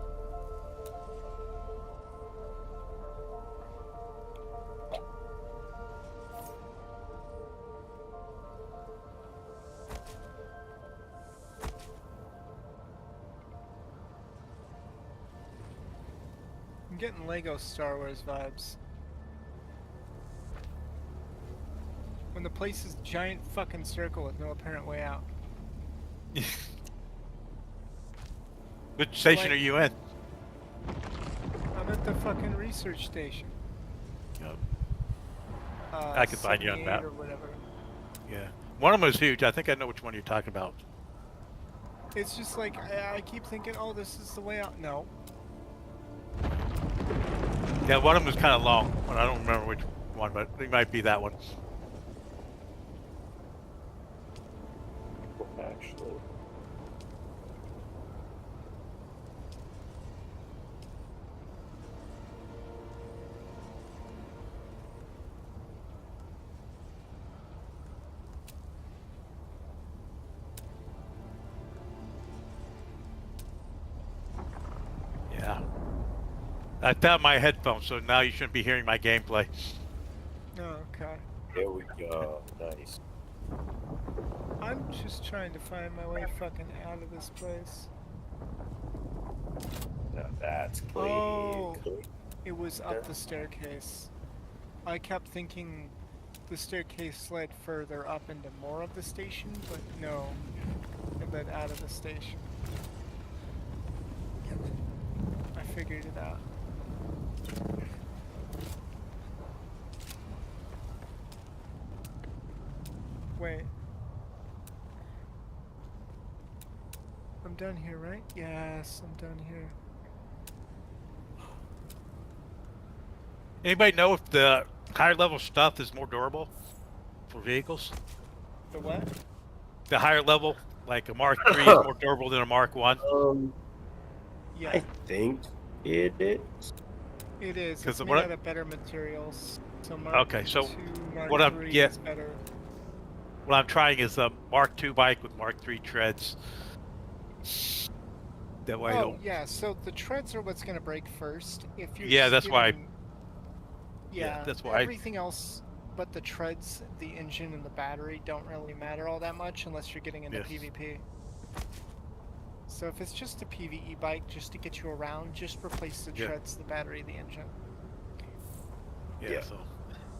I'm getting Lego Star Wars vibes. When the place is a giant fucking circle with no apparent way out. Which station Like- are you in? I'm at the fucking research station. Yep. I can find you on 78 that. or whatever. Yeah. One of them is huge. I think I know which one you're talking about. It's just like, I keep thinking, oh, this is the way out. No. Yeah, one of them is kind of long, but I don't remember which one, but it might be that one. Actually. Yeah. I found my headphones, so now you shouldn't be hearing my gameplay. Oh, okay. There we go. Nice. I'm just trying to find my way fucking out of this place. Now that's clean. Oh, Clean. it was up the staircase. I kept thinking the staircase led further up into more of the station, but no, it led out of the station. I figured it out. Wait. I'm done here, right? Yes, I'm done here. Anybody know if the higher level stuff is more durable for vehicles? The what? The higher level, like a Mark III, is more durable than a Mark One. Yeah. I think it is. It is. 'Cause It's made what I- out of better materials. So Mark Okay, so 2, Mark what I'm 3 yeah, is better. what I'm trying is a Mark II bike with Mark III treads. That way, I Oh don't. yeah. So the treads are what's gonna break first. If you're Yeah, just that's why. getting- Yeah, that's why. everything else but the treads, the engine, and the battery don't really matter all that much unless you're getting into Yes. PvP. So if it's just a PvE bike, just to get you around, just replace the Yeah. treads, the battery, the engine. Yeah, so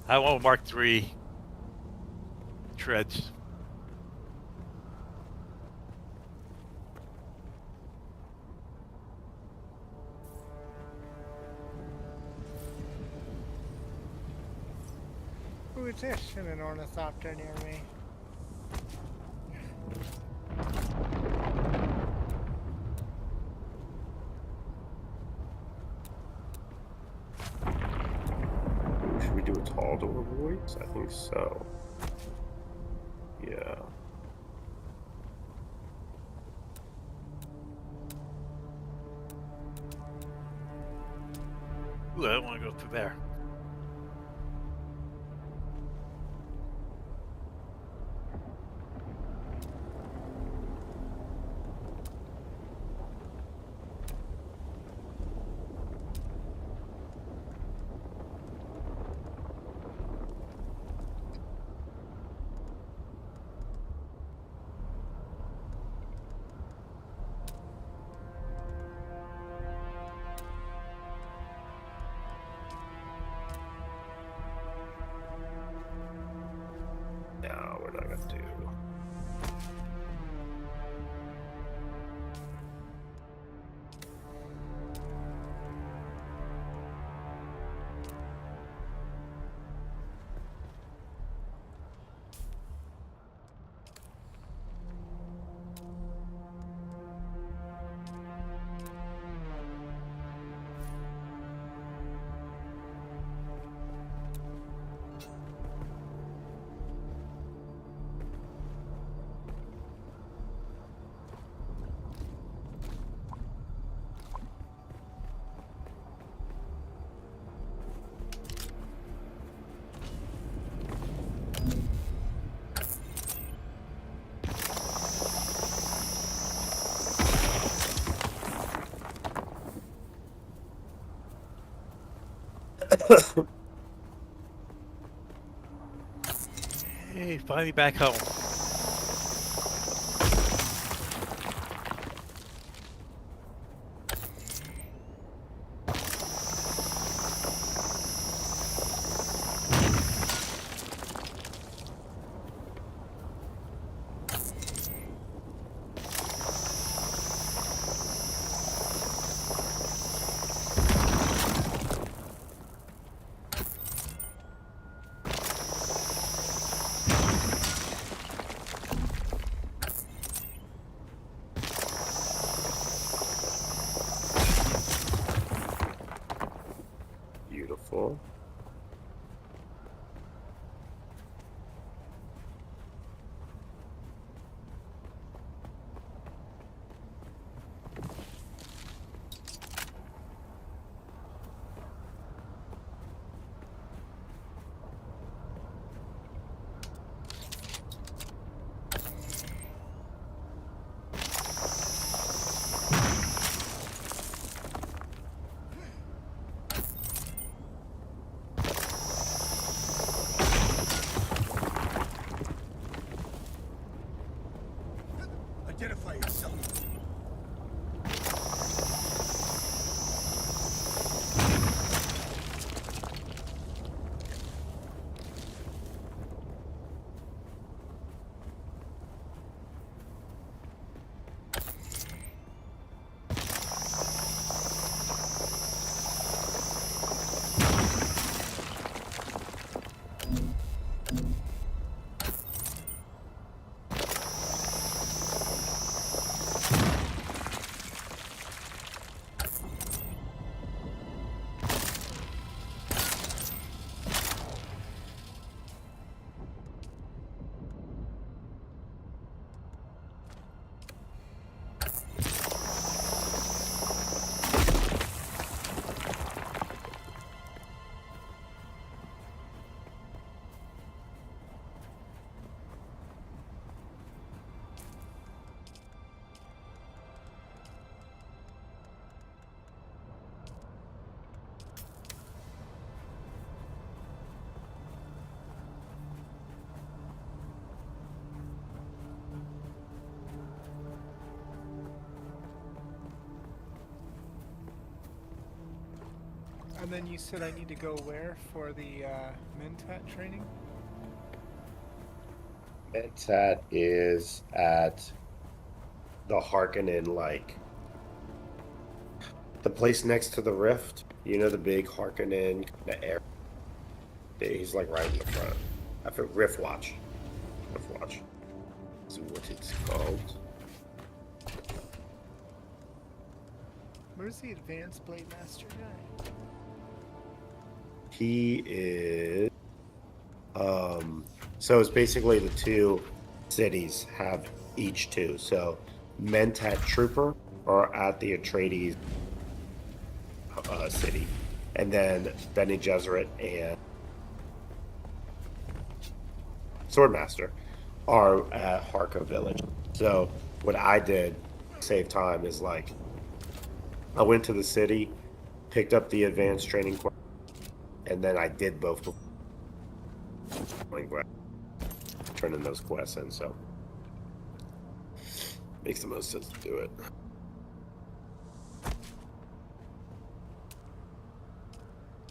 I want Mark III treads. Who is this in an ornithopter near me? Should we do a tall door voice? I think so. Yeah. Ooh, I don't want to go through there. Hey, finally back home. Beautiful. Identify yourself. And then you said I need to go where for the Mentat training? Mentat is at the Harkonnen, like the place next to the rift. You know, the big Harkonnen kind of air. He's like right in the front. I feel Rift Watch. Rift Watch is what it's called. Where's the advanced Blade Master guy? He is so it's basically the two cities have each two. So Mentat Trooper are at the Atreides city, and then Bene Gesserit and Swordmaster are at Harko Village. So what I did to save time is like I went to the city, picked up the advanced training course, and then I did both before turning those quests in. So makes the most sense to do it.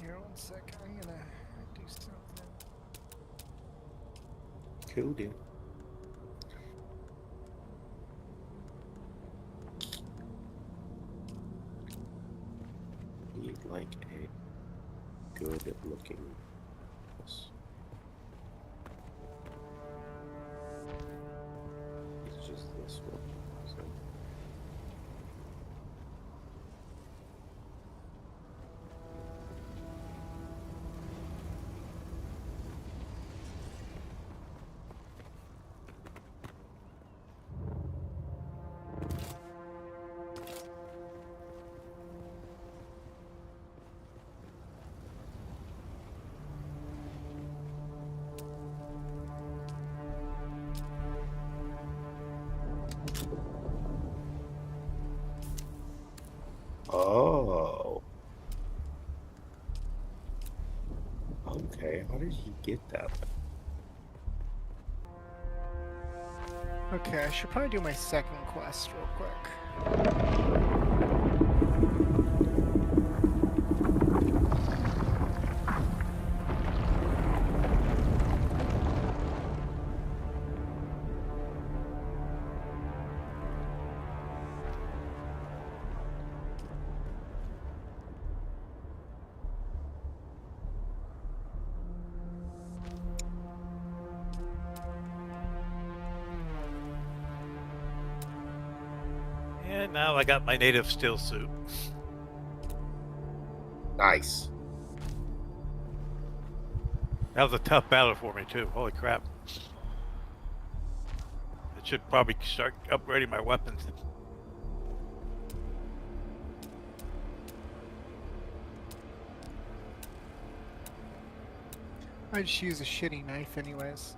Here, 1 sec. I'm gonna do something. Cool, dude. Need like a good looking. It's just this one. So. Oh. Okay, how did he get that? Okay, I should probably do my second quest real quick. And now I got my native steel suit. Nice. That was a tough battle for me too. Holy crap. I should probably start upgrading my weapons. I just use a shitty knife anyways.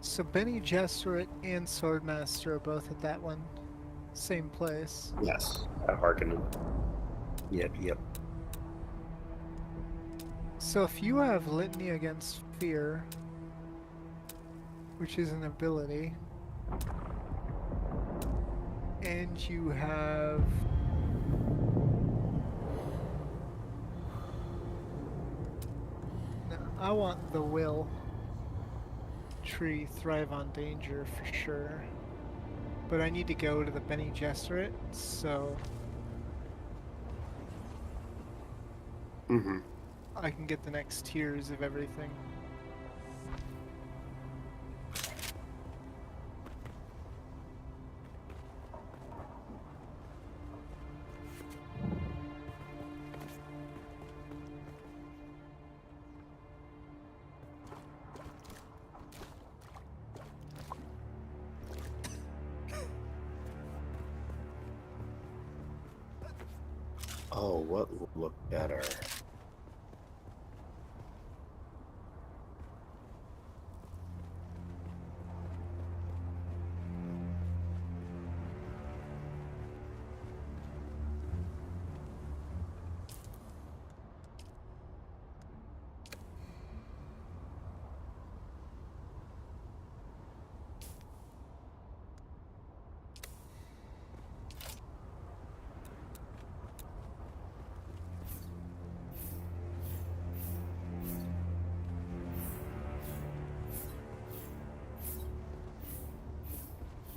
So Benny Gesserit and Swordmaster are both at that one. Same place. Yes, I hearken. Yep. So if you have Litany Against Fear, which is an ability, and you have no, I want the Will tree, Thrive on Danger for sure, but I need to go to the Benny Gesserit, so I can get the next tiers of everything. Oh, what will look better?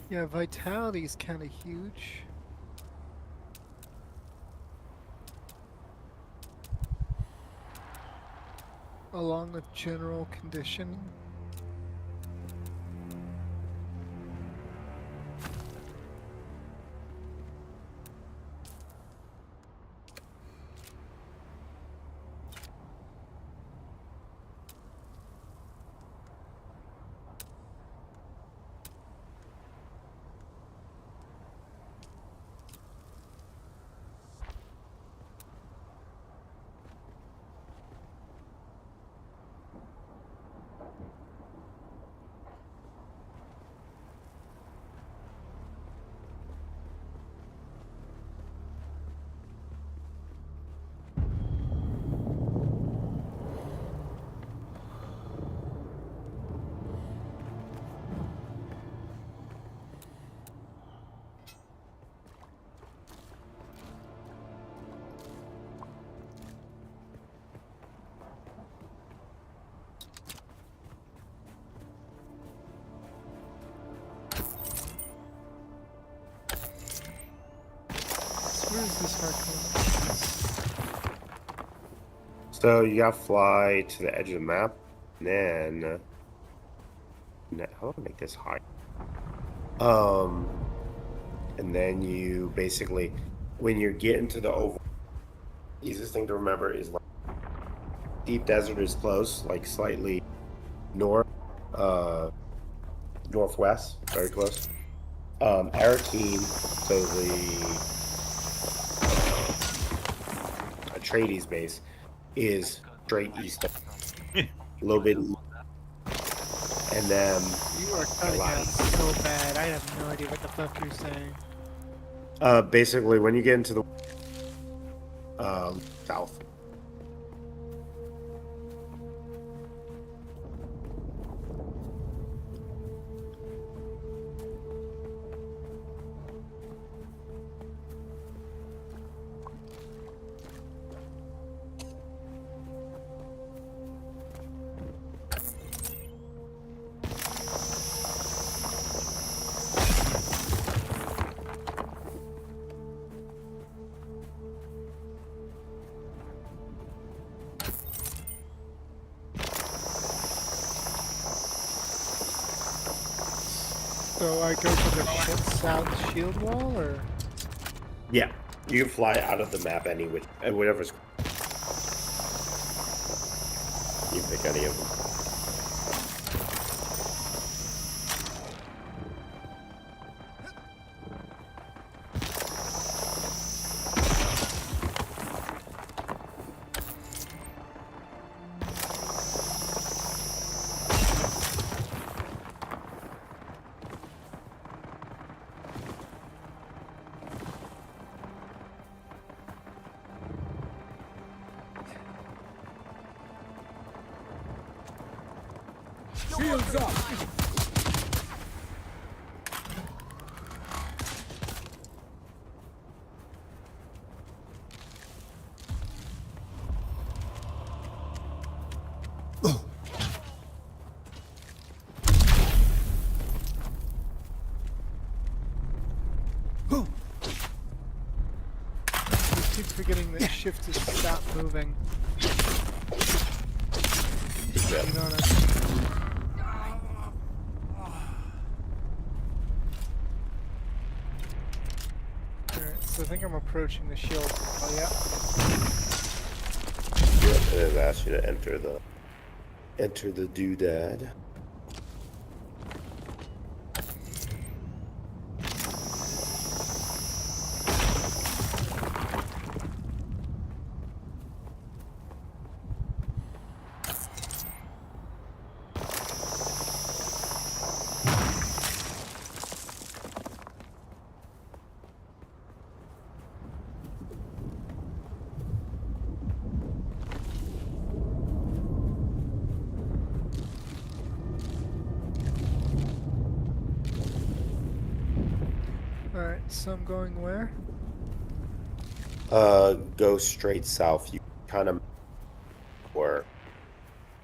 Yeah, Vitality's kind of huge. Along with general condition. Where is this hard code? So you gotta fly to the edge of the map, and then how do I make this high? And then you basically, when you're getting to the oval, easiest thing to remember is like deep desert is close, like slightly north, northwest, very close. Aratine, so the Atreides base is straight east, a little bit east. And then you are cutting out so bad. I have no idea what the fuck you're saying. Basically, when you get into the south. So I go to the south shield wall, or? Yeah, you can fly out of the map anyway, and whatever's. You pick any of them. Shields up! I keep forgetting that shift is stop moving. Yeah. You know what I mean? Alright, so I think I'm approaching the shield. Oh yeah. Yeah, it asks you to enter the doodad. Alright, so I'm going where? Go straight south. You kind of, or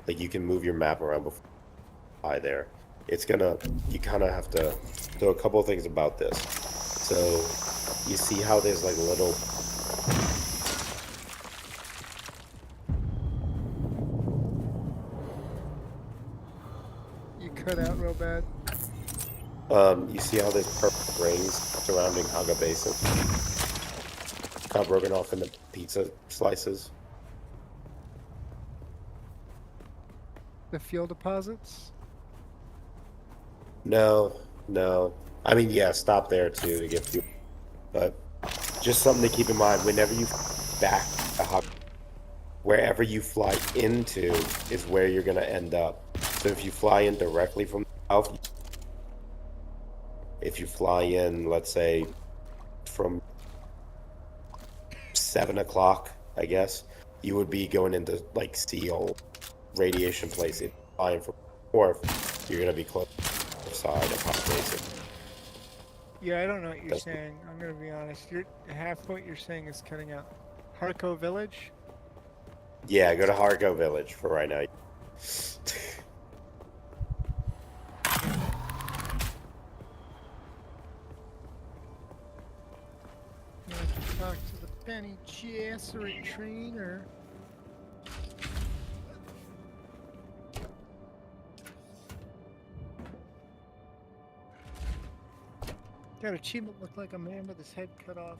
like you can move your map around before you fly there. It's gonna, you kind of have to. So a couple of things about this. So you see how there's like little. You cut out real bad. You see how there's purple rings surrounding Haga Basin? Kind of broken off into pizza slices. The fuel deposits? No. I mean, yeah, stop there too to get fuel. But just something to keep in mind whenever you back to Haga, wherever you fly into is where you're going to end up. So if you fly in directly from the south, if you fly in, let's say, from 7 o'clock, I guess, you would be going into, like, Seal radiation place. If you're flying from 4th, you're going to be close to the side of Hot Basin. Yeah, I don't know what you're saying. I'm gonna be honest. Half what you're saying is cutting out. Harco Village? Yeah, go to Harco Village for right now. Talk to the Penny Gesserit trainer. That achievement looked like a man with his head cut off.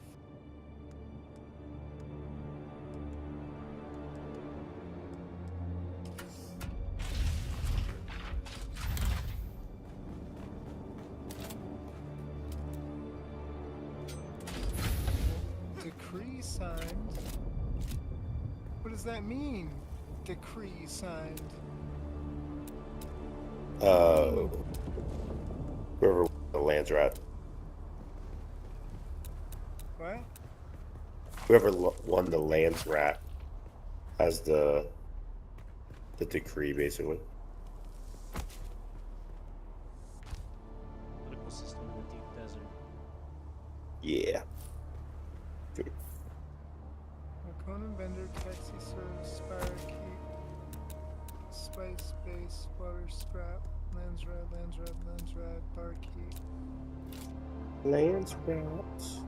Decree signed? What does that mean? Decree signed. Wherever the lands are at. What? Whoever won the Lance Rat has the decree, basically. Political system in the deep desert. Yeah. Conan vendor, taxi service, Spire Keep, spice base, water scrap, lands red, barkeep. Lance Rats.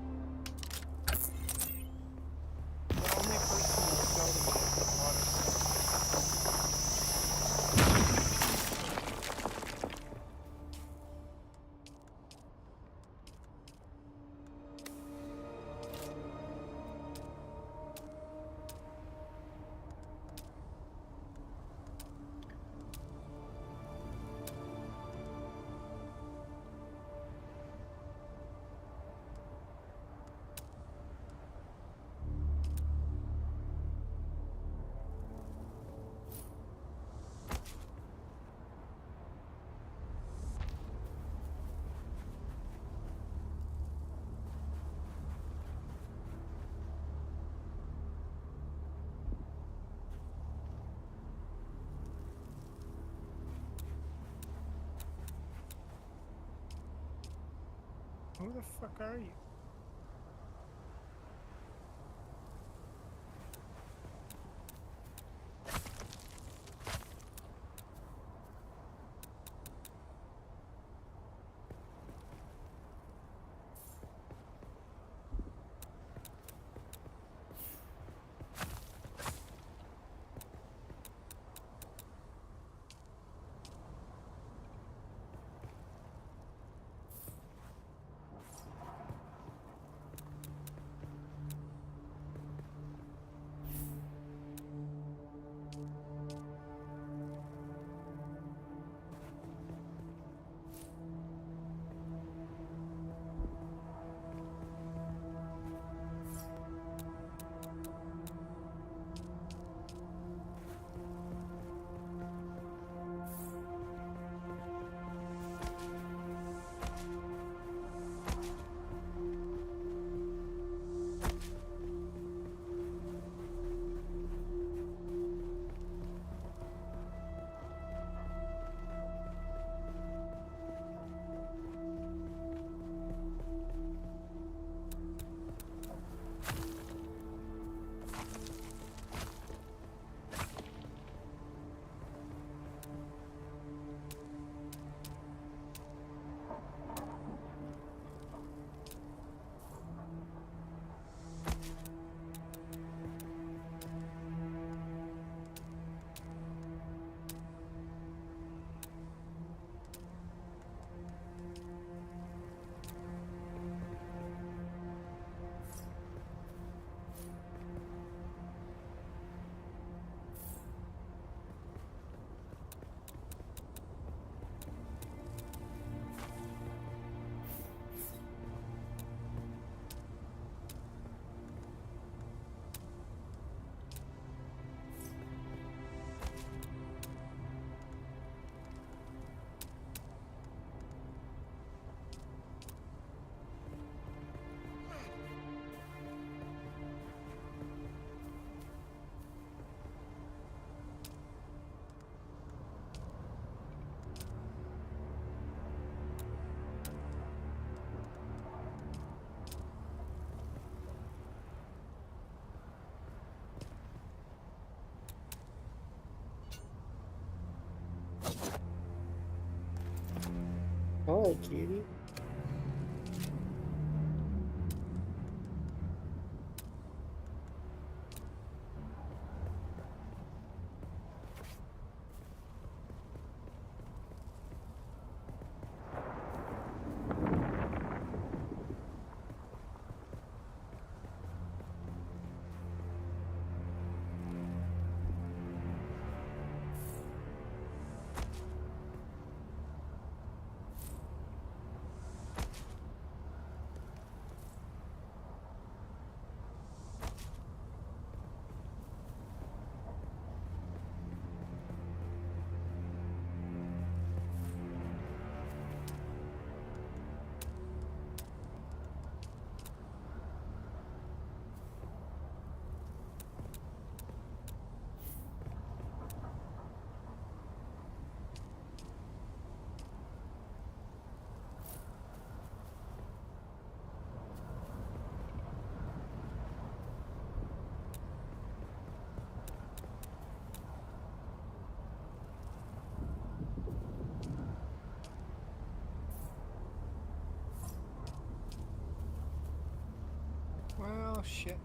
The only person who seldom gets water scrap. Who the fuck are you? Oh, kitty. Well, shit.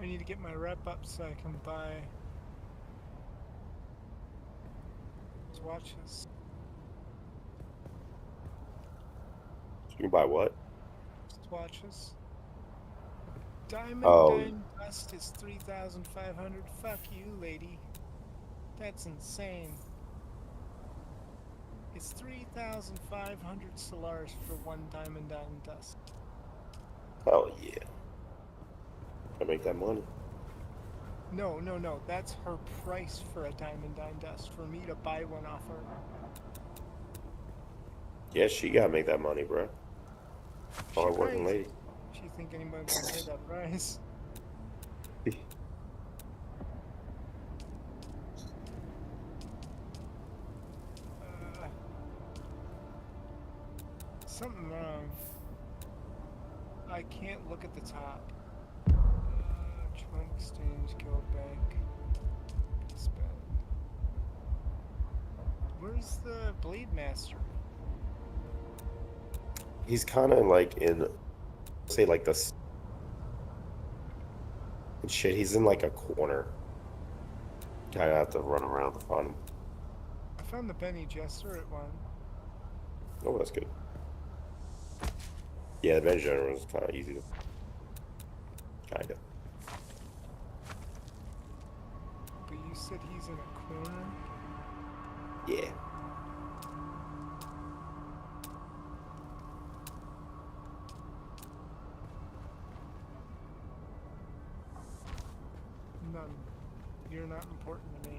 I need to get my rep up so I can buy these watches. You can buy what? These watches. Diamond Oh. dust is 3,500. Fuck you, lady. That's insane. It's 3,500 Solars for one diamond dust. Oh yeah. I make that money. No. That's her price for a diamond dust. For me to buy one off her. Yeah, she gotta make that money, bro. Hard working Right. lady. She think anybody's gonna pay that price? Something wrong. I can't look at the top. Joint exchange, guild bank. Spend. Where's the blade master? He's kind of like in, say, like this. Shit, he's in like a corner. I have to run around to find him. I found the Benny Gesserit one. Oh, that's good. Yeah, the bench general is kind of easy to. Kinda. But you said he's in a corner? Yeah. None. You're not important to me.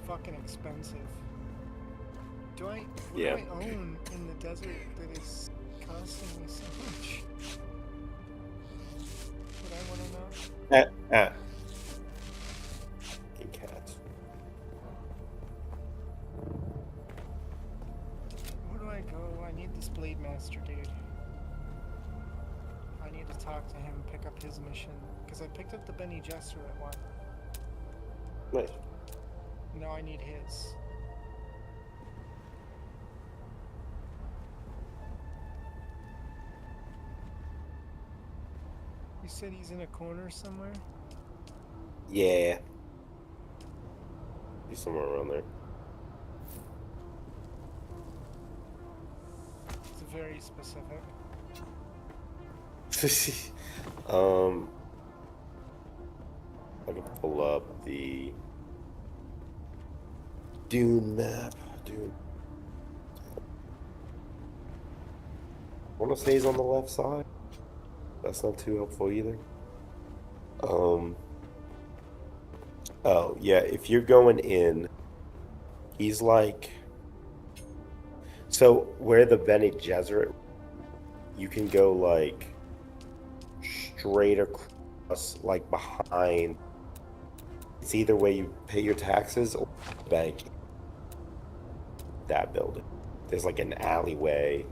fucking expensive. What Yeah. do I own in the desert that is costing me so much? Would I want to know? Fucking cats. Where do I go? I need this Blade Master dude. I need to talk to him, pick up his mission. Because I picked up the Bene Gesserit one. Nice. Now I need his. You said he's in a corner somewhere? Yeah. He's somewhere around there. It's very specific. I can pull up the Dune map. Dune. I want to say he's on the left side. That's not too helpful either. Oh yeah, if you're going in, he's like. So where the Bene Gesserit, you can go like straight across, like behind. It's either way you pay your taxes or bank. That building. There's like an alleyway,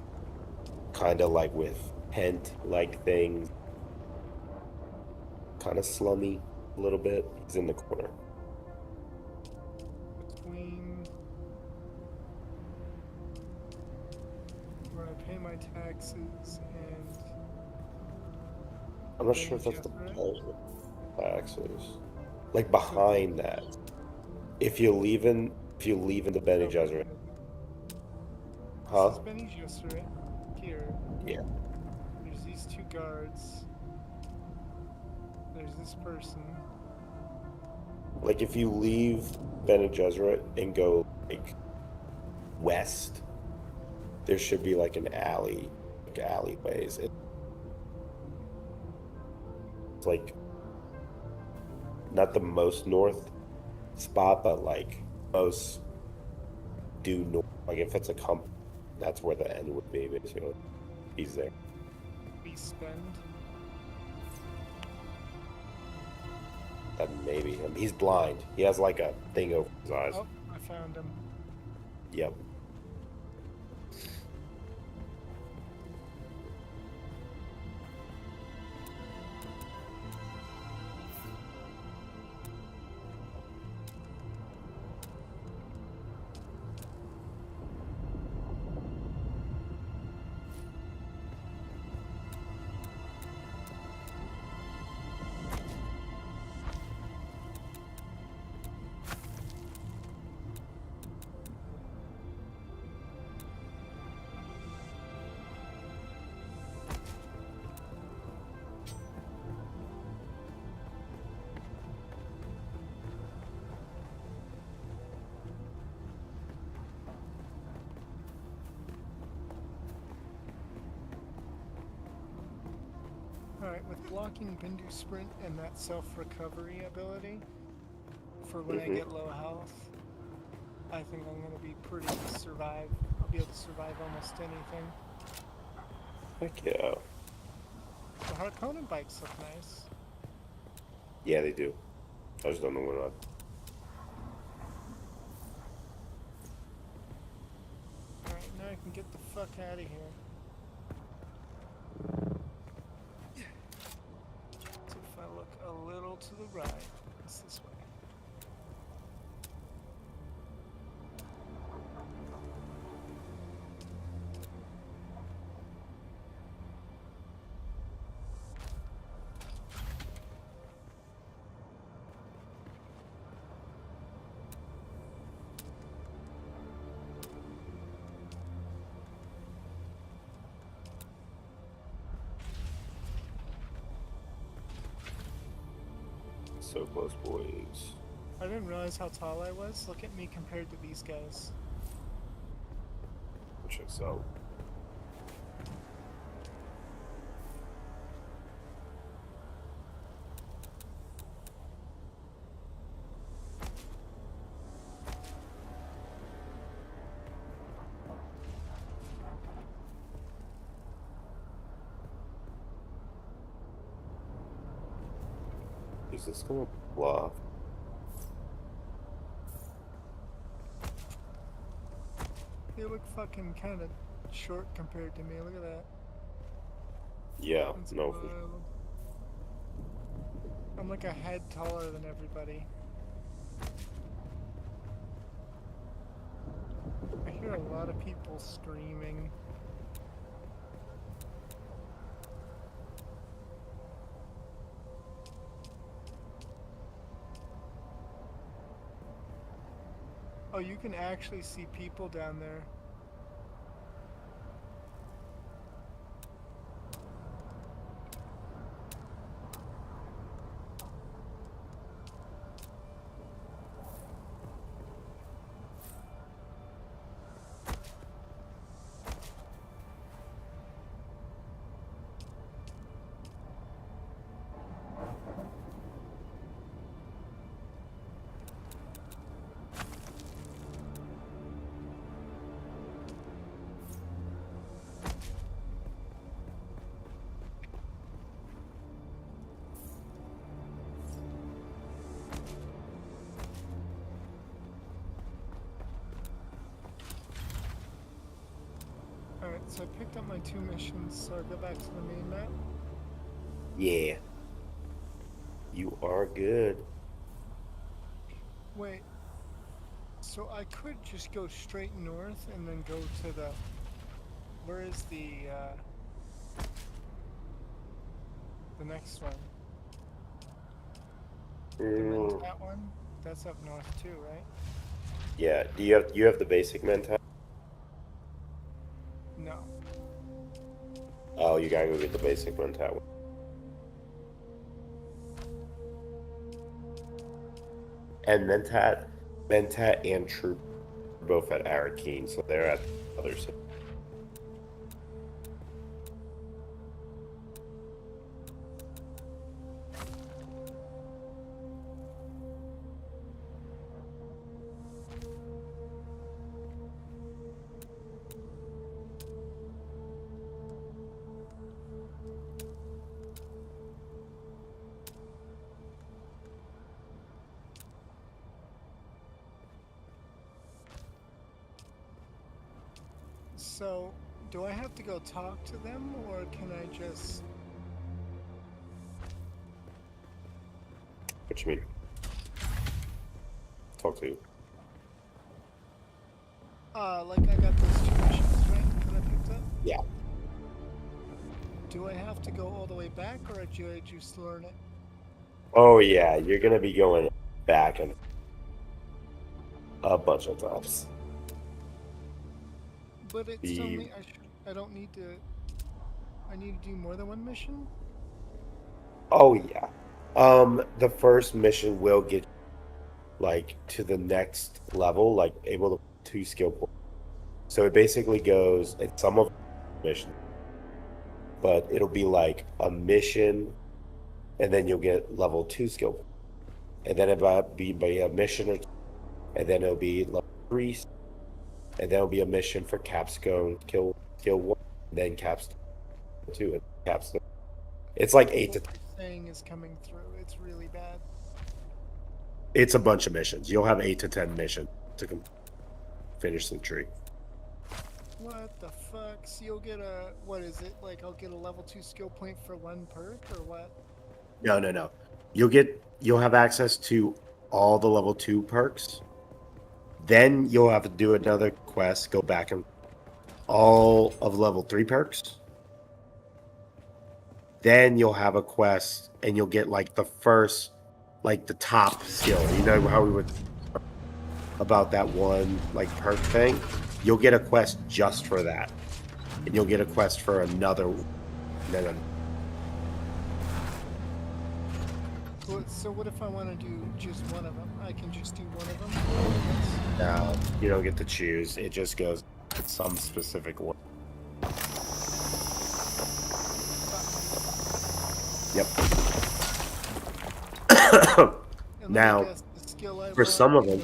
kind of like with tent-like things. Kind of slummy a little bit. He's in the corner. Between where I pay my taxes and I'm not sure if that's the place with taxes. Like behind that. If you're leaving the Bene Gesserit. Huh? This is Bene Gesserit here. Yeah. There's these two guards. There's this person. Like if you leave Bene Gesserit and go like west, there should be like an alleyways. It's like not the most north spot, but like most due north. Like if it's a that's where the end would be basically. He's there. We spend. That may be him. He's blind. He has like a thing over his eyes. Oh, I found him. Yep. Alright, with blocking Bindu Sprint and that self-recovery ability, for when I get low health, I think I'm going to be pretty survive. I'll be able to survive almost anything. Heck yeah. The Harkonnen bikes look nice. Yeah, they do. I just don't know when not. Alright, now I can get the fuck out of here. So if I look a little to the right, it's this way. So close, boys. I didn't realize how tall I was. Look at me compared to these guys. Checks out. Is this gonna blow up? They look fucking kind of short compared to me. Look at that. Yeah, That's no. wild. I'm like a head taller than everybody. I hear a lot of people screaming. Oh, you can actually see people down there. Alright, so I picked up my 2 missions, so I go back to the main map. Yeah. You are good. Wait. So I could just go straight north and then go to the... Where is the next one? That one? That's up north too, right? Yeah. Do you have the basic mentality? No. Oh, you gotta go get the basic mentality. And Mentat and Troop are both at Arakeen, so they're at the other side. So, do I have to go talk to them, or can I just... What you mean? Talk to you. like I got those 2 missions, right, that I picked up? Yeah. Do I have to go all the way back, or do I just learn it? Oh yeah, you're gonna be going back and a bunch of times. But it's telling me I don't need to... I need to do more than 1 mission? Oh yeah. The first mission will get like to the next level, like able to 2 skill points. So it basically goes in some of the missions, but it'll be like a mission, and then you'll get level 2 skill points. And then it'll be a mission or 2, and then it'll be level 3, and then it'll be a mission for capstone skill 1, and then capstone 2, and capstone. It's like 8 to 10. What you're saying is coming through. It's really bad. It's a bunch of missions. You'll have 8 to 10 missions to finish the tree. What the fuck? So you'll get a... What is it? Like, I'll get a level 2 skill point for 1 perk, or what? No. You'll have access to all the level 2 perks. Then you'll have to do another quest, go back and all of level 3 perks. Then you'll have a quest and you'll get like the first, like the top skill. You know how we would about that one like perk thing? You'll get a quest just for that. And you'll get a quest for another. No. So what if I want to do just one of them? I can just do one of them? No, you don't get to choose. It just goes to some specific one. Yep. Now, for some of them,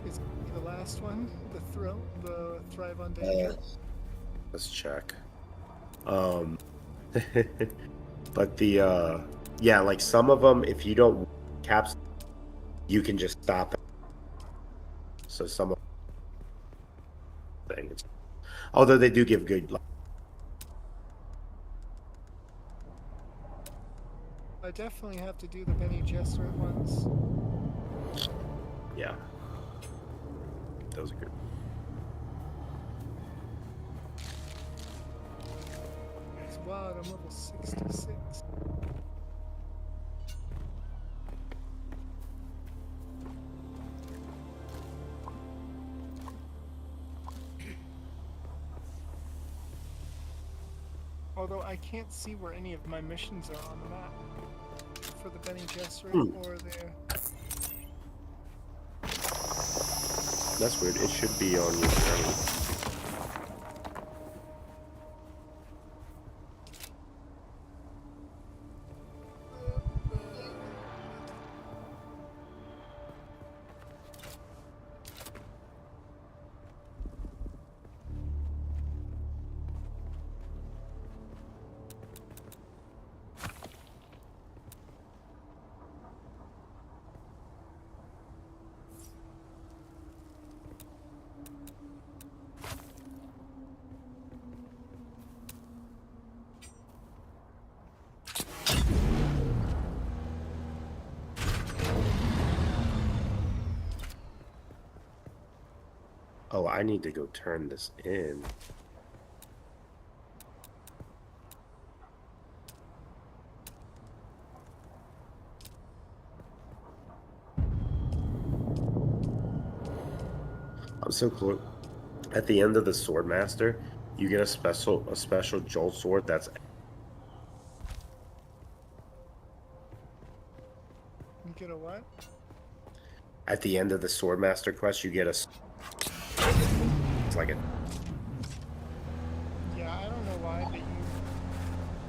is the last one the thrive on danger. Let's check. But the Yeah, like some of them, if you don't caps, you can just stop it. So some of things, although they do give good. I definitely have to do the Benny Gesserit ones. Yeah, those are good. It's wild, I'm level 66. Although I can't see where any of my missions are on the map for the Benny Gesserit or the. That's weird. It should be on your journey. Oh, I need to go turn this in. I'm so close. At the end of the Swordmaster, you get a special Jolt sword that's. You get a what? At the end of the Swordmaster quest, you get a. It's like a. Yeah, I don't know why, but you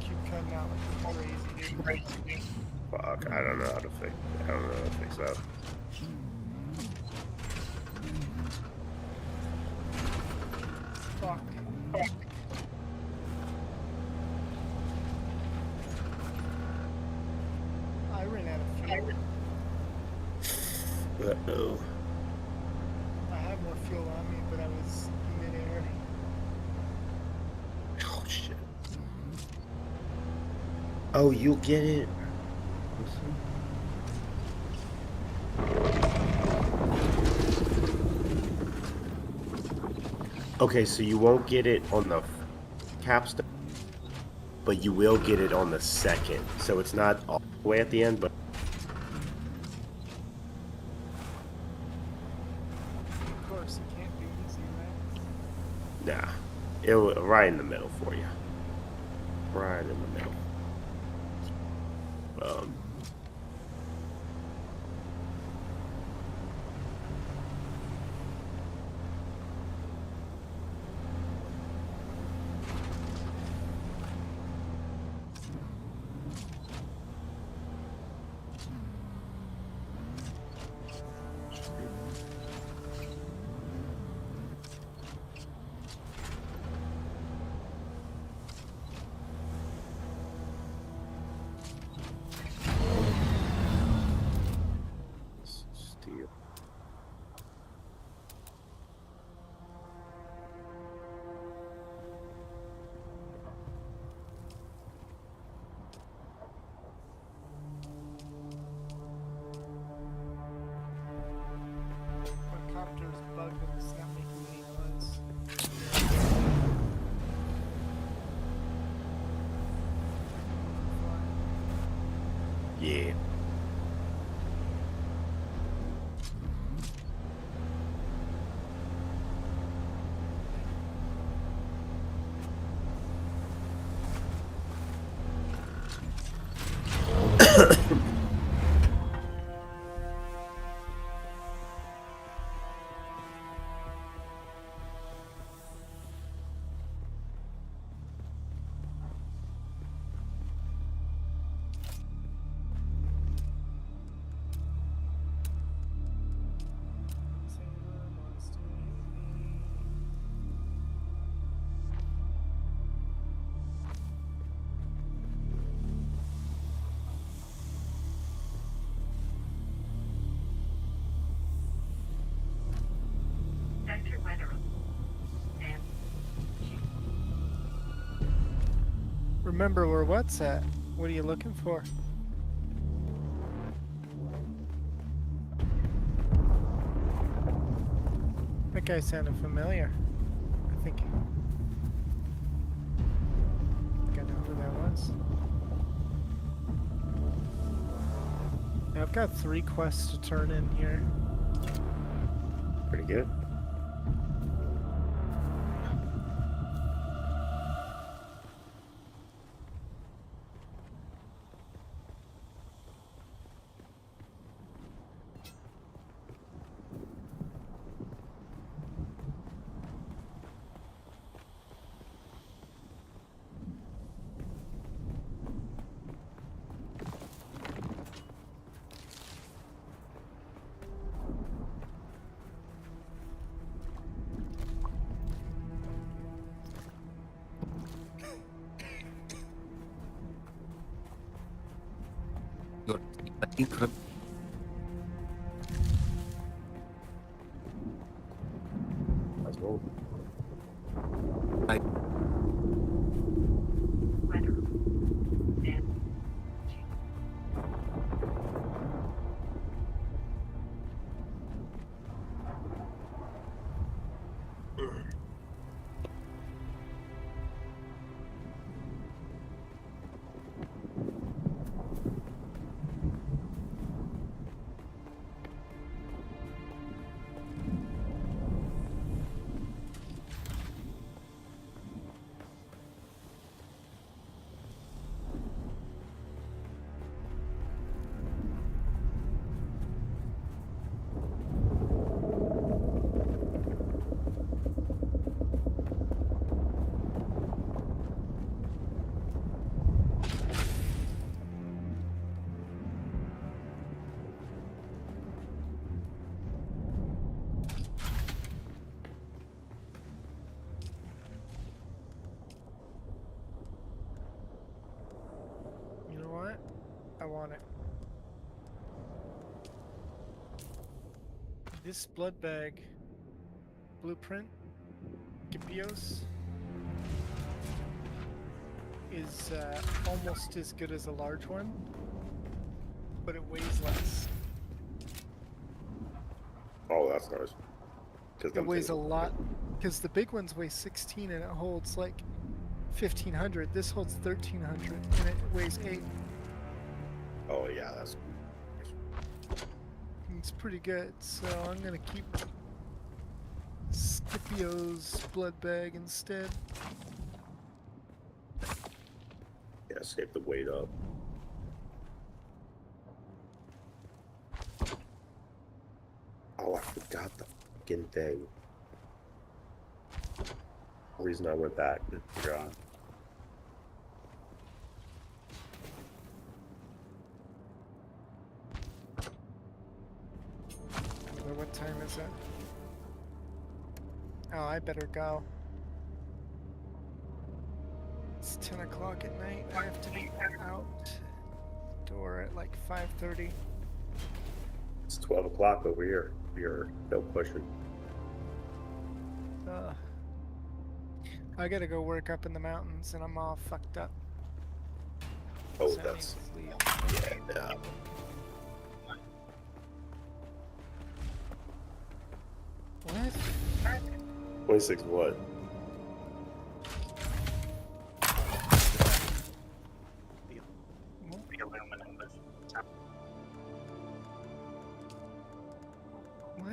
keep cutting out like crazy, dude. Fuck, I don't know how to fix. I don't know how to fix that. Fuck. I ran out of fuel. Uh-oh. I had more fuel on me, but I was mid-air. Oh, shit. Oh, you'll get it. Okay, so you won't get it on the capstone, but you will get it on the second. So it's not all the way at the end, but. Of course, it can't be easy, right? Nah, it'll right in the middle for you. Right in the middle. remember where what's at. What are you looking for? That guy sounded familiar. I think I know who that was. Now, I've got 3 quests to turn in here. Pretty good. Let's go. You know what? I want it. This blood bag blueprint, Gipios, is almost as good as a large one, but it weighs less. Oh, that's nice. It weighs a lot, because the big ones weigh 16 and it holds like 1,500. This holds 1,300 and it weighs 8. Oh yeah, that's. It's pretty good, so I'm gonna keep Scipio's blood bag instead. Yeah, save the weight up. Oh, I forgot the fucking thing. The reason I went back. I forgot. What time is it? Oh, I better go. It's 10 o'clock at night. I have to be out the door at like 5:30. It's 12 o'clock over here. You're no pushing. I gotta go work up in the mountains and I'm all fucked up. Oh, So I need that's. to sleep. Yeah. 26 what?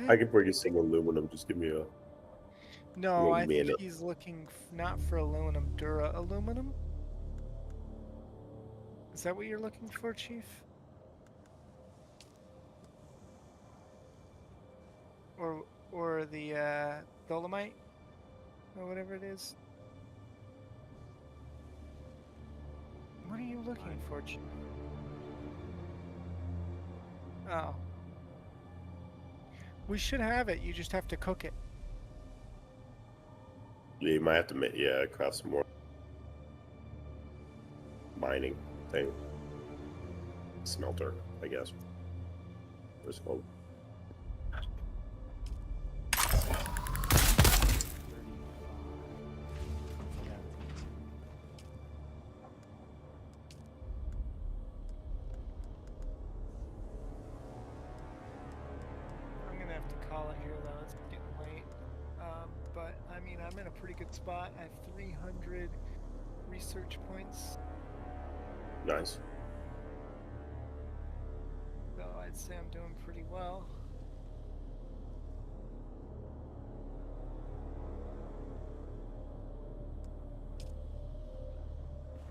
I can bring you some aluminum. Just give me a. No, I Give me a think minute. he's looking not for aluminum, Dura aluminum. Is that what you're looking for, Chief? Or the dolomite, or whatever it is. What are you looking for, Chief? Oh. We should have it. You just have to cook it. Yeah, you might have to make craft some more mining thing. Smelter, I guess. What's it called? while here though. It's getting late. But I mean, I'm in a pretty good spot. I have 300 research points. Nice. So I'd say I'm doing pretty well.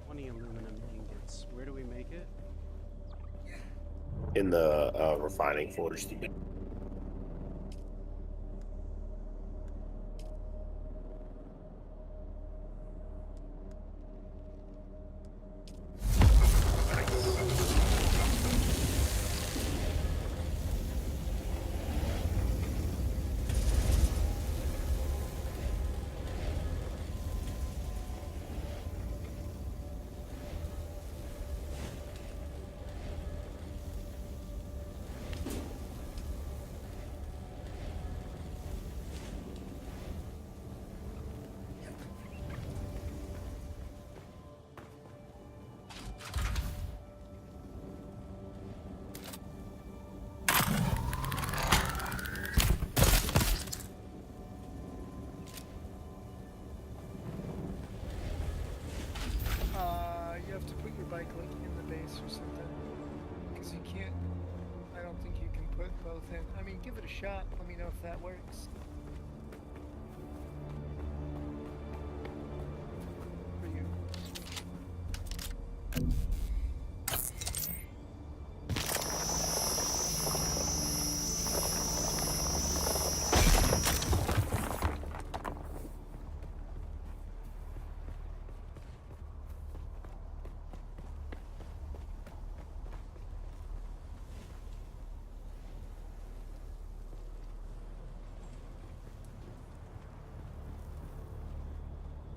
Aluminum ingots. Where do we make it? In the refining forge. You have to put your bike like in the base or something, because you can't. I don't think you can put both in. I mean, give it a shot. Let me know if that works. For you.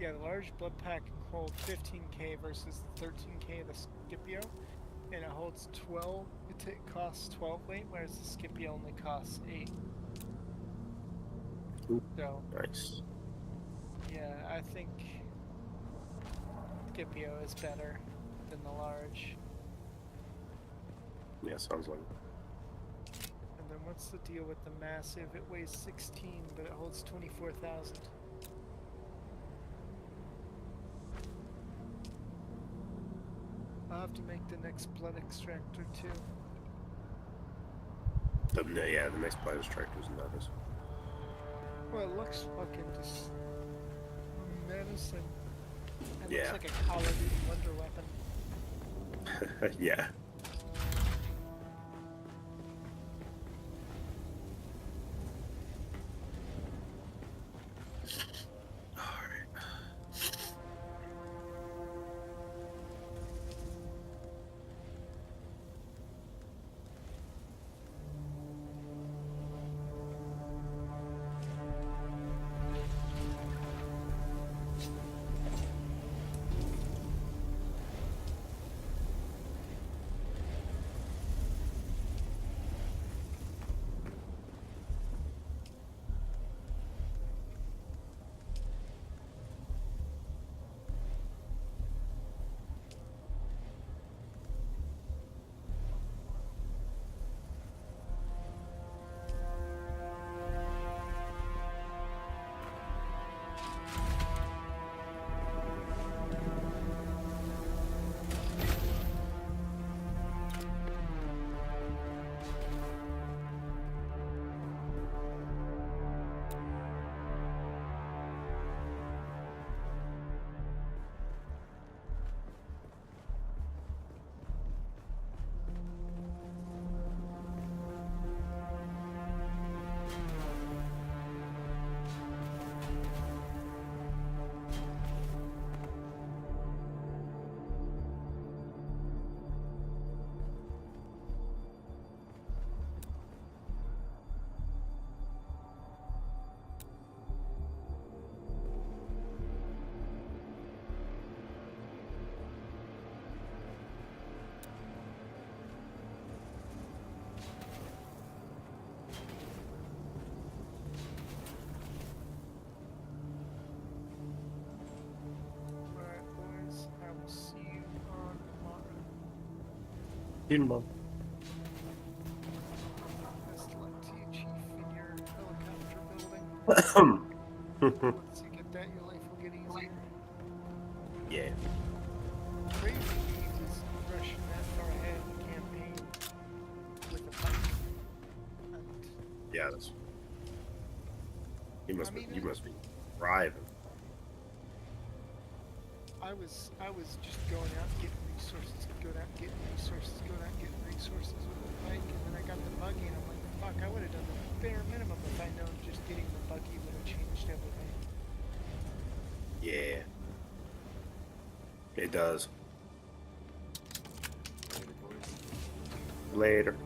Yeah, the large blood pack can hold 15k versus 13k of the Scipio, and it holds 12. It costs 12 weight, whereas the Scipio only costs 8. So Nice. yeah, I think Scipio is better than the large. Yeah, sounds like. And then what's the deal with the massive? It weighs 16, but it holds 24,000. I'll have to make the next blood extractor too. The next blood extractor is nuts. Well, it looks fucking just menacing. It Yeah. looks like a Call of Duty wonder weapon. Yeah. Best luck to you, Chief, in your Once you get that, your life will get easier. Yeah. Crazy me just rushing that far ahead in campaign with a bike. And Yeah, that's. You must I mean, be. You must be driving. I was just going out and getting resources, going out and getting resources, going out and getting resources with the bike, and then I got the buggy, and I'm like, fuck, I would have done the bare minimum if I known just getting the buggy would have changed everything. Yeah. It does. Later.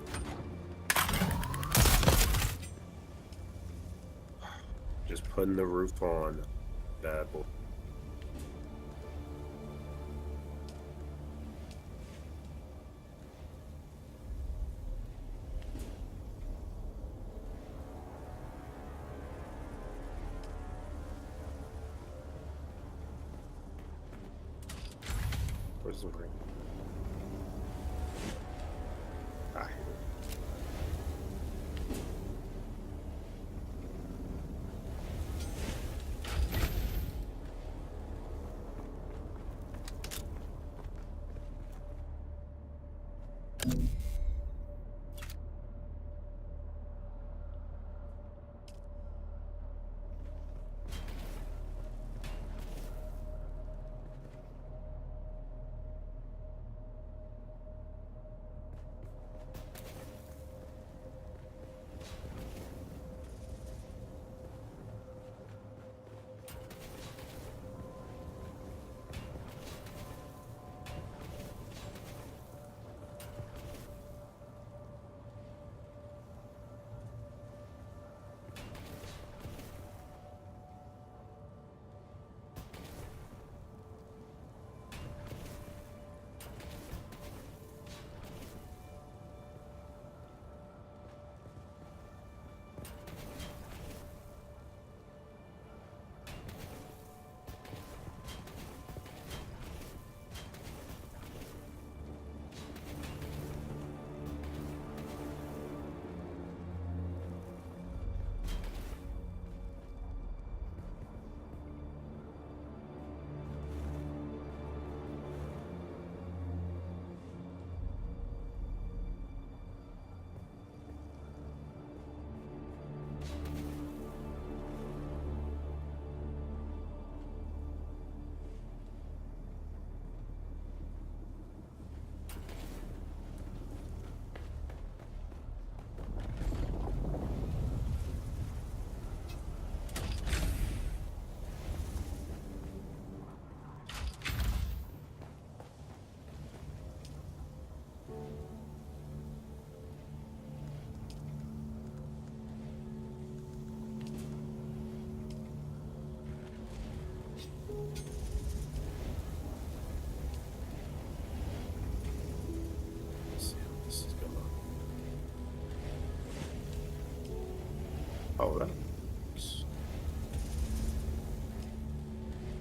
Just putting the roof on. Bad boy. Where's the ring? Ah.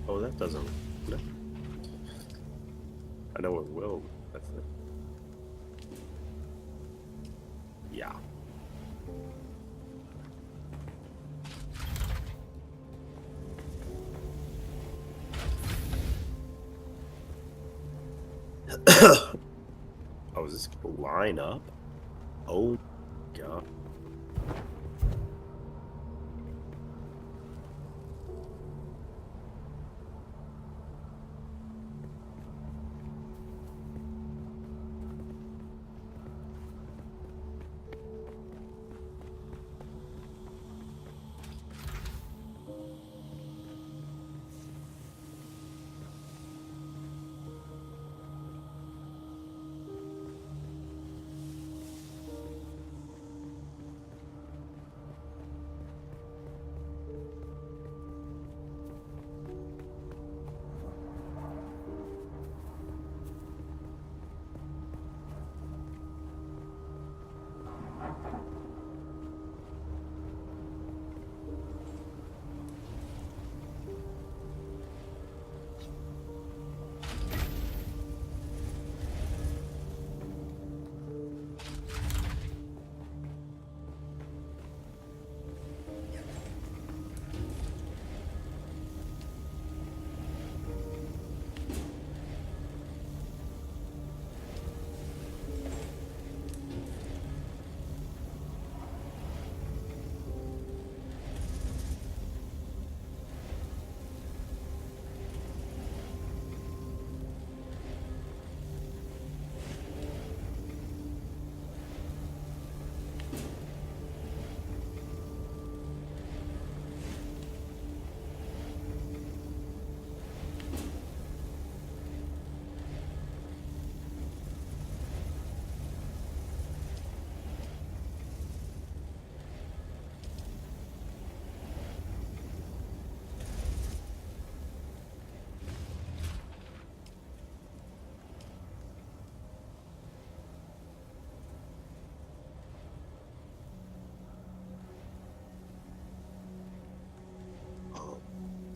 Oh, that doesn't. No. I know it will. That's it. Yeah. Oh, is this gonna line up? Oh, God.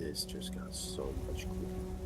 This just got so much cooler.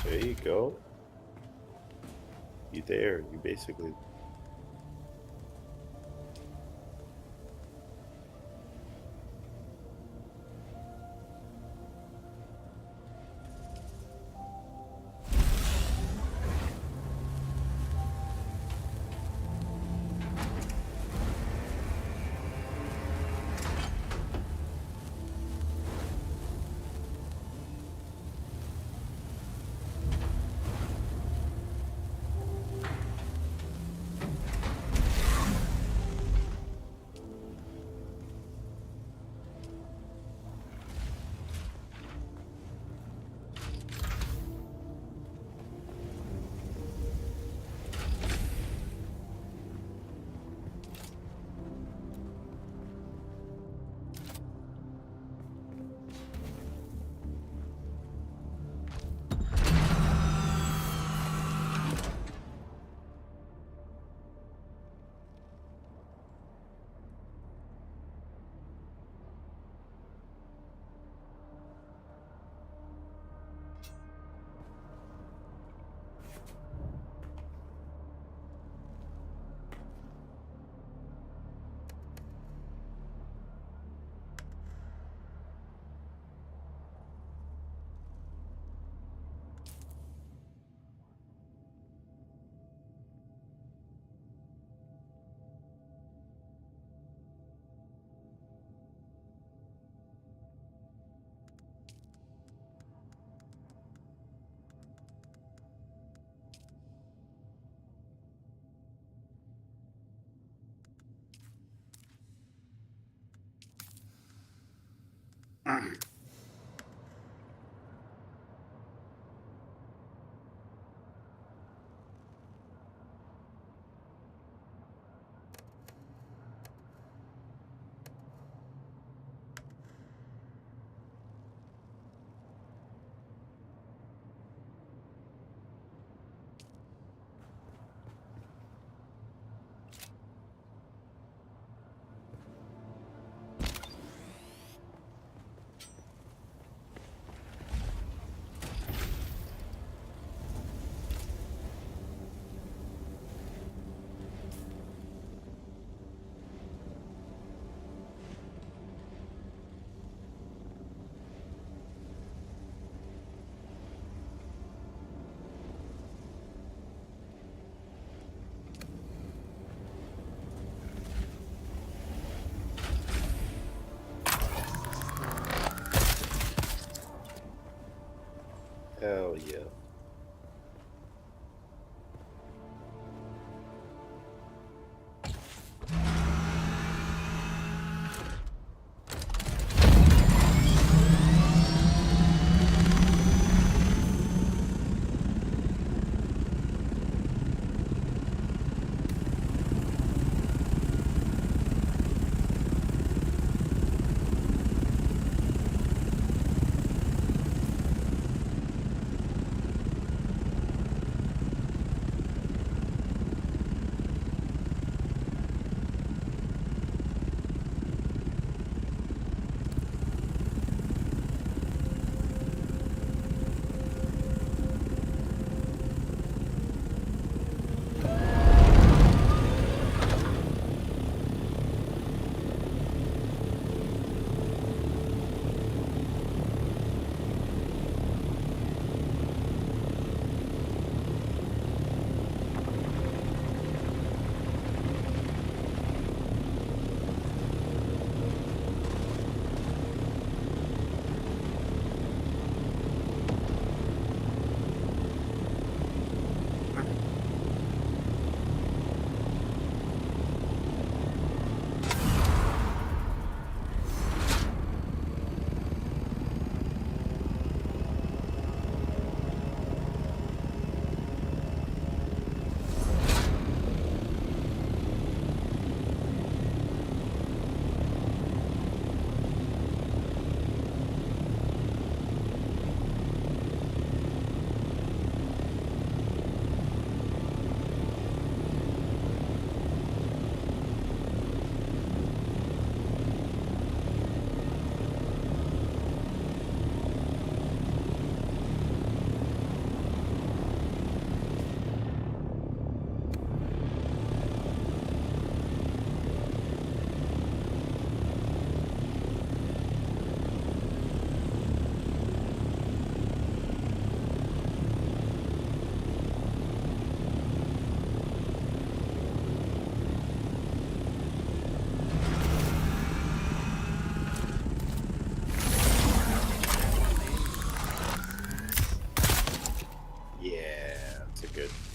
There you go. You there. You basically... Hell yeah.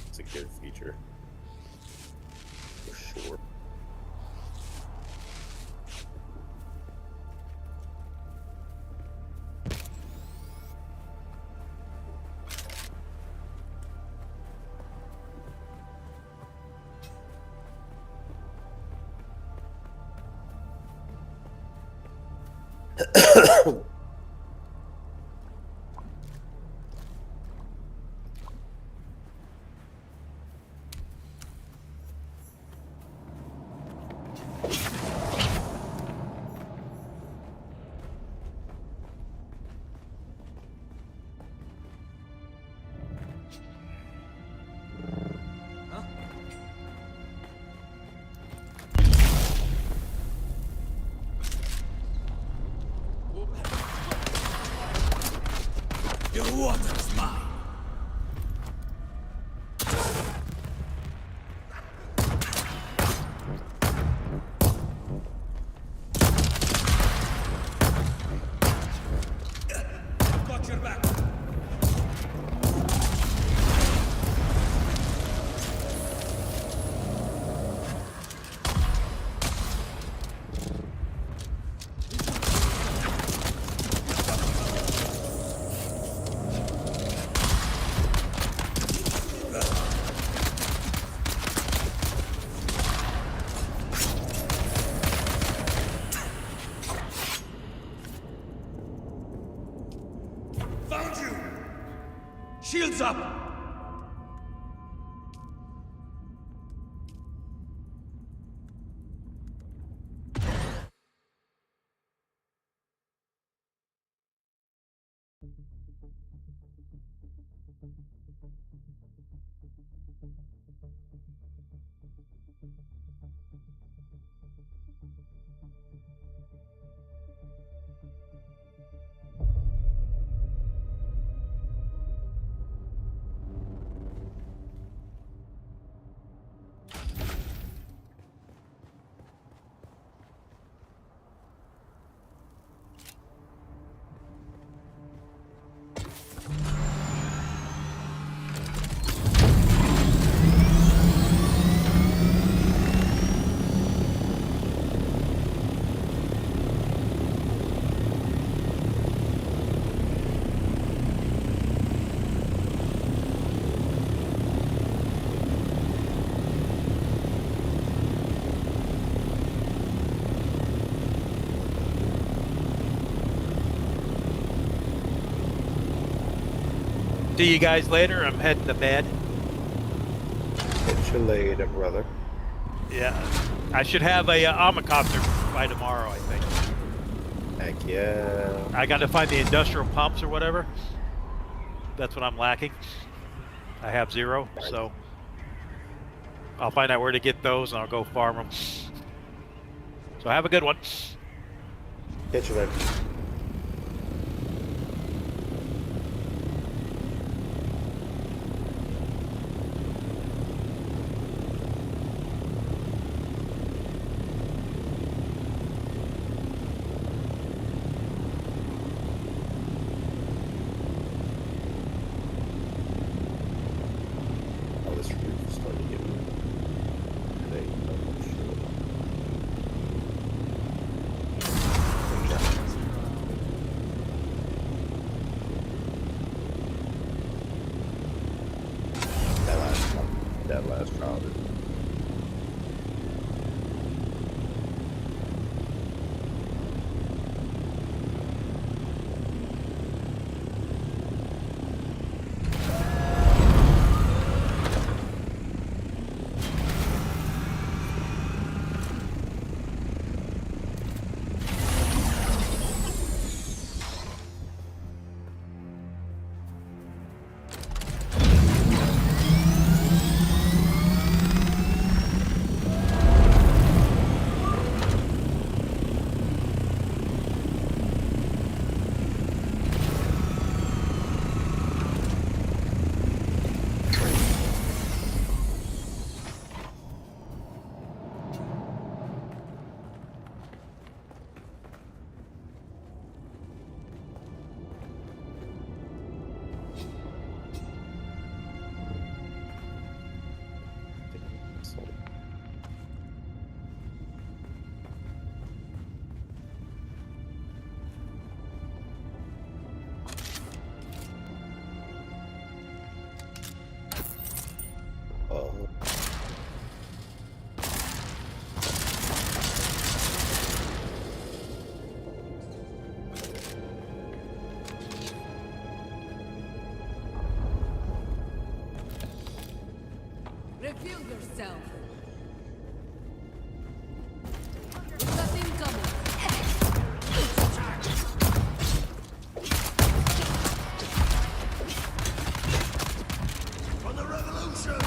It's a good feature. For sure. Your water's mine. Got your back. Found you! Shields up! to you guys later. I'm heading to bed. Catch you later, brother. Yeah, I should have a Omicopter by tomorrow, I think. Heck yeah. I got to find the industrial pumps or whatever. That's what I'm lacking. I have 0, so I'll find out where to get those and I'll go farm them. So have a good one. Catch you later. Oh, this roof is starting to get me. That last round. Reveal yourself. We've got incoming. For the revolution!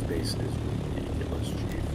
This is ridiculous, Chief.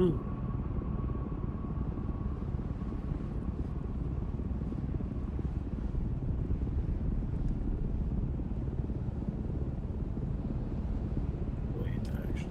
Wait, actually.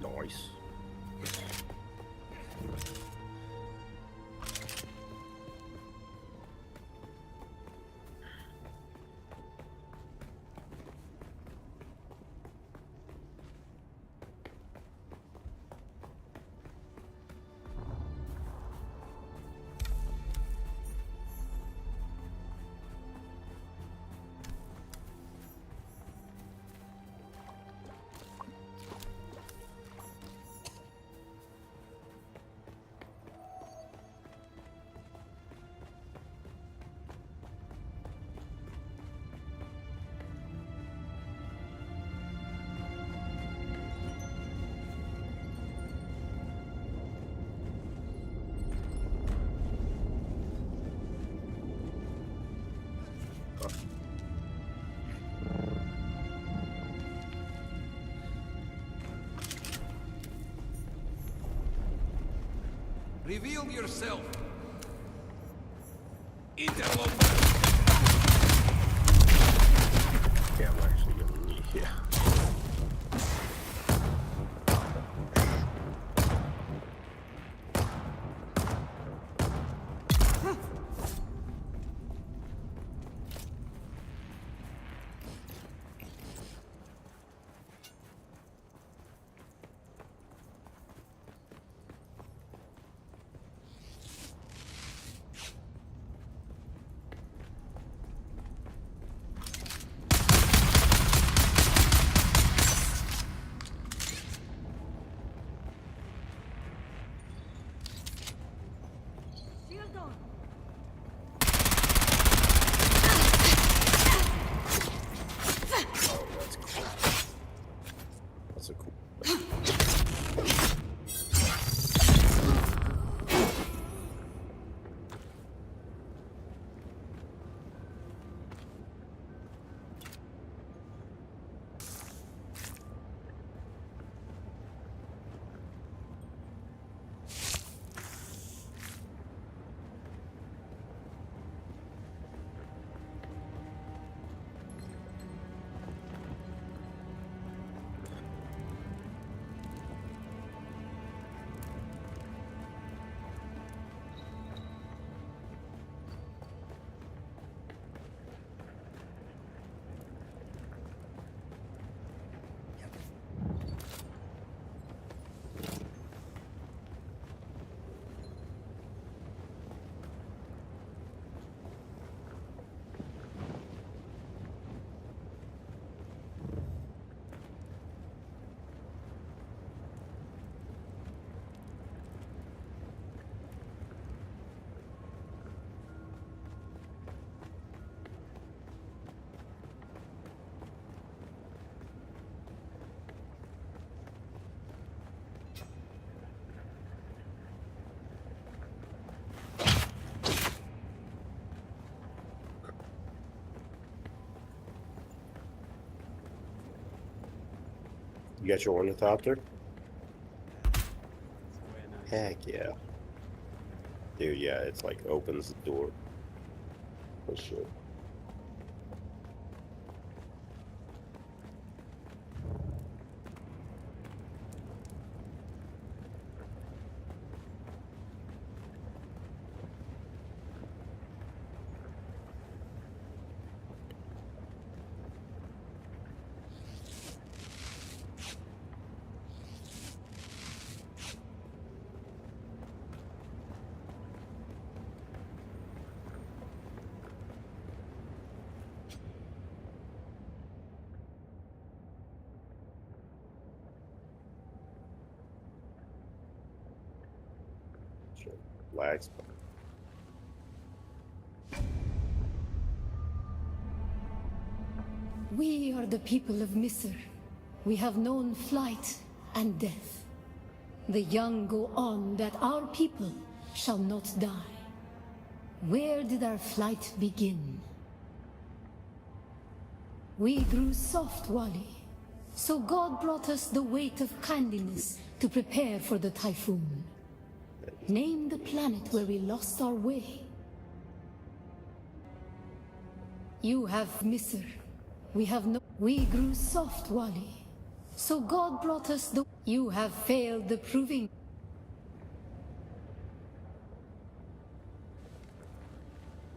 Nice. Reveal yourself. Interloper. Yeah, I'm actually gonna need. Yeah. That's a cool. You got your ornithopter? Heck yeah. Dude, yeah, it's like opens the door. For sure. Flags. We are the people of Misr. We have known flight and death. The young go on that our people shall not die. Where did our flight begin? We grew soft, Wali. So God brought us the weight of kindliness to prepare for the typhoon. Name the planet where we lost our way. You have Misr. We have no... We grew soft, Wali. So God brought us the... You have failed the proving.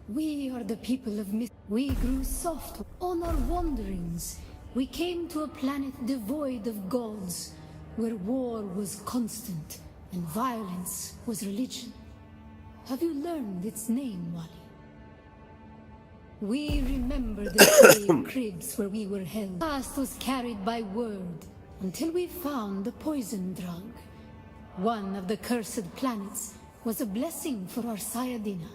We are the people of Misr. We grew soft. On our wanderings, we came to a planet devoid of gods, where war was constant and violence was religion. Have you learned its name, Wali? We remember the slave cribs where we were held. Past was carried by word until we found the poison drug. One of the cursed planets was a blessing for our Sayadina.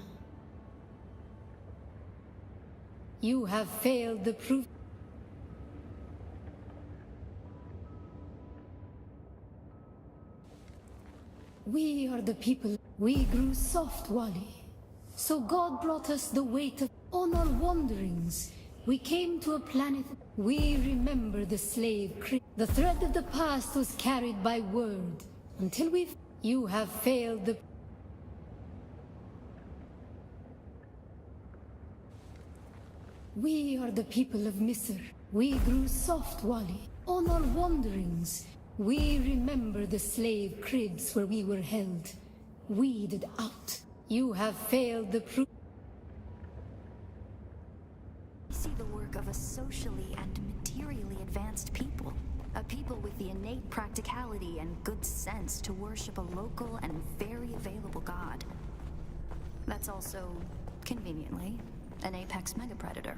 You have failed the proof. We are the people. We grew soft, Wali. So God brought us the weight of... On our wanderings, we came to a planet. We remember the slave crib. The thread of the past was carried by word until we... You have failed the... We are the people of Misr. We grew soft, Wali. On our wanderings, we remember the slave cribs where we were held, weeded out. You have failed the proof. See the work of a socially and materially advanced people. A people with the innate practicality and good sense to worship a local and very available god. That's also, conveniently, an apex megapredator.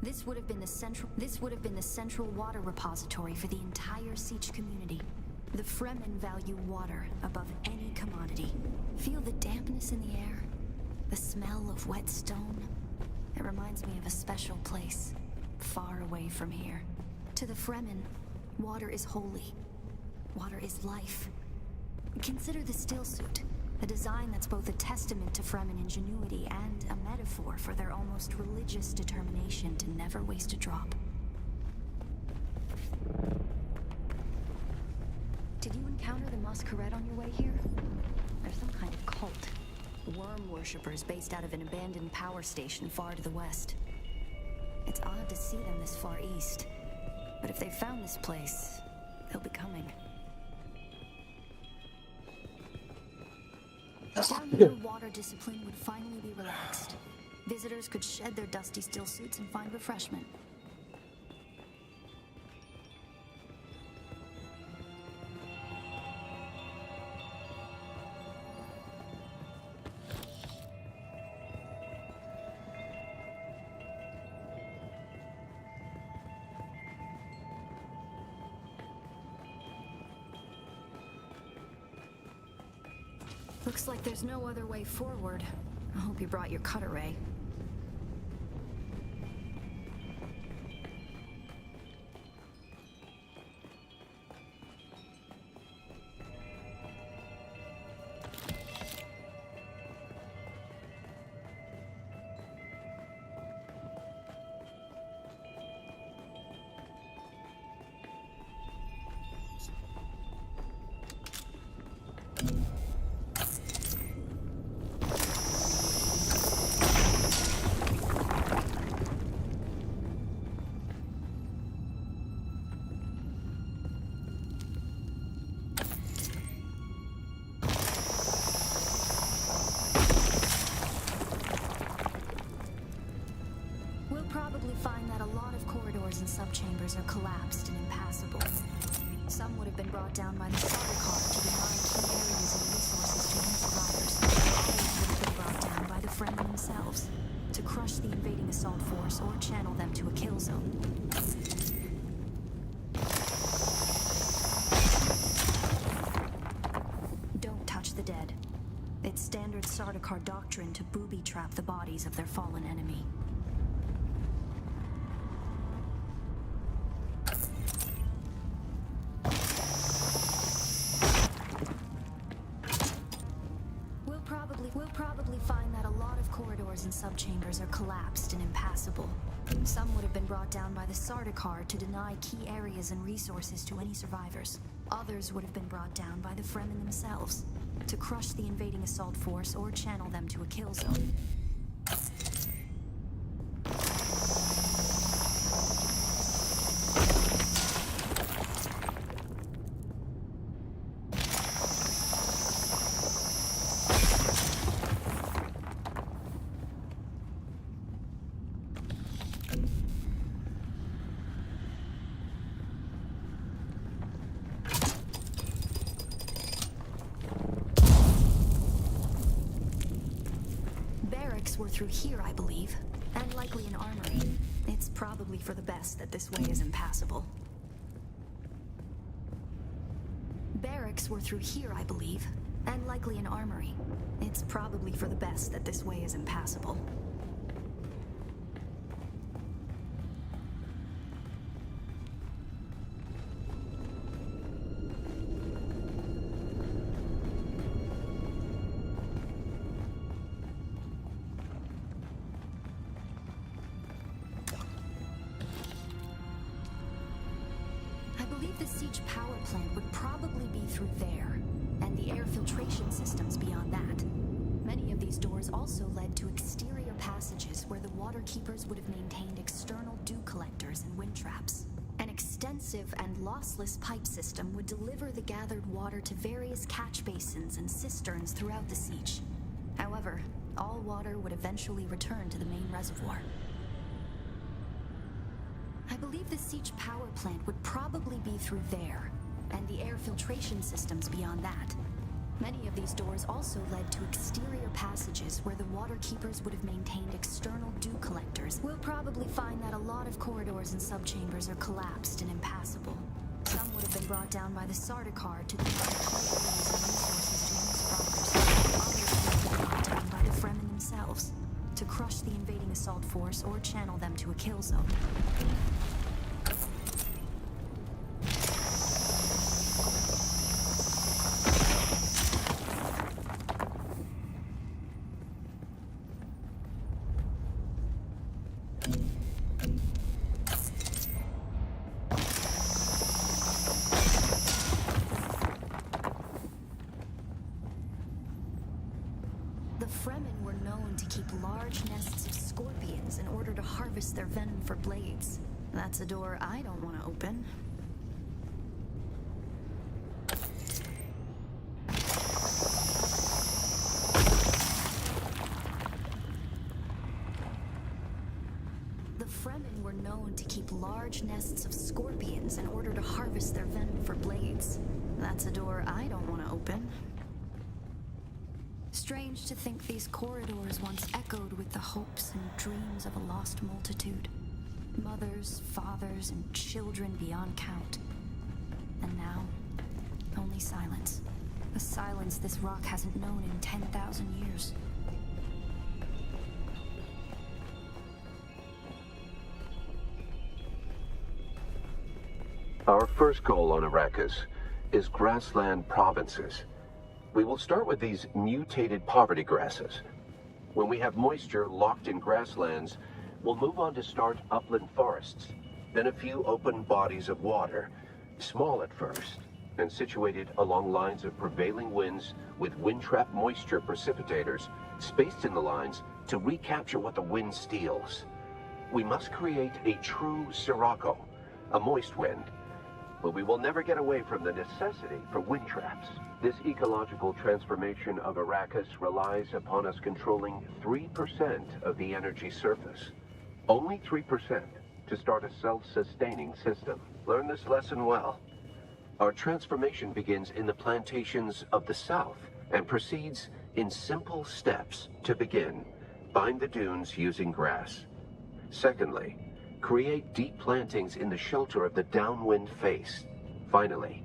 This would have been the central water repository for the entire Siege community. The Fremen value water above any commodity. Feel the dampness in the air, the smell of wet stone. It reminds me of a special place, far away from here. To the Fremen, water is holy. Water is life. Consider the still suit. A design that's both a testament to Fremen ingenuity and a metaphor for their almost religious determination to never waste a drop. encounter the masquerade on your way here? They're some kind of cult. Worm worshippers based out of an abandoned power station far to the west. It's odd to see them this far east. But if they found this place, they'll be coming. Down here, water discipline would finally be relaxed. Visitors could shed their dusty still suits and find refreshment. Looks like there's no other way forward. I hope you brought your cutter ray. Probably find that a lot of corridors and subchambers are collapsed and impassable. Some would have been brought down by the starter car to deny key areas and resources to any survivors. Others would have been brought down by the Fremen themselves to crush the invading assault force or channel them to a kill zone. Don't touch the dead. It's standard Sardaukar doctrine to booby-trap the bodies of their fallen enemy. We'll probably find that a lot of corridors and subchambers are collapsed and impassable. Some would have been brought down by the Sardaukar to deny key areas and resources to any survivors. Others would have been brought down by the Fremen themselves to crush the invading assault force or channel them to a kill zone. Were through here, I believe, and likely an armory. It's probably for the best that this way is impassable. Barracks were through here, I believe, and likely an armory. It's probably for the best that this way is impassable. The siege power plant would probably be through there, and the air filtration systems beyond that. Many of these doors also led to exterior passages where the water keepers would have maintained external dew collectors and wind traps. An extensive and lossless pipe system would deliver the gathered water to various catch basins and cisterns throughout the siege. However, all water would eventually return to the main reservoir. I believe the siege power plant would probably be through there, and the air filtration systems beyond that. Many of these doors also led to exterior passages where the water keepers would have maintained external dew collectors. We'll probably find that a lot of corridors and subchambers are collapsed and impassable. Some would have been brought down by the Sardaukar to deny key areas and resources to any survivors. Others would have been brought down by the Fremen themselves to crush the invading assault force or channel them to a kill zone. Fremen were known to keep large nests of scorpions in order to harvest their venom for blades. That's a door I don't want to open. The Fremen were known to keep large nests of scorpions in order to harvest their venom for blades. That's a door I don't want to open. Strange to think these corridors once echoed with the hopes and dreams of a lost multitude. Mothers, fathers, and children beyond count. And now, only silence. A silence this rock hasn't known in 10,000 years. Our first goal on Arrakis is grassland provinces. We will start with these mutated poverty grasses. When we have moisture locked in grasslands, we'll move on to start upland forests, then a few open bodies of water, small at first, and situated along lines of prevailing winds with wind-trapped moisture precipitators spaced in the lines to recapture what the wind steals. We must create a true sirocco, a moist wind, but we will never get away from the necessity for wind traps. This ecological transformation of Arrakis relies upon us controlling 3% of the energy surface. Only 3% to start a self-sustaining system. Learn this lesson well. Our transformation begins in the plantations of the south and proceeds in simple steps. To begin, bind the dunes using grass. Secondly, create deep plantings in the shelter of the downwind face. Finally,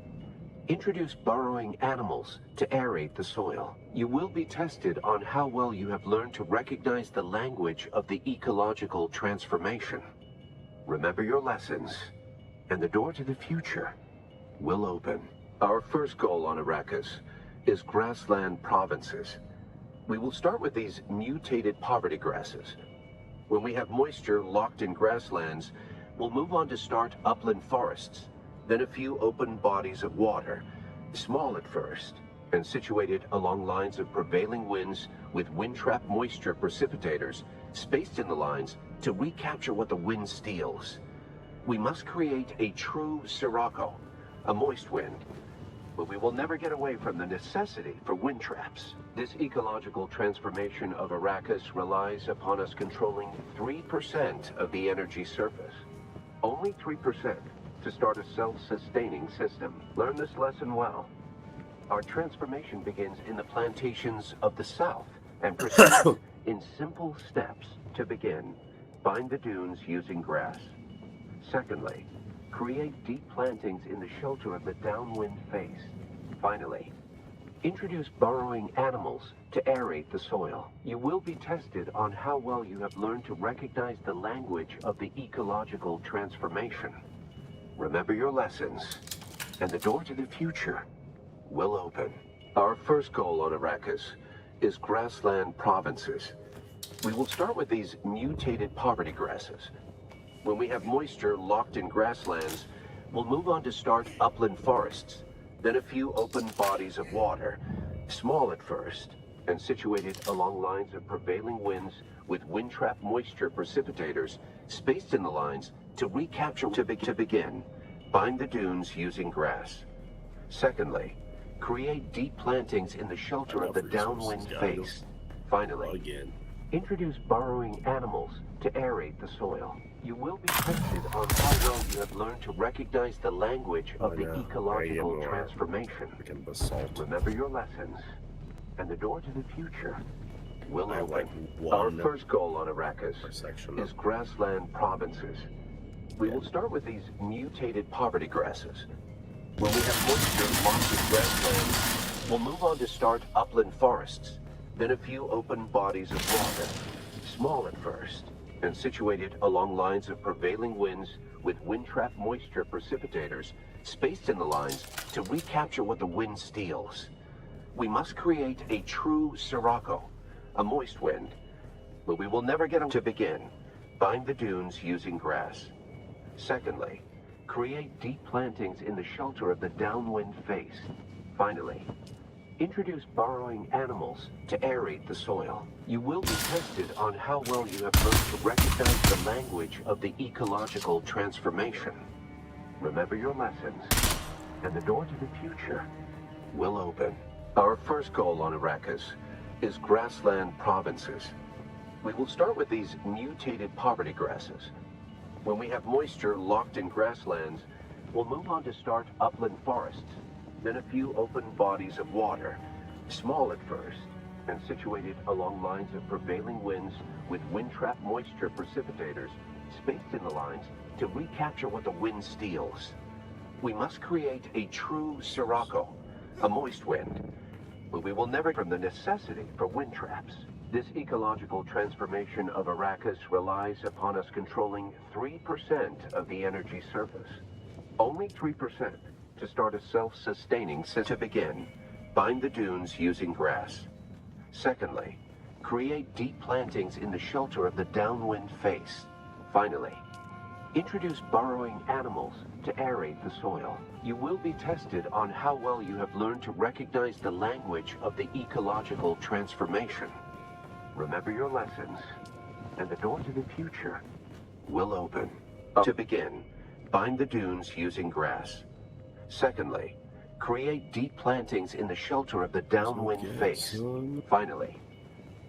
introduce burrowing animals to aerate the soil. You will be tested on how well you have learned to recognize the language of the ecological transformation. Remember your lessons, and the door to the future will open. Our first goal on Arrakis is grassland provinces. We will start with these mutated poverty grasses. When we have moisture locked in grasslands, we'll move on to start upland forests, then a few open bodies of water, small at first, and situated along lines of prevailing winds with wind-trapped moisture precipitators spaced in the lines to recapture what the wind steals. We must create a true sirocco, a moist wind, but we will never get away from the necessity for wind traps. This ecological transformation of Arrakis relies upon us controlling 3% of the energy surface. Only 3% to start a self-sustaining system. Learn this lesson well. Our transformation begins in the plantations of the south and proceeds in simple steps. To begin, bind the dunes using grass. Secondly, create deep plantings in the shelter of the downwind face. Finally, introduce burrowing animals to aerate the soil. You will be tested on how well you have learned to recognize the language of the ecological transformation. Remember your lessons, and the door to the future will open. Our first goal on Arrakis is grassland provinces. We will start with these mutated poverty grasses. When we have moisture locked in grasslands, we'll move on to start upland forests, then a few open bodies of water, small at first, and situated along lines of prevailing winds with wind-trapped moisture precipitators spaced in the lines to recapture. To begin, bind the dunes using grass. Secondly, create deep plantings in the shelter of the downwind face. Finally, introduce burrowing animals to aerate the soil. You will be tested on how well you have learned to recognize the language of the ecological transformation. Remember your lessons, and the door to the future will open. Our first goal on Arrakis is grassland provinces. We will start with these mutated poverty grasses. When we have moisture locked in grasslands, we'll move on to start upland forests, then a few open bodies of water, small at first, and situated along lines of prevailing winds with wind-trapped moisture precipitators spaced in the lines to recapture what the wind steals. We must create a true sirocco, a moist wind, but we will never get them. To begin, bind the dunes using grass. Secondly, create deep plantings in the shelter of the downwind face. Finally, introduce burrowing animals to aerate the soil. You will be tested on how well you have learned to recognize the language of the ecological transformation. Remember your lessons, and the door to the future will open. Our first goal on Arrakis is grassland provinces. We will start with these mutated poverty grasses. When we have moisture locked in grasslands, we'll move on to start upland forests, then a few open bodies of water, small at first, and situated along lines of prevailing winds with wind-trap moisture precipitators spaced in the lines to recapture what the wind steals. We must create a true sirocco, a moist wind, but we will never from the necessity for wind traps. This ecological transformation of Arrakis relies upon us controlling 3% of the energy surface. Only 3% to start a self-sustaining system. To begin, bind the dunes using grass. Secondly, create deep plantings in the shelter of the downwind face. Finally, introduce burrowing animals to aerate the soil. You will be tested on how well you have learned to recognize the language of the ecological transformation. Remember your lessons, and the door to the future will open. To begin, bind the dunes using grass. Secondly, create deep plantings in the shelter of the downwind face. Finally,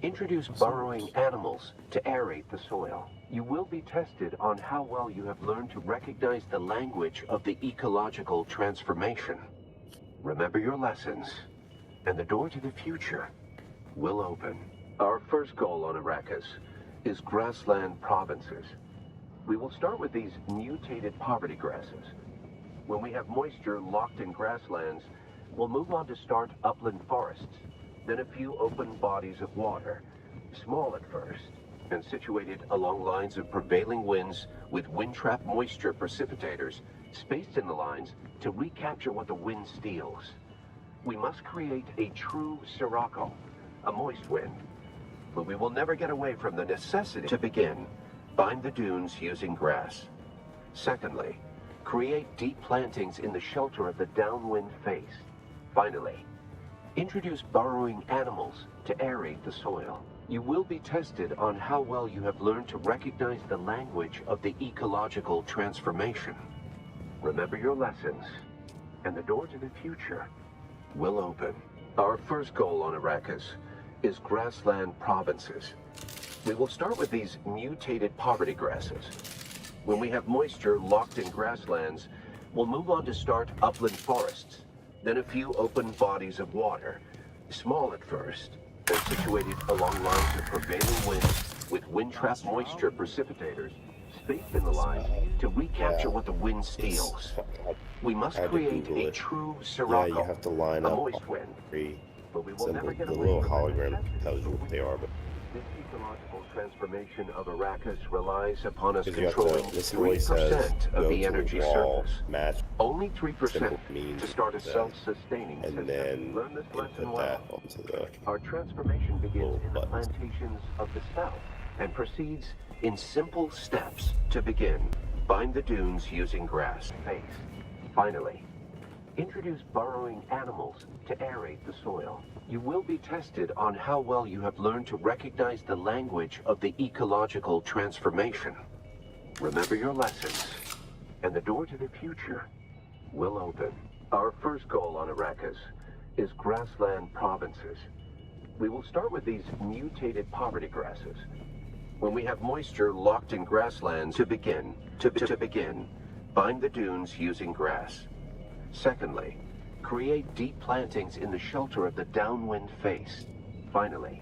introduce burrowing animals to aerate the soil. You will be tested on how well you have learned to recognize the language of the ecological transformation. Remember your lessons, and the door to the future will open. Our first goal on Arrakis is grassland provinces. We will start with these mutated poverty grasses. When we have moisture locked in grasslands, we'll move on to start upland forests, then a few open bodies of water, small at first, and situated along lines of prevailing winds with wind-trap moisture precipitators spaced in the lines to recapture what the wind steals. We must create a true sirocco, a moist wind, but we will never get away from the necessity. To begin, bind the dunes using grass. Secondly, create deep plantings in the shelter of the downwind face. Finally, introduce burrowing animals to aerate the soil. You will be tested on how well you have learned to recognize the language of the ecological transformation. Remember your lessons, and the door to the future will open. Our first goal on Arrakis is grassland provinces. We will start with these mutated poverty grasses. When we have moisture locked in grasslands, we'll move on to start upland forests, then a few open bodies of water, small at first, and situated along lines of prevailing winds with wind-trap moisture precipitators spaced in the lines to recapture what the wind steals. We must create a true sirocco, Yeah, you have to line a up moist wind, but we will never get the away little from hologram tells you what they are, but this ecological transformation of Arrakis relies upon us because you have controlling to, this always says 3% of go the to energy the wall, surface. match Only 3% means to start a that, self-sustaining and system. then Learn this lesson input well. that onto the Our transformation begins little in the buttons. plantations of the south and proceeds in simple steps. To begin, bind the dunes using grass. Face. Finally, introduce burrowing animals to aerate the soil. You will be tested on how well you have learned to recognize the language of the ecological transformation. Remember your lessons, and the door to the future will open. Our first goal on Arrakis is grassland provinces. We will start with these mutated poverty grasses. When we have moisture locked in grasslands, to begin, bind the dunes using grass. Secondly, create deep plantings in the shelter of the downwind face. Finally,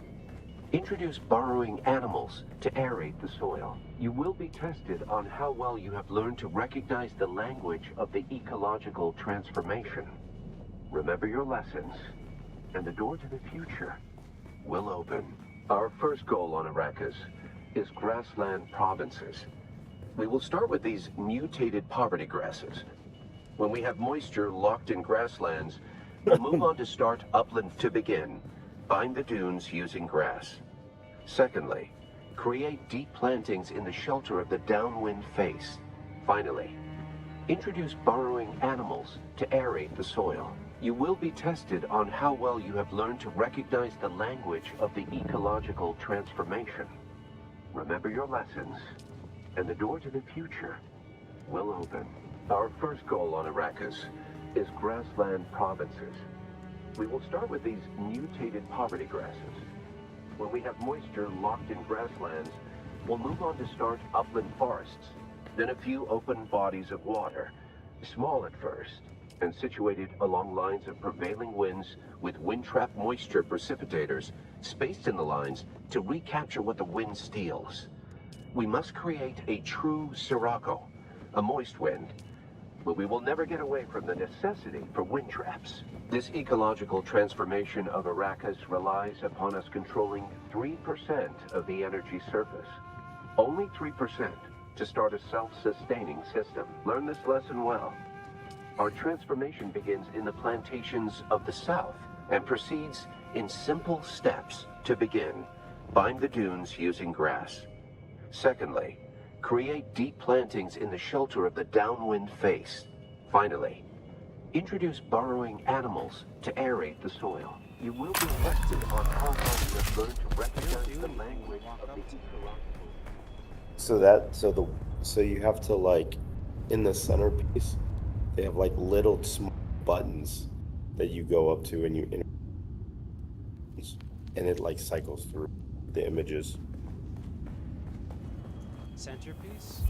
introduce burrowing animals to aerate the soil. You will be tested on how well you have learned to recognize the language of the ecological transformation. Remember your lessons, and the door to the future will open. Our first goal on Arrakis is grassland provinces. We will start with these mutated poverty grasses. When we have moisture locked in grasslands, we'll move on to start upland. To begin, bind the dunes using grass. Secondly, create deep plantings in the shelter of the downwind face. Finally, introduce burrowing animals to aerate the soil. You will be tested on how well you have learned to recognize the language of the ecological transformation. Remember your lessons, and the door to the future will open. Our first goal on Arrakis is grassland provinces. We will start with these mutated poverty grasses. When we have moisture locked in grasslands, we'll move on to start upland forests, then a few open bodies of water, small at first, and situated along lines of prevailing winds with wind-trap moisture precipitators spaced in the lines to recapture what the wind steals. We must create a true sirocco, a moist wind, but we will never get away from the necessity for wind traps. This ecological transformation of Arrakis relies upon us controlling 3% of the energy surface. Only 3% to start a self-sustaining system. Learn this lesson well. Our transformation begins in the plantations of the south and proceeds in simple steps. To begin, bind the dunes using grass. Secondly, create deep plantings in the shelter of the downwind face. Finally, introduce burrowing animals to aerate the soil. You will be tested on how well you have learned to recognize the language of the ecological. So you have to, like, in the centerpiece, they have like little small buttons that you go up to and and it like cycles through the images. Centerpiece?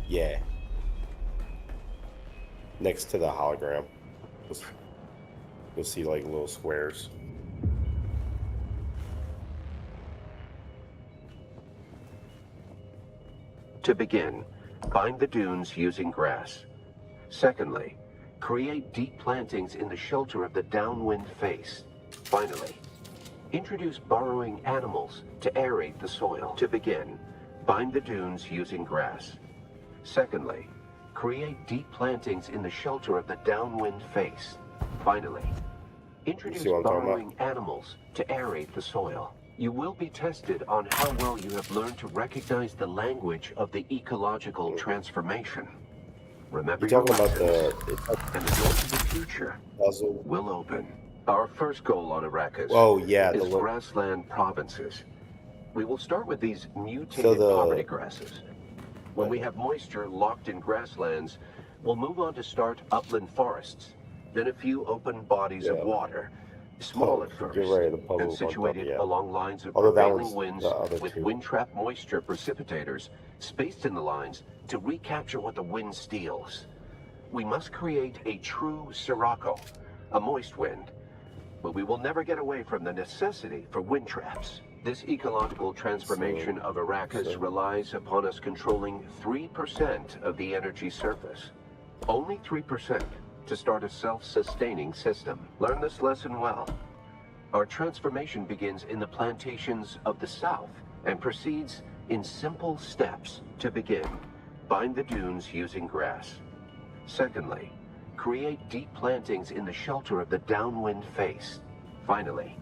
Yeah. Next to the hologram. You'll see like little squares. To begin, bind the dunes using grass. Secondly, create deep plantings in the shelter of the downwind face. Finally, introduce burrowing animals to aerate the soil. To begin, bind the dunes using grass. Secondly, create deep plantings in the shelter of the downwind face. Finally, introduce burrowing animals to aerate the soil. You will be tested on how well you have learned to recognize the language of the ecological transformation. Remember your lessons, and the door to the future will open. Our first goal on Arrakis is grassland provinces. We will start with these mutated poverty grasses. When we have moisture locked in grasslands, we'll move on to start upland forests, then a few open bodies of water, small at first, and situated along lines of prevailing winds with wind-trap moisture precipitators spaced in the lines to recapture what the wind steals. We must create a true sirocco, a moist wind, but we will never get away from the necessity for wind traps. This ecological transformation of Arrakis relies upon us controlling 3% of the energy surface. Only 3% to start a self-sustaining system. Learn this lesson well. Our transformation begins in the plantations of the south and proceeds in simple steps. To begin, bind the dunes using grass. Secondly, create deep plantings in the shelter of the downwind face. Finally,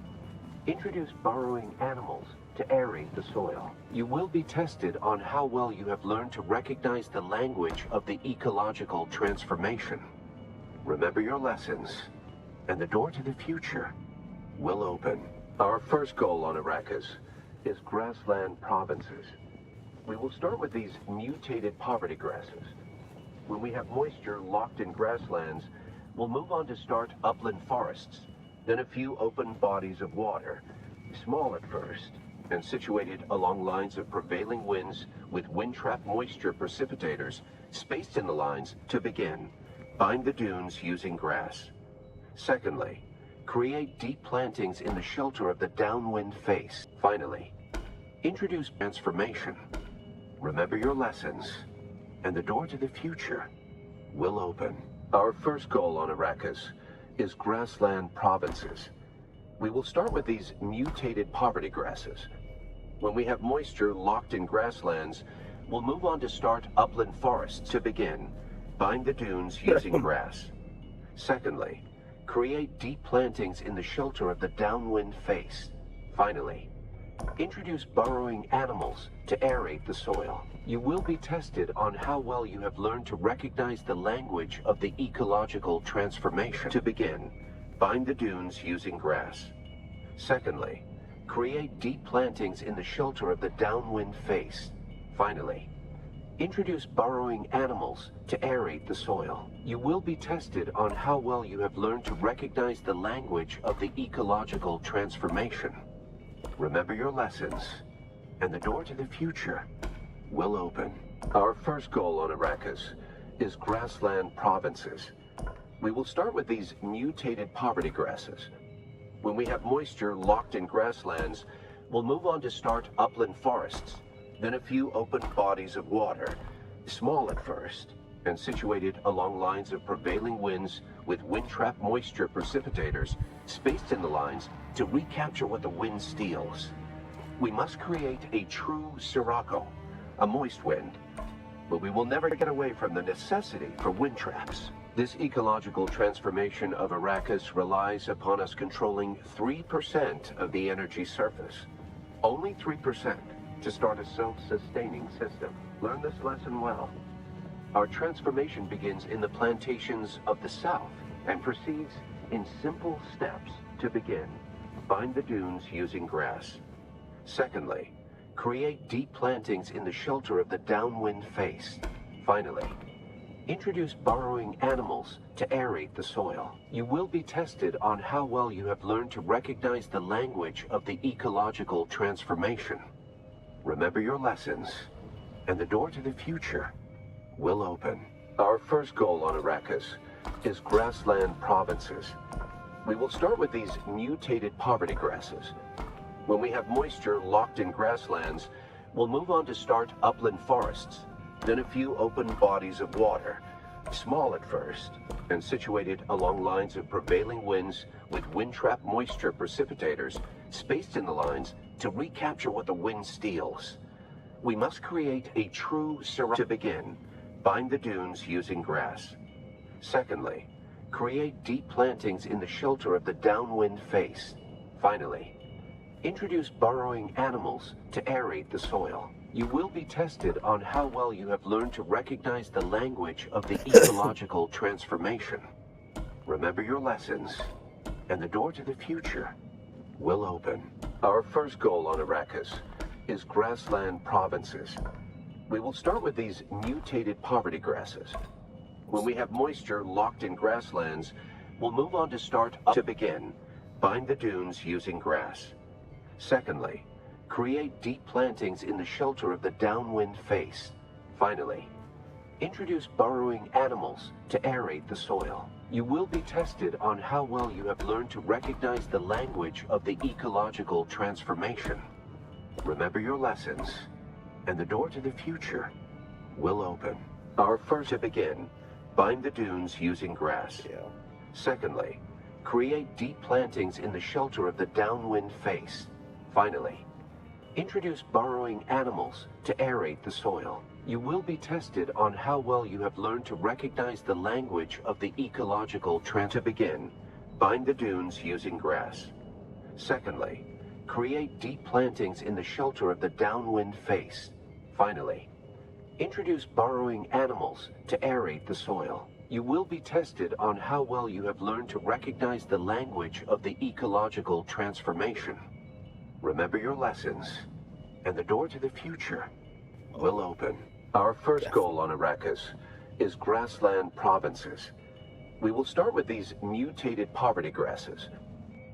introduce burrowing animals to aerate the soil. You will be tested on how well you have learned to recognize the language of the ecological transformation. Remember your lessons, and the door to the future will open. Our first goal on Arrakis is grassland provinces. We will start with these mutated poverty grasses. When we have moisture locked in grasslands, we'll move on to start upland forests, then a few open bodies of water, small at first, and situated along lines of prevailing winds with wind-trap moisture precipitators spaced in the lines. To begin, bind the dunes using grass. Secondly, create deep plantings in the shelter of the downwind face. Finally, introduce transformation. Remember your lessons, and the door to the future will open. Our first goal on Arrakis is grassland provinces. We will start with these mutated poverty grasses. When we have moisture locked in grasslands, we'll move on to start upland forests. To begin, bind the dunes using grass. Secondly, create deep plantings in the shelter of the downwind face. Finally, Introduce burrowing animals to aerate the soil. You will be tested on how well you have learned to recognize the language of the ecological transformation. To begin, bind the dunes using grass. Secondly, create deep plantings in the shelter of the downwind face. Finally, introduce burrowing animals to aerate the soil. You will be tested on how well you have learned to recognize the language of the ecological transformation. Remember your lessons, and the door to the future will open. Our first goal on Arrakis is grassland provinces. We will start with these mutated poverty grasses. When we have moisture locked in grasslands, we'll move on to start upland forests, then a few open bodies of water, small at first, and situated along lines of prevailing winds with wind-trap moisture precipitators spaced in the lines to recapture what the wind steals. We must create a true sirocco, a moist wind, but we will never get away from the necessity for wind traps. This ecological transformation of Arrakis relies upon us controlling 3% of the energy surface. Only 3% to start a self-sustaining system. Learn this lesson well. Our transformation begins in the plantations of the south and proceeds in simple steps. To begin, bind the dunes using grass. Secondly, create deep plantings in the shelter of the downwind face. Finally, introduce burrowing animals to aerate the soil. You will be tested on how well you have learned to recognize the language of the ecological transformation. Remember your lessons, and the door to the future will open. Our first goal on Arrakis is grassland provinces. We will start with these mutated poverty grasses. When we have moisture locked in grasslands, we'll move on to start upland forests, then a few open bodies of water, small at first, and situated along lines of prevailing winds with wind-trap moisture precipitators spaced in the lines to recapture what the wind steals. We must create a true sirocco. To begin, bind the dunes using grass. Secondly, create deep plantings in the shelter of the downwind face. Finally, introduce burrowing animals to aerate the soil. You will be tested on how well you have learned to recognize the language of the ecological transformation. Remember your lessons, and the door to the future will open. Our first goal on Arrakis is grassland provinces. We will start with these mutated poverty grasses. When we have moisture locked in grasslands, we'll move on to start up. To begin, bind the dunes using grass. Secondly, create deep plantings in the shelter of the downwind face. Finally, introduce burrowing animals to aerate the soil. You will be tested on how well you have learned to recognize the language of the ecological transformation. Remember your lessons, and the door to the future will open. Our first to begin, bind the dunes using grass. Secondly, create deep plantings in the shelter of the downwind face. Finally, introduce burrowing animals to aerate the soil. You will be tested on how well you have learned to recognize the language of the ecological To begin, bind the dunes using grass. Secondly, create deep plantings in the shelter of the downwind face. Finally, introduce burrowing animals to aerate the soil. You will be tested on how well you have learned to recognize the language of the ecological transformation. Remember your lessons, and the door to the future will open. Our first goal on Arrakis is grassland provinces. We will start with these mutated poverty grasses.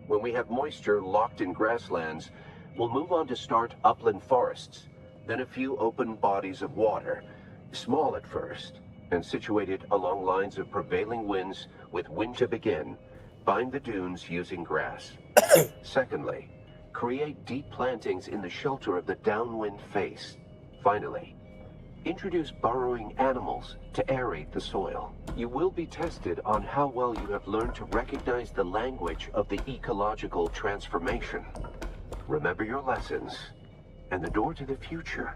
When we have moisture locked in grasslands, we'll move on to start upland forests, then a few open bodies of water, small at first, and situated along lines of prevailing winds with wind. To begin, bind the dunes using grass. Secondly, create deep plantings in the shelter of the downwind face. Finally, introduce burrowing animals to aerate the soil. You will be tested on how well you have learned to recognize the language of the ecological transformation. Remember your lessons, and the door to the future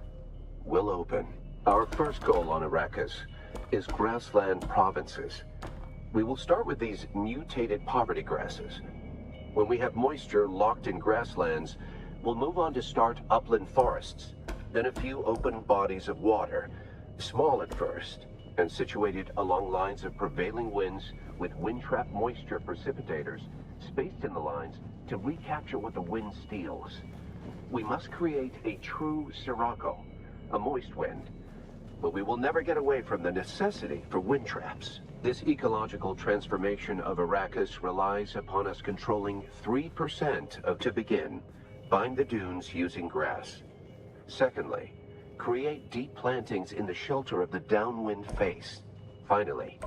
will open. Our first goal on Arrakis is grassland provinces. We will start with these mutated poverty grasses. When we have moisture locked in grasslands, we'll move on to start upland forests, then a few open bodies of water, small at first, and situated along lines of prevailing winds with wind-trap moisture precipitators spaced in the lines to recapture what the wind steals. We must create a true sirocco, a moist wind, but we will never get away from the necessity for wind traps. This ecological transformation of Arrakis relies upon us controlling 3% of, to begin, bind the dunes using grass. Secondly, create deep plantings in the shelter of the downwind face. Finally,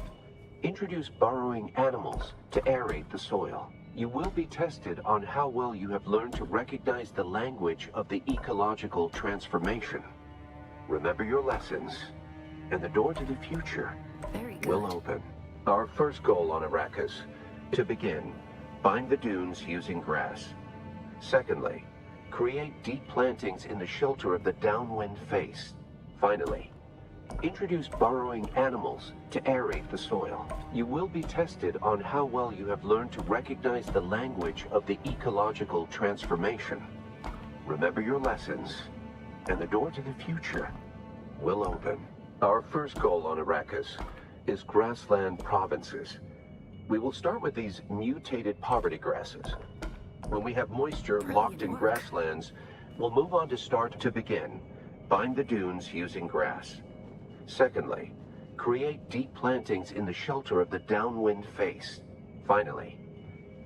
introduce burrowing animals to aerate the soil. You will be tested on how well you have learned to recognize the language of the ecological transformation. Remember your lessons, and the door to the future will open. Our first goal on Arrakis, to begin, bind the dunes using grass. Secondly, create deep plantings in the shelter of the downwind face. Finally, introduce burrowing animals to aerate the soil. You will be tested on how well you have learned to recognize the language of the ecological transformation. Remember your lessons, and the door to the future will open. Our first goal on Arrakis is grassland provinces. We will start with these mutated poverty grasses. When we have moisture locked in grasslands, we'll move on to start to begin, bind the dunes using grass. Secondly, create deep plantings in the shelter of the downwind face. Finally,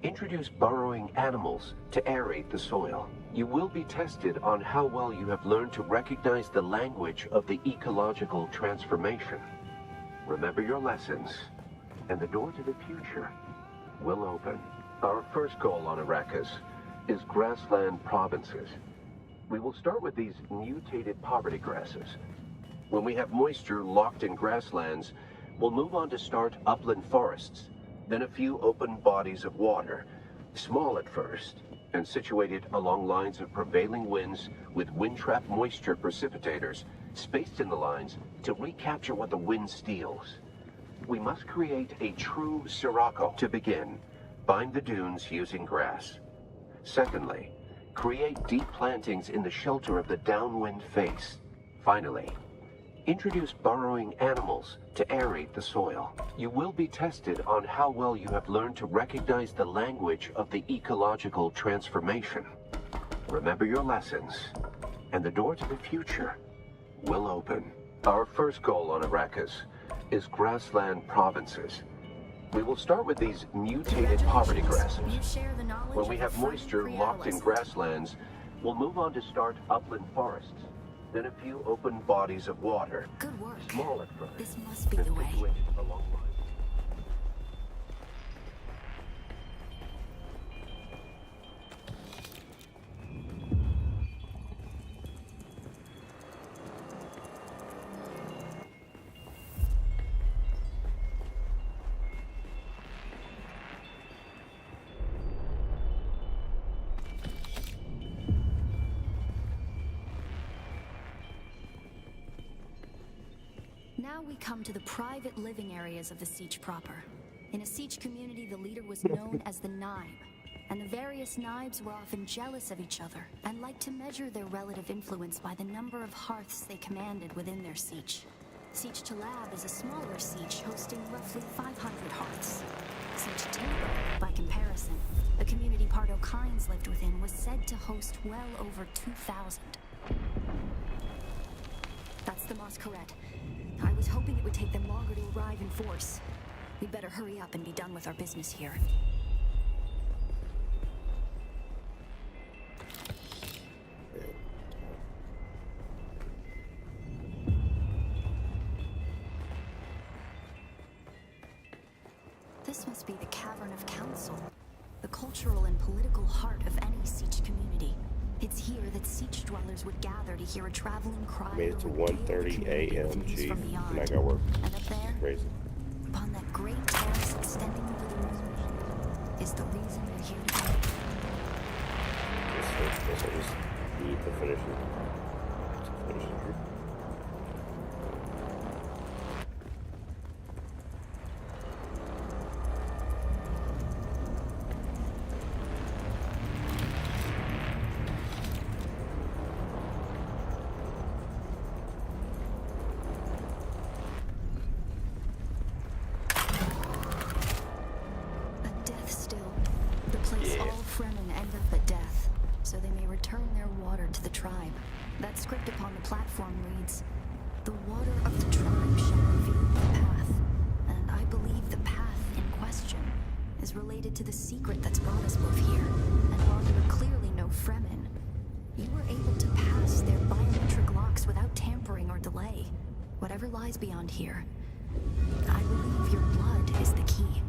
introduce burrowing animals to aerate the soil. You will be tested on how well you have learned to recognize the language of the ecological transformation. Remember your lessons, and the door to the future will open. Our first goal on Arrakis is grassland provinces. We will start with these mutated poverty grasses. When we have moisture locked in grasslands, we'll move on to start upland forests, then a few open bodies of water, small at first, and situated along lines of prevailing winds with wind-trap moisture precipitators spaced in the lines to recapture what the wind steals. We must create a true sirocco. To begin, bind the dunes using grass. Secondly, create deep plantings in the shelter of the downwind face. Finally, introduce burrowing animals to aerate the soil. You will be tested on how well you have learned to recognize the language of the ecological transformation. Remember your lessons, and the door to the future will open. Our first goal on Arrakis is grassland provinces. We will start with these mutated poverty grasses. When we have moisture locked in grasslands, we'll move on to start upland forests, then a few open bodies of water. Good work. Small at first. This must be the way. Along lines. Now we come to the private living areas of the Siege proper. In a Siege community, the leader was known as the Naib, and the various Naibs were often jealous of each other and liked to measure their relative influence by the number of hearths they commanded within their Siege. Siege Talab is a smaller Siege hosting roughly 500 hearths. Siege Timber, by comparison, the community Pardo Kynes lived within, was said to host well over 2,000. That's the Masquerade. I was hoping it would take them longer to arrive in force. We'd better hurry up and be done with our business here. This must be the Cavern of Council, the cultural and political heart of any Siege community. It's here that Siege dwellers would gather to hear a traveling cry. Made it to 1:30 a.m. G. And I got work. And up there, crazy. upon that great terrace extending over the moon, is the reason we're here today. Guess I just need to finish it. Fremen end up at death, so they may return their water to the tribe. That script upon the platform reads, "The water of the tribe shall reveal the path," and I believe the path in question is related to the secret that's brought us both here. And while you are clearly no Fremen, you were able to pass their biometric locks without tampering or delay. Whatever lies beyond here, I believe your blood is the key.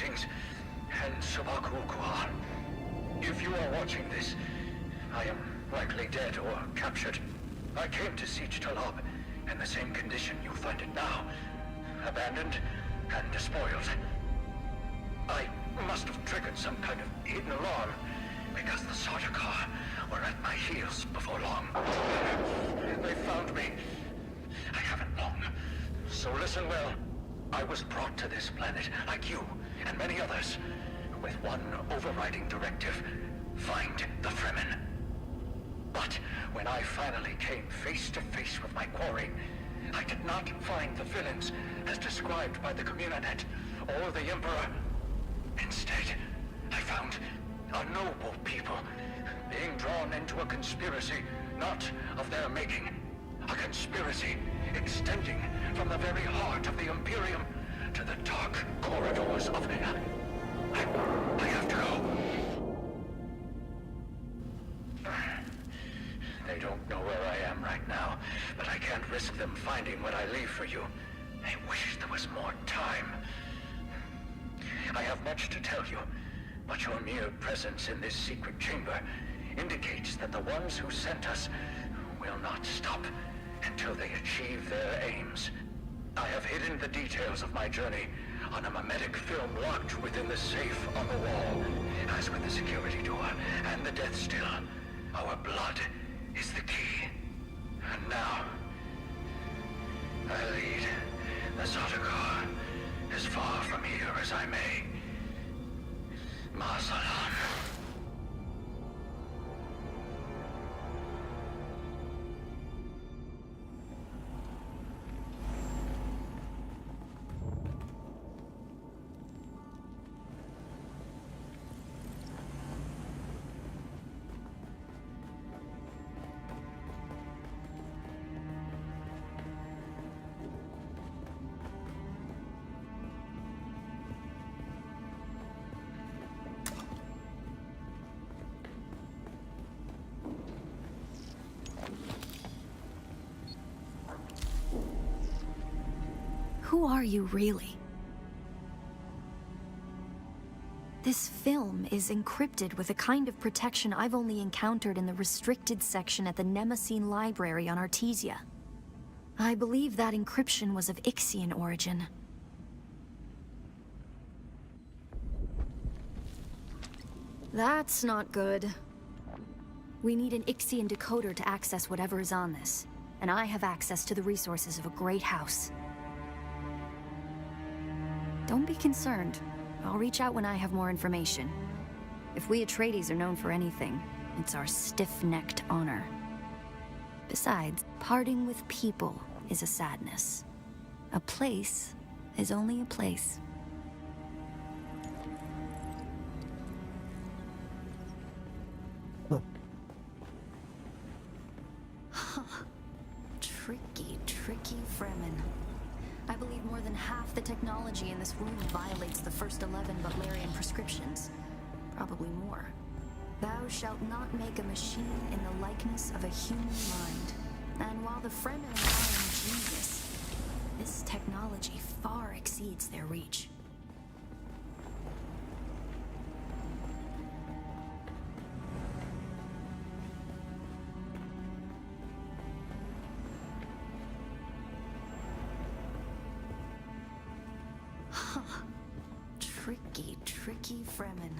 Greetings, and Subakukua. If you are watching this, I am likely dead or captured. I came to Siege Talab in the same condition you find it now. Abandoned and despoiled. I must have triggered some kind of hidden alarm, because the Sardaukar were at my heels before long. They found me. I haven't long. So listen well. I was brought to this planet, like you and many others, with one overriding directive: find the Fremen. But when I finally came face to face with my quarry, I did not find the villains as described by the Communanet or the Emperor. Instead, I found a noble people being drawn into a conspiracy not of their making. A conspiracy extending from the very heart of the Imperium to the dark corridors of... I have to go. They don't know where I am right now, but I can't risk them finding what I leave for you. I wish there was more time. I have much to tell you, but your mere presence in this secret chamber indicates that the ones who sent us will not stop until they achieve their aims. I have hidden the details of my journey on a mimetic film locked within the safe on the wall. As with the security door and the death still, our blood is the key. And now, I lead the Sardaukar as far from here as I may. Ma salam. Who are you, really? This film is encrypted with a kind of protection I've only encountered in the restricted section at the Nemesine Library on Artesia. I believe that encryption was of Ixian origin. That's not good. We need an Ixian decoder to access whatever is on this, and I have access to the resources of a great house. Don't be concerned. I'll reach out when I have more information. If we Atreides are known for anything, it's our stiff-necked honor. Besides, parting with people is a sadness. A place is only a place. Tricky Fremen. I believe more than half the technology in this room violates the first 11 Butlerian prescriptions. Probably more. Thou shalt not make a machine in the likeness of a human mind. And while the Fremen are ingenious, this technology far exceeds their reach. Tricky Fremen.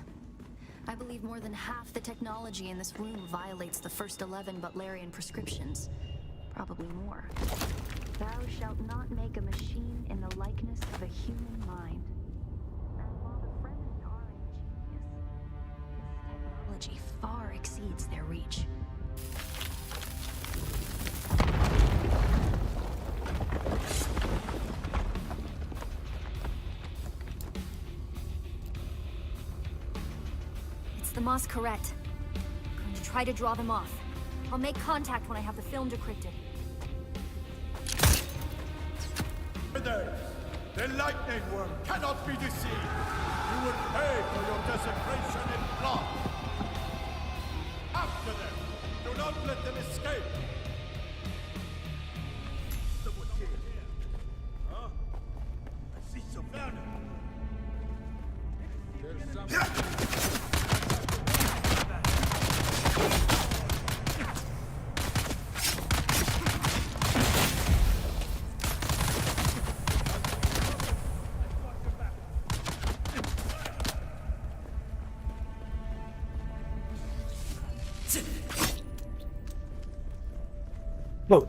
I believe more than half the technology in this room violates the first 11 Butlerian prescriptions. Probably more. Thou shalt not make a machine in the likeness of a human mind. And while the Fremen are ingenious, this technology far exceeds their reach. The Masquerette. I'm going to try to draw them off. I'll make contact when I have the film decrypted. There, the lightning worm cannot be deceived. You will pay for your desecration in blood. After them. Do not let them escape. Someone here. Huh? I see some banner. Whoa.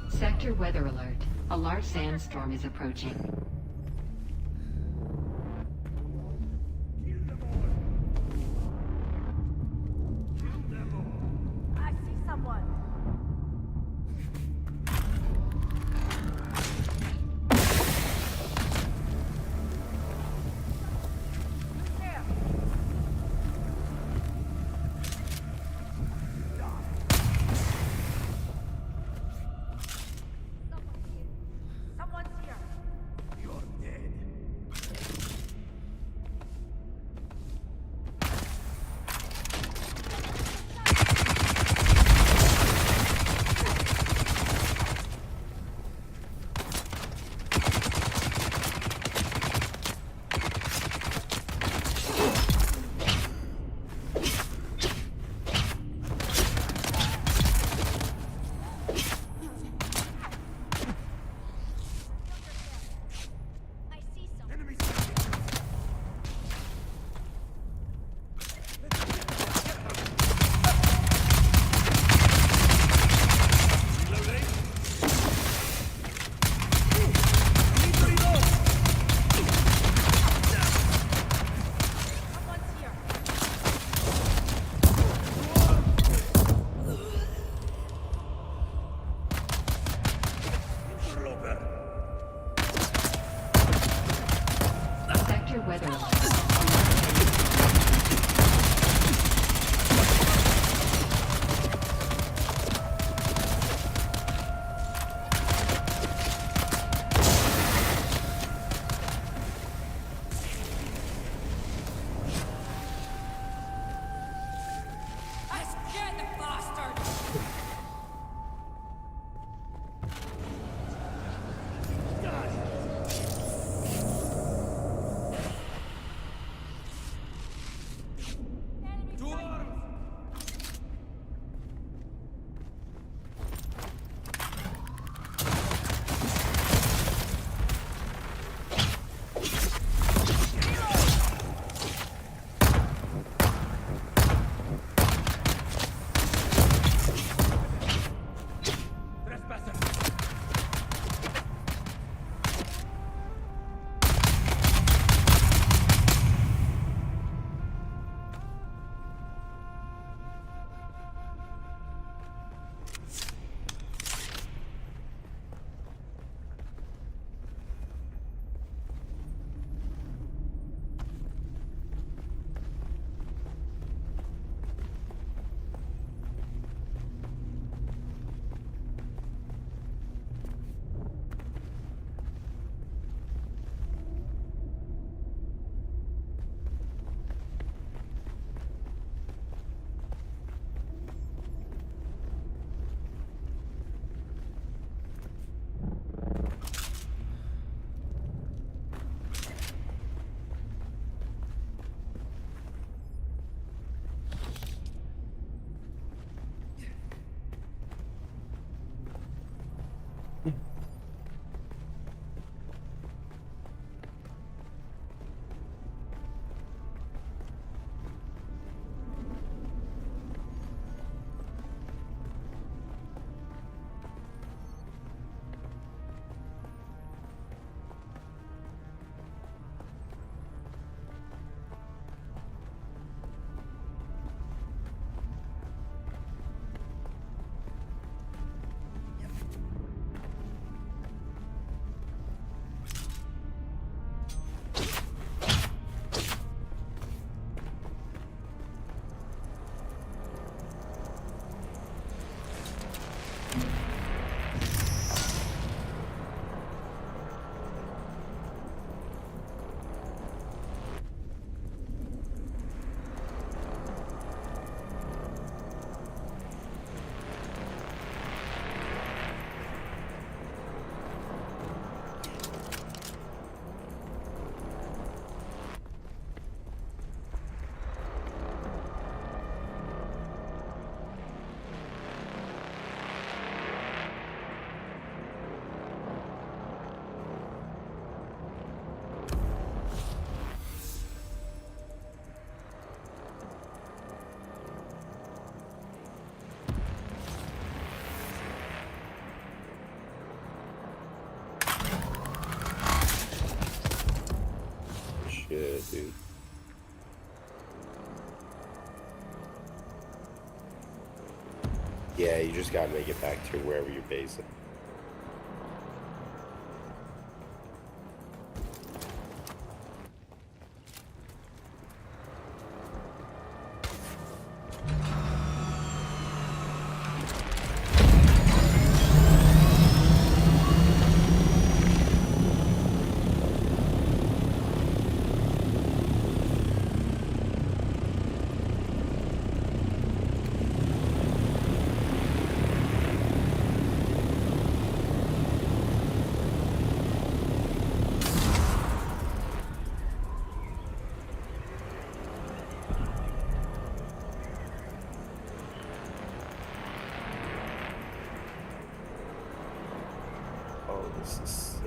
Sector weather alert. A large sandstorm is approaching. I see someone. There. Someone's here. You're dead. Sector weather alert. I scared the bastard. dude. Yeah, you just gotta make it back to wherever you're basing. This is sick.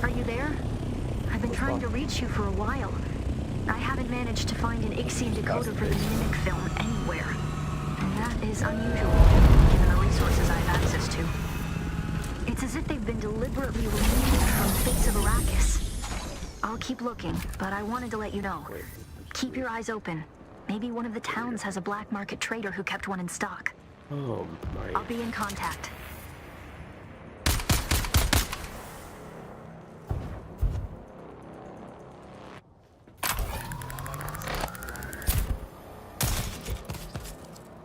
Are you there? I've been trying to reach you for a while. I haven't managed to find an Ixian decoder for the mimic film anywhere. And that is unusual, given the resources I have access to. It's as if they've been deliberately removed from the face of Arrakis. I'll keep looking, but I wanted to let you know. Keep your eyes open. Maybe one of the towns has a black market trader who kept one in stock. Oh my. I'll be in contact.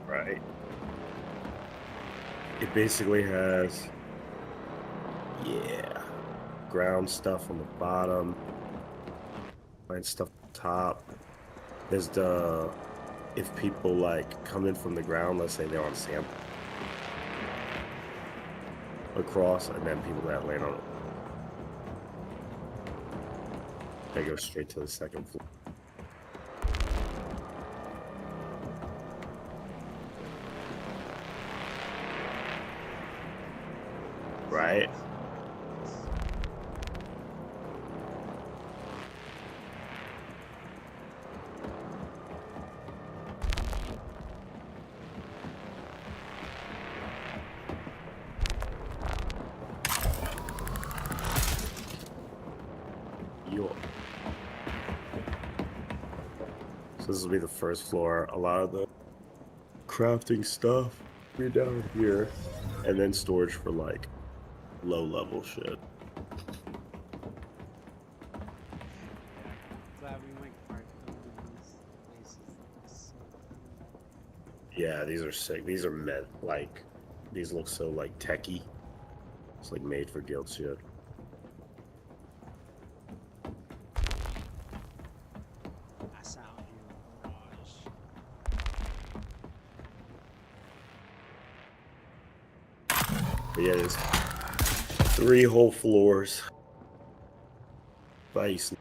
Right. It basically has, yeah, ground stuff on the bottom, line stuff on top. There's the, if people like come in from the ground, let's say they're on sample, across, and then people that land on it. They go straight to the second floor. Right. Yo. So this will be the first floor. A lot of the crafting stuff be down here, and then storage for like low level shit. Glad we went part these places. Yeah, these are sick. These are meant like, these look so like techie. It's like made for guild shit. That's out here, Mirage. But yeah, there's 3 whole floors. Nice.